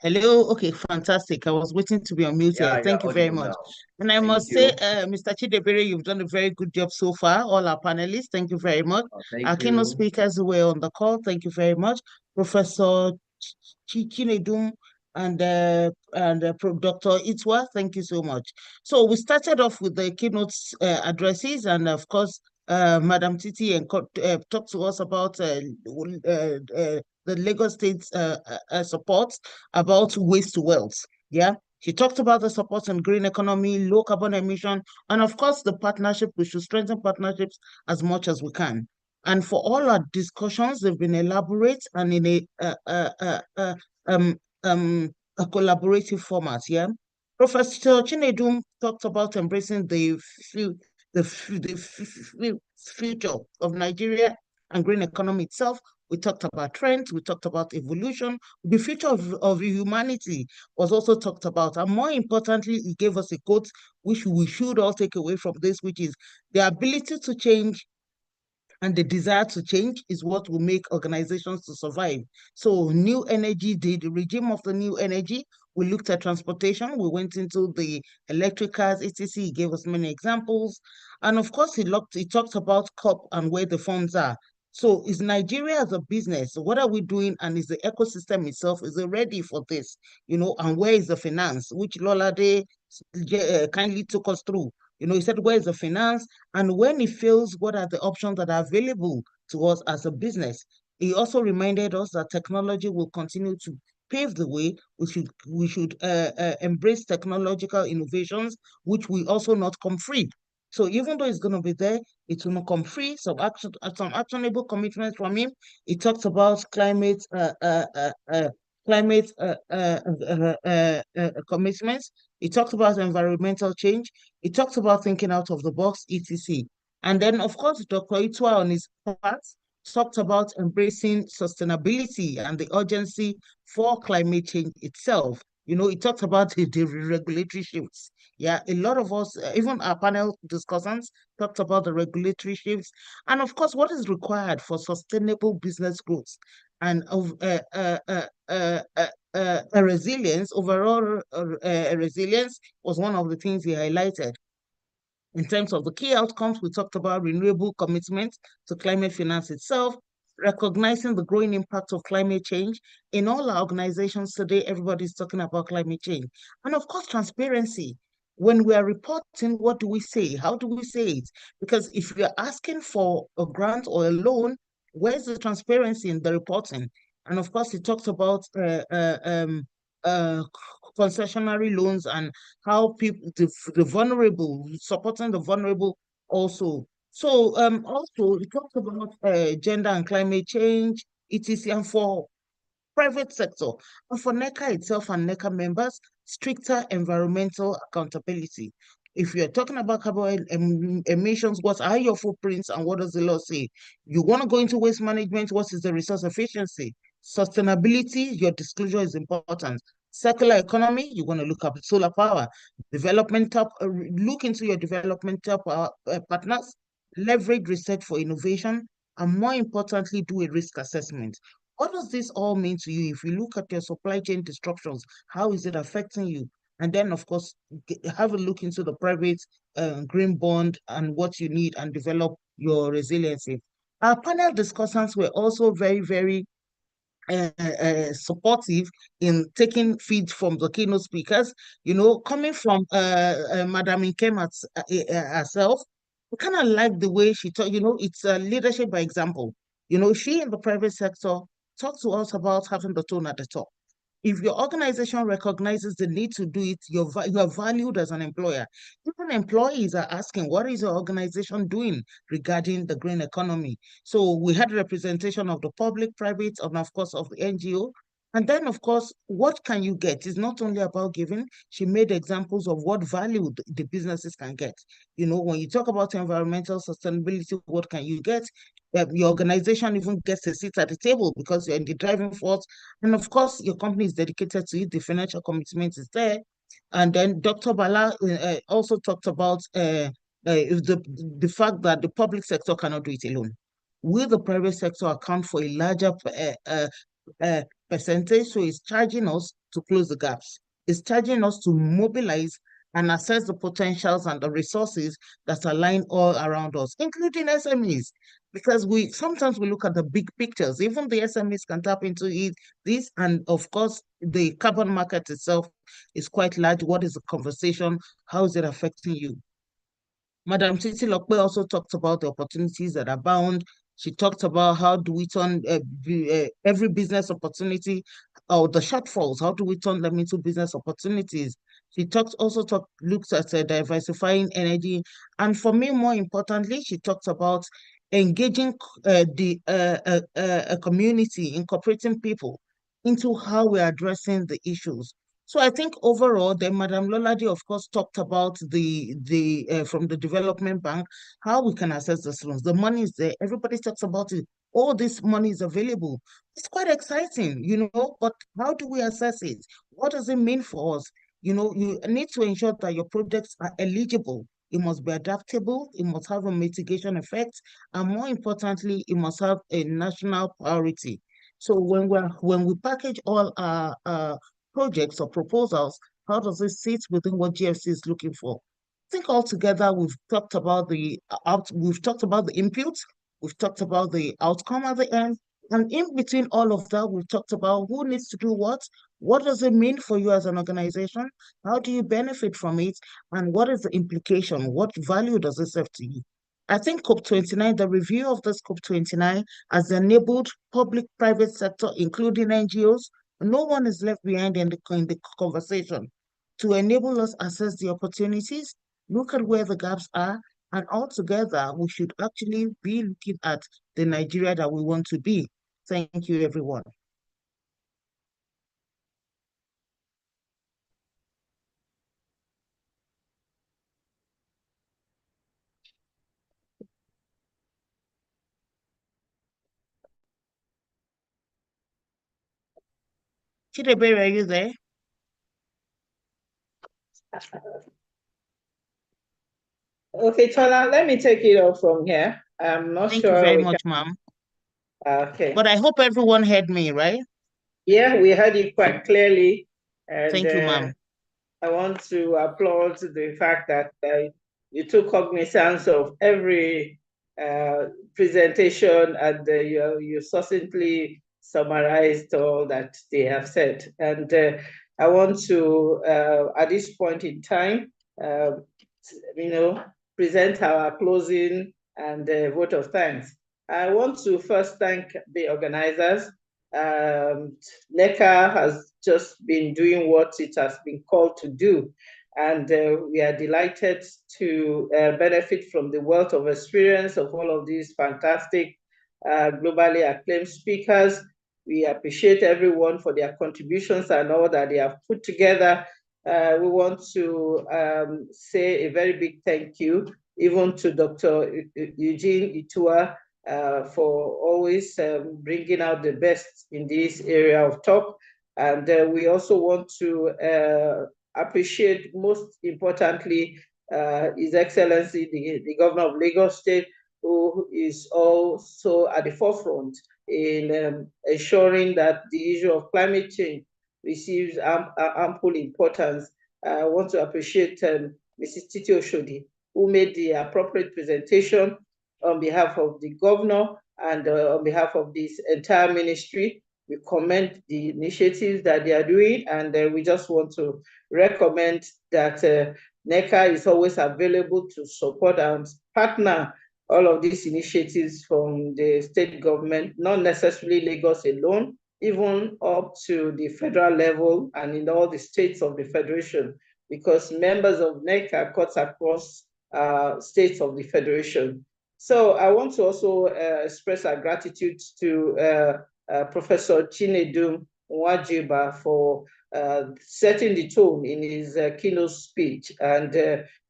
Hello. Okay, fantastic. I was waiting to be unmuted. Yeah, Thank you very much. now. And I Thank must you. say, Mr. Chidebere, you've done a very good job so far. All our panelists, thank you very much. Our keynote speakers who were on the call, thank you very much. Professor Chinedum and Dr. Itwa, thank you so much. So we started off with the keynote addresses, and of course, Madam Titi talked to us about the Lagos State support about waste to wealth. Yeah, she talked about the support on green economy, low carbon emission, and of course the partnership. We should strengthen partnerships as much as we can. And for all our discussions, they've been elaborate and in a collaborative format. Yeah, Professor Chinedum talked about embracing the future of Nigeria and green economy itself. We talked about trends, we talked about evolution. The future of humanity was also talked about. And more importantly, he gave us a quote which we should all take away from this, which is the ability to change and the desire to change is what will make organizations to survive. So new energy, the regime of the new energy, we looked at transportation, we went into the electric cars, etc. He gave us many examples. And of course, he talked about COP and where the funds are. So is Nigeria as a business, what are we doing? And is the ecosystem itself, is it ready for this? You know, and where is the finance, which Lolade kindly took us through. You know, he said, where is the finance? And when it fails, what are the options that are available to us as a business? He also reminded us that technology will continue to pave the way. We should embrace technological innovations, which will also not come free. So even though it's going to be there, it will not come free. Some actionable commitments from him. He talks about climate commitments. He talked about environmental change. He talked about thinking out of the box, etc. And then, of course, Dr. Itwa on his part talked about embracing sustainability and the urgency for climate change itself. You know, he talked about the regulatory shifts. Yeah, a lot of us, even our panel discussants, talked about the regulatory shifts. And of course, what is required for sustainable business growth and of resilience, overall resilience was one of the things he highlighted. In terms of the key outcomes, we talked about renewable commitment to climate finance itself, recognizing the growing impact of climate change. In all our organizations today, everybody's talking about climate change. And of course, transparency. when we are reporting, what do we say? How do we say it? Because if you're asking for a grant or a loan, where's the transparency in the reporting? And of course, he talked about concessionary loans and how people, the vulnerable, supporting the vulnerable also. So also, he talked about gender and climate change, etc. And for private sector, and for NECA itself and NECA members, stricter environmental accountability. If you're talking about carbon emissions, what are your footprints and what does the law say? You want to go into waste management, what is the resource efficiency? Sustainability, your disclosure is important. Circular economy, you want to look at solar power. Developmental, look into your developmental partners, leverage research for innovation, and more importantly, do a risk assessment. What does this all mean to you? If you look at your supply chain disruptions, how is it affecting you? And then, of course, have a look into the private green bond and what you need and develop your resiliency. Our panel discussants were also very, very supportive in taking feed from the keynote speakers. You know, coming from Madam Nkem herself, we kind of like the way she talked. You know, it's leadership by example. You know, she in the private sector talked to us about having the tone at the top. If your organization recognizes the need to do it, you are valued as an employer. Even employees are asking, what is your organization doing regarding the green economy? So we had representation of the public, private, and of course of the NGO. And then, of course, what can you get? It's not only about giving. She made examples of what value the businesses can get. You know, when you talk about environmental sustainability, what can you get? Your organization even gets a seat at the table because you're in the driving force. And of course, your company is dedicated to it. The financial commitment is there. And then Dr. Bala also talked about the fact that the public sector cannot do it alone. Will the private sector account for a larger percentage? So it's charging us to close the gaps. It's charging us to mobilize and assess the potentials and the resources that are lying all around us, including SMEs. Because we sometimes we look at the big pictures. Even the SMEs can tap into it. This, and of course, the carbon market itself is quite large. What is the conversation? How is it affecting you? Madam Titi Lokpe also talked about the opportunities that abound. She talked about how do we turn every business opportunity or the shortfalls, how do we turn them into business opportunities? She looked at diversifying energy. And for me, more importantly, she talked about engaging a community, incorporating people into how we're addressing the issues. So I think overall, then Madam Loladi, of course, talked about the from the development bank, how we can access those loans. The money is there. Everybody talks about it. All this money is available. It's quite exciting, you know, but how do we assess it? What does it mean for us? You know, you need to ensure that your projects are eligible. It must be adaptable. It must have a mitigation effect. And more importantly, it must have a national priority. So when we package all our projects or proposals, how does it sit within what GFC is looking for? I think altogether we've talked about the inputs, we've talked about the outcome at the end, and in between all of that, we've talked about who needs to do what does it mean for you as an organization, how do you benefit from it, and what is the implication, what value does it serve to you? I think COP29, the review of this COP29 has enabled public-private sector, including NGOs, no one is left behind in the conversation, to enable us assess the opportunities, look at where the gaps are, and altogether, we should actually be looking at the Nigeria that we want to be. Thank you, everyone. Chidebere, are you there? Okay, Tola, let me take it off from here. I'm not Thank sure. Thank you very much, ma'am. Okay. But I hope everyone heard me, right? Yeah, we heard it quite clearly. And thank you, ma'am. I want to applaud the fact that you took cognizance of every presentation and you succinctly summarized all that they have said. And I want to, at this point in time, present our closing and vote of thanks. I want to first thank the organizers. NECA has just been doing what it has been called to do, and we are delighted to benefit from the wealth of experience of all of these fantastic globally acclaimed speakers. We appreciate everyone for their contributions and all that they have put together. We want to say a very big thank you even to Dr. Eugene Itua for always bringing out the best in this area of talk. And we also want to appreciate, most importantly, His Excellency, the Governor of Lagos State, who is also at the forefront in ensuring that the issue of climate change receives ample importance. I want to appreciate Mrs. Titi Oshodi, who made the appropriate presentation on behalf of the governor and on behalf of this entire ministry. We commend the initiatives that they are doing, and we just want to recommend that NECA is always available to support and partner all of these initiatives from the state government, not necessarily Lagos alone, even up to the federal level and in all the states of the federation, because members of NECA cuts across states of the federation. So I want to also express our gratitude to Professor Chinedum Nwajiba for setting the tone in his keynote speech. And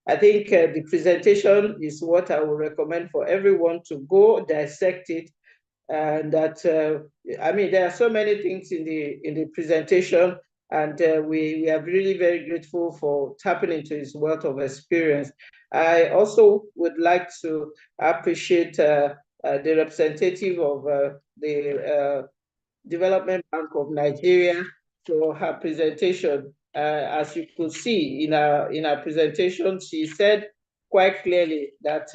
I think the presentation is what I would recommend for everyone to go dissect it. And that, I mean, there are so many things in the presentation, and we are really very grateful for tapping into his wealth of experience. I also would like to appreciate the representative of the Development Bank of Nigeria for her presentation. As you could see in her presentation, she said quite clearly that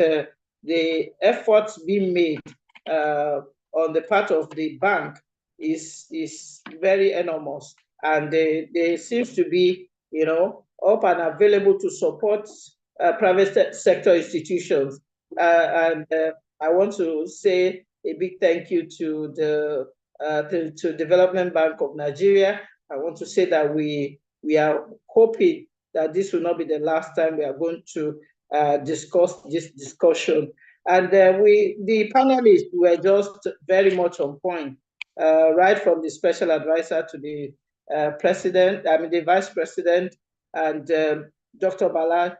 the efforts being made on the part of the bank is very enormous, and they seems to be, up and available to support private sector institutions. And I want to say a big thank you to the Development Bank of Nigeria. I want to say that we are hoping that this will not be the last time we are going to discuss this discussion. And the panelists were just very much on point, right from the special advisor to the the vice president, and Dr. Bala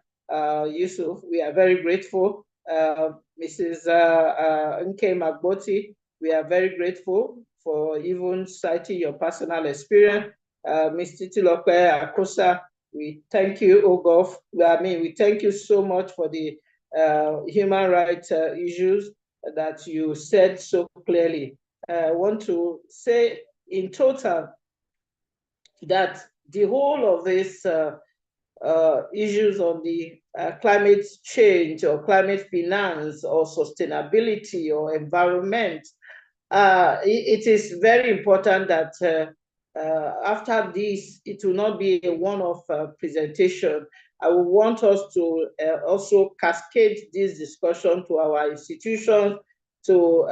Yusuf. We are very grateful. Mrs. Nke Magboti, we are very grateful for even citing your personal experience. Ms. Titilope Akosa, we thank you, Ogof. We thank you so much for the human rights issues that you said so clearly. I want to say in total that the whole of these issues on the climate change or climate finance or sustainability or environment, it is very important that after this, it will not be a one-off presentation. I would want us to also cascade this discussion to our institutions, to,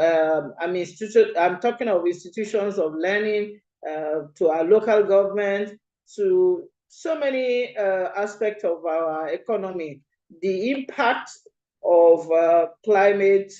I'm talking of institutions of learning, to our local government, to so many aspects of our economy. The impact of climate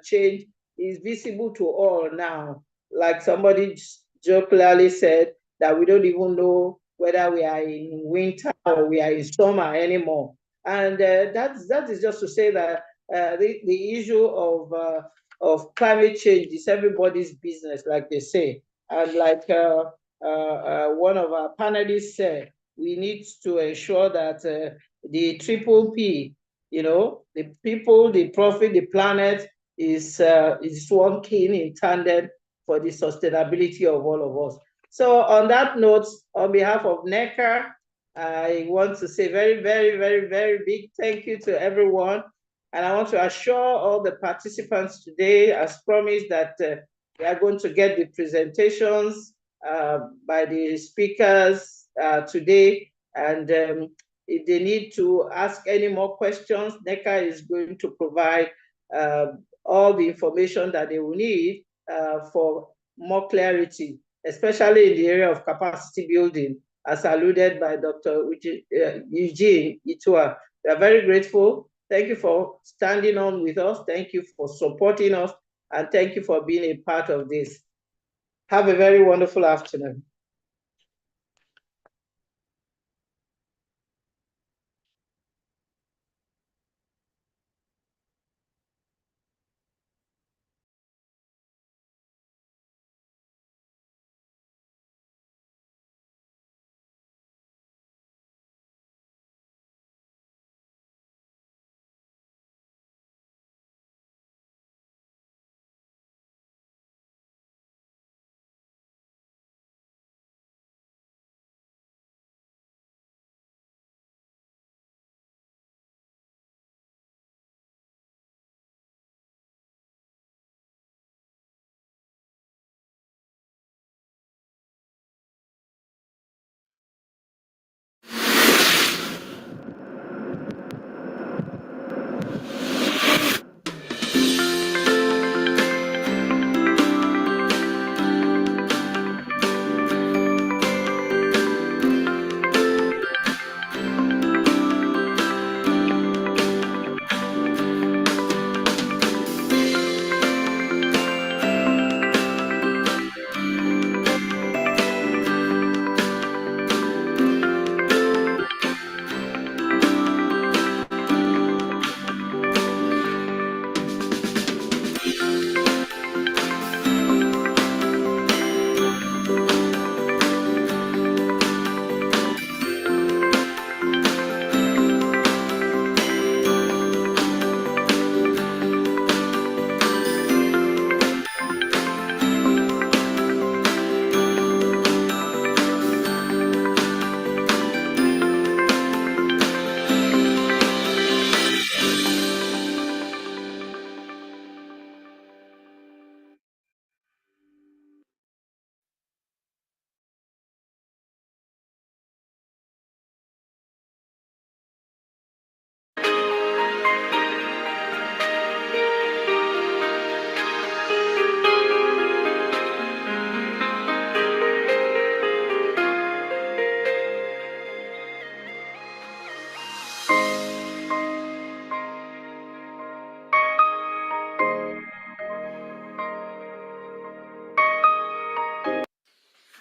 change is visible to all now. Like somebody jokingly said, that we don't even know whether we are in winter or we are in summer anymore. And that is just to say that the issue of climate change is everybody's business, like they say. And like one of our panelists said, we need to ensure that the triple P, the people, the profit, the planet is working in tandem for the sustainability of all of us. So on that note, on behalf of NECA, I want to say very, very, very, very big thank you to everyone. And I want to assure all the participants today, as promised, that we are going to get the presentations by the speakers today. And If they need to ask any more questions, NECA is going to provide all the information that they will need for more clarity, especially in the area of capacity building, as alluded by Dr. Eugene Itua. We are very grateful. Thank you for standing on with us. Thank you for supporting us. And thank you for being a part of this. Have a very wonderful afternoon.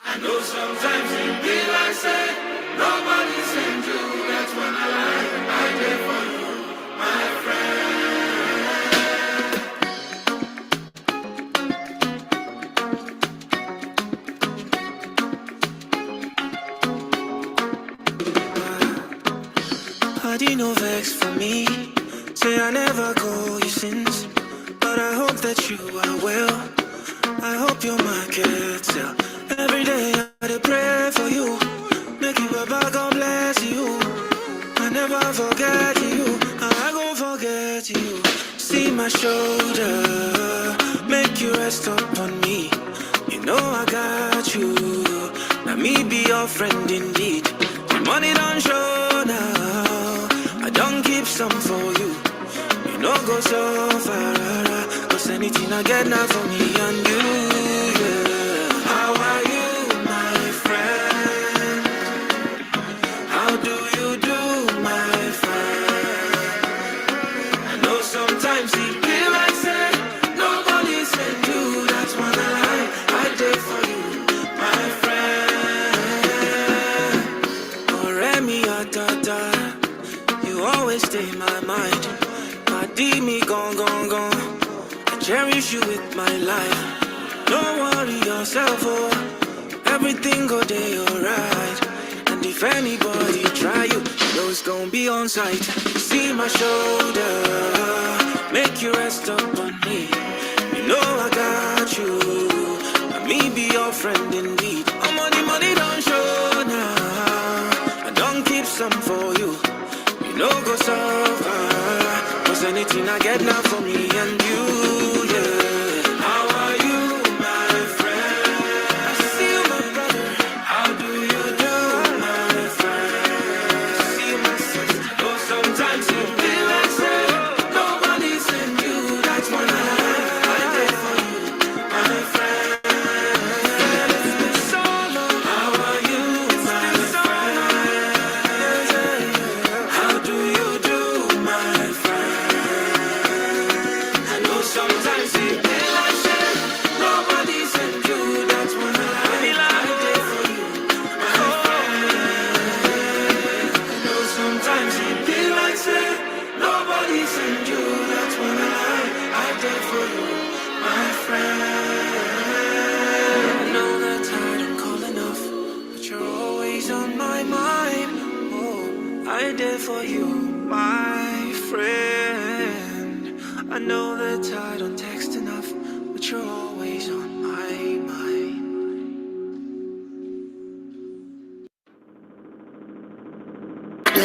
I know sometimes it be like say nobody send you. That's when I did for you, my friend. Party no vex for me. Say I never go you since, but I hope that you are well. I hope you're my girl. Every day I pray for you. Make you Baba, God bless you. I never forget you. I gon' forget you. See my shoulder, make you rest up on me. You know I got you. Now me be your friend indeed. The money don't show now. I don't keep some for you. You know go so far. Cause anything I get now for me and you. Yeah. How are you, my friend? How do you do, my friend? I know sometimes it be like say nobody send you. That's when I did for you, my friend. Oh, Remy, you always stay in my mind. Padi me gone. I cherish you with my life. Don't worry yourself, oh. Everything go day alright. And if anybody try you, you know it's gonna be on sight. See my shoulder, make you rest up on me. You know I got you. And me be your friend indeed. Money don't show now. I don't keep some for you. You know go so far. Cause anything I get now for me and you, yeah. How are you, my friend? I see you, my brother. How do you do, my friend? I see you, my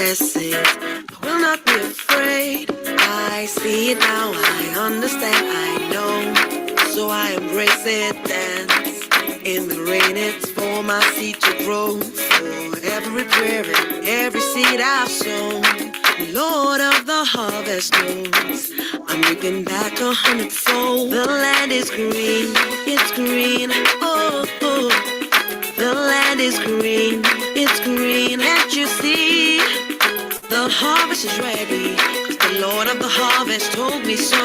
blessings. I will not be afraid. I see it now, I understand, I know. So I embrace it, dance. In the rain, it's for my seed to grow. For every prayer and every seed I've sown, Lord of the harvest knows I'm reaping back 100-fold. The land is green, it's green, oh, oh. The land is green, it's green, can't you see? The harvest is ready, 'cause the Lord of the harvest told me so.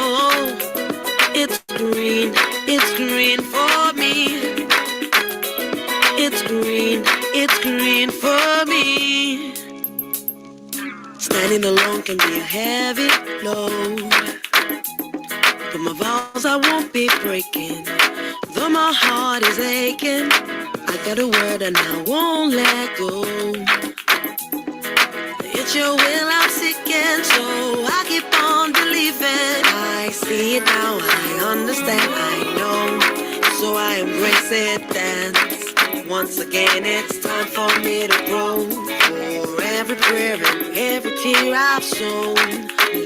It's green for me. It's green for me. Standing alone can be a heavy load, but my vows I won't be breaking. Though my heart is aching, I got a word and I won't let go. It's your will I'm seeking, so I keep on believing. I see it now, I understand, I know. So I embrace it, dance. Once again, it's time for me to grow. For every prayer and every tear I've sown,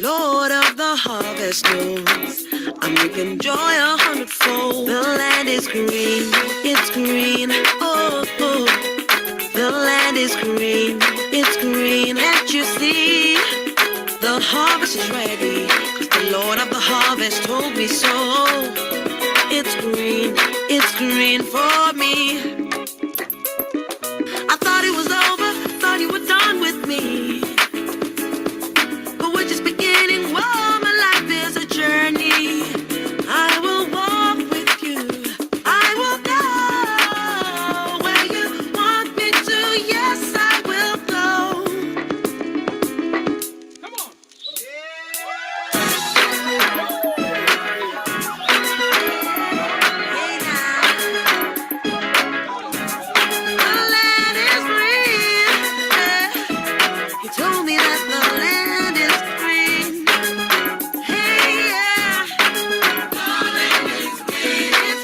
Lord of the harvest knows I'm reaping joy 100-fold. The land is green, it's green, oh, oh. The land is green, it's green, can't you see? The harvest is ready, 'cause the Lord of the harvest told me so. It's green for me. I thought it was over, thought you were done with me, but we're just beginning. Whoa, my life is a journey. I will walk with you, I will go where you want me to. Yes, I will go. Come on. The land is green. You told me that the land is green. Hey, yeah.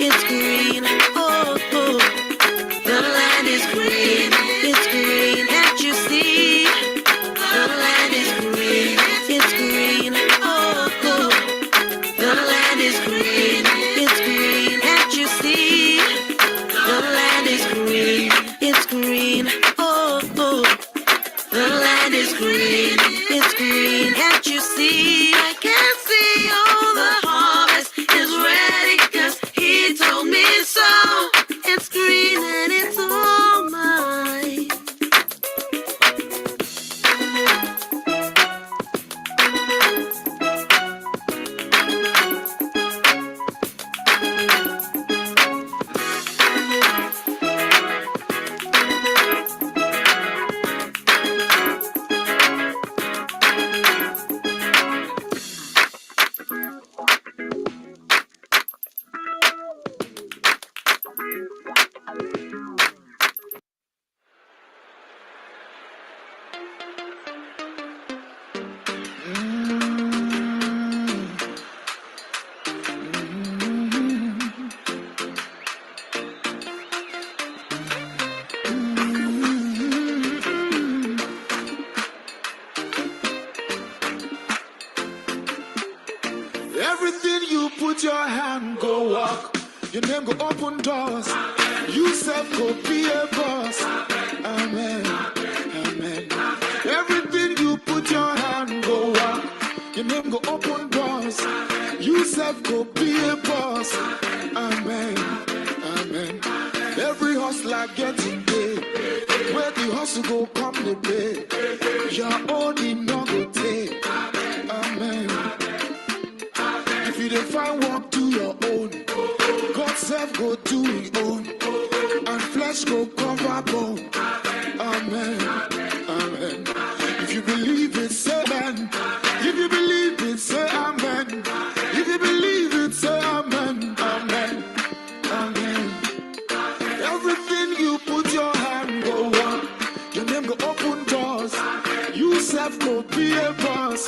It's green, oh, oh. The land is green, it's green, can't you see? The land is green, it's green, oh, oh. The land is green, it's green, can't you see? The land is green, it's green, oh, oh. The land is green, it's green, can't you see? I can see all the harvest is ready, 'cause he told me so. It's green and it's all mine. Everything you put your hand go walk. Your name go open doors. You self go be a boss. Amen. Amen. Everything you put your hand go walk. Your name go open doors. You self go be a boss. Amen. Amen. Every hustler getting paid. Where the hustle go come the pay. Your own in no go take. Amen. If you don't find work, do your own. God self go do his own. And flesh go cover bone. Amen. Amen. If you believe it, say amen. If you believe it, say amen. If you believe it, say amen. Amen. Amen. Everything you put your hand go on. Your name go open doors. You self go be a boss.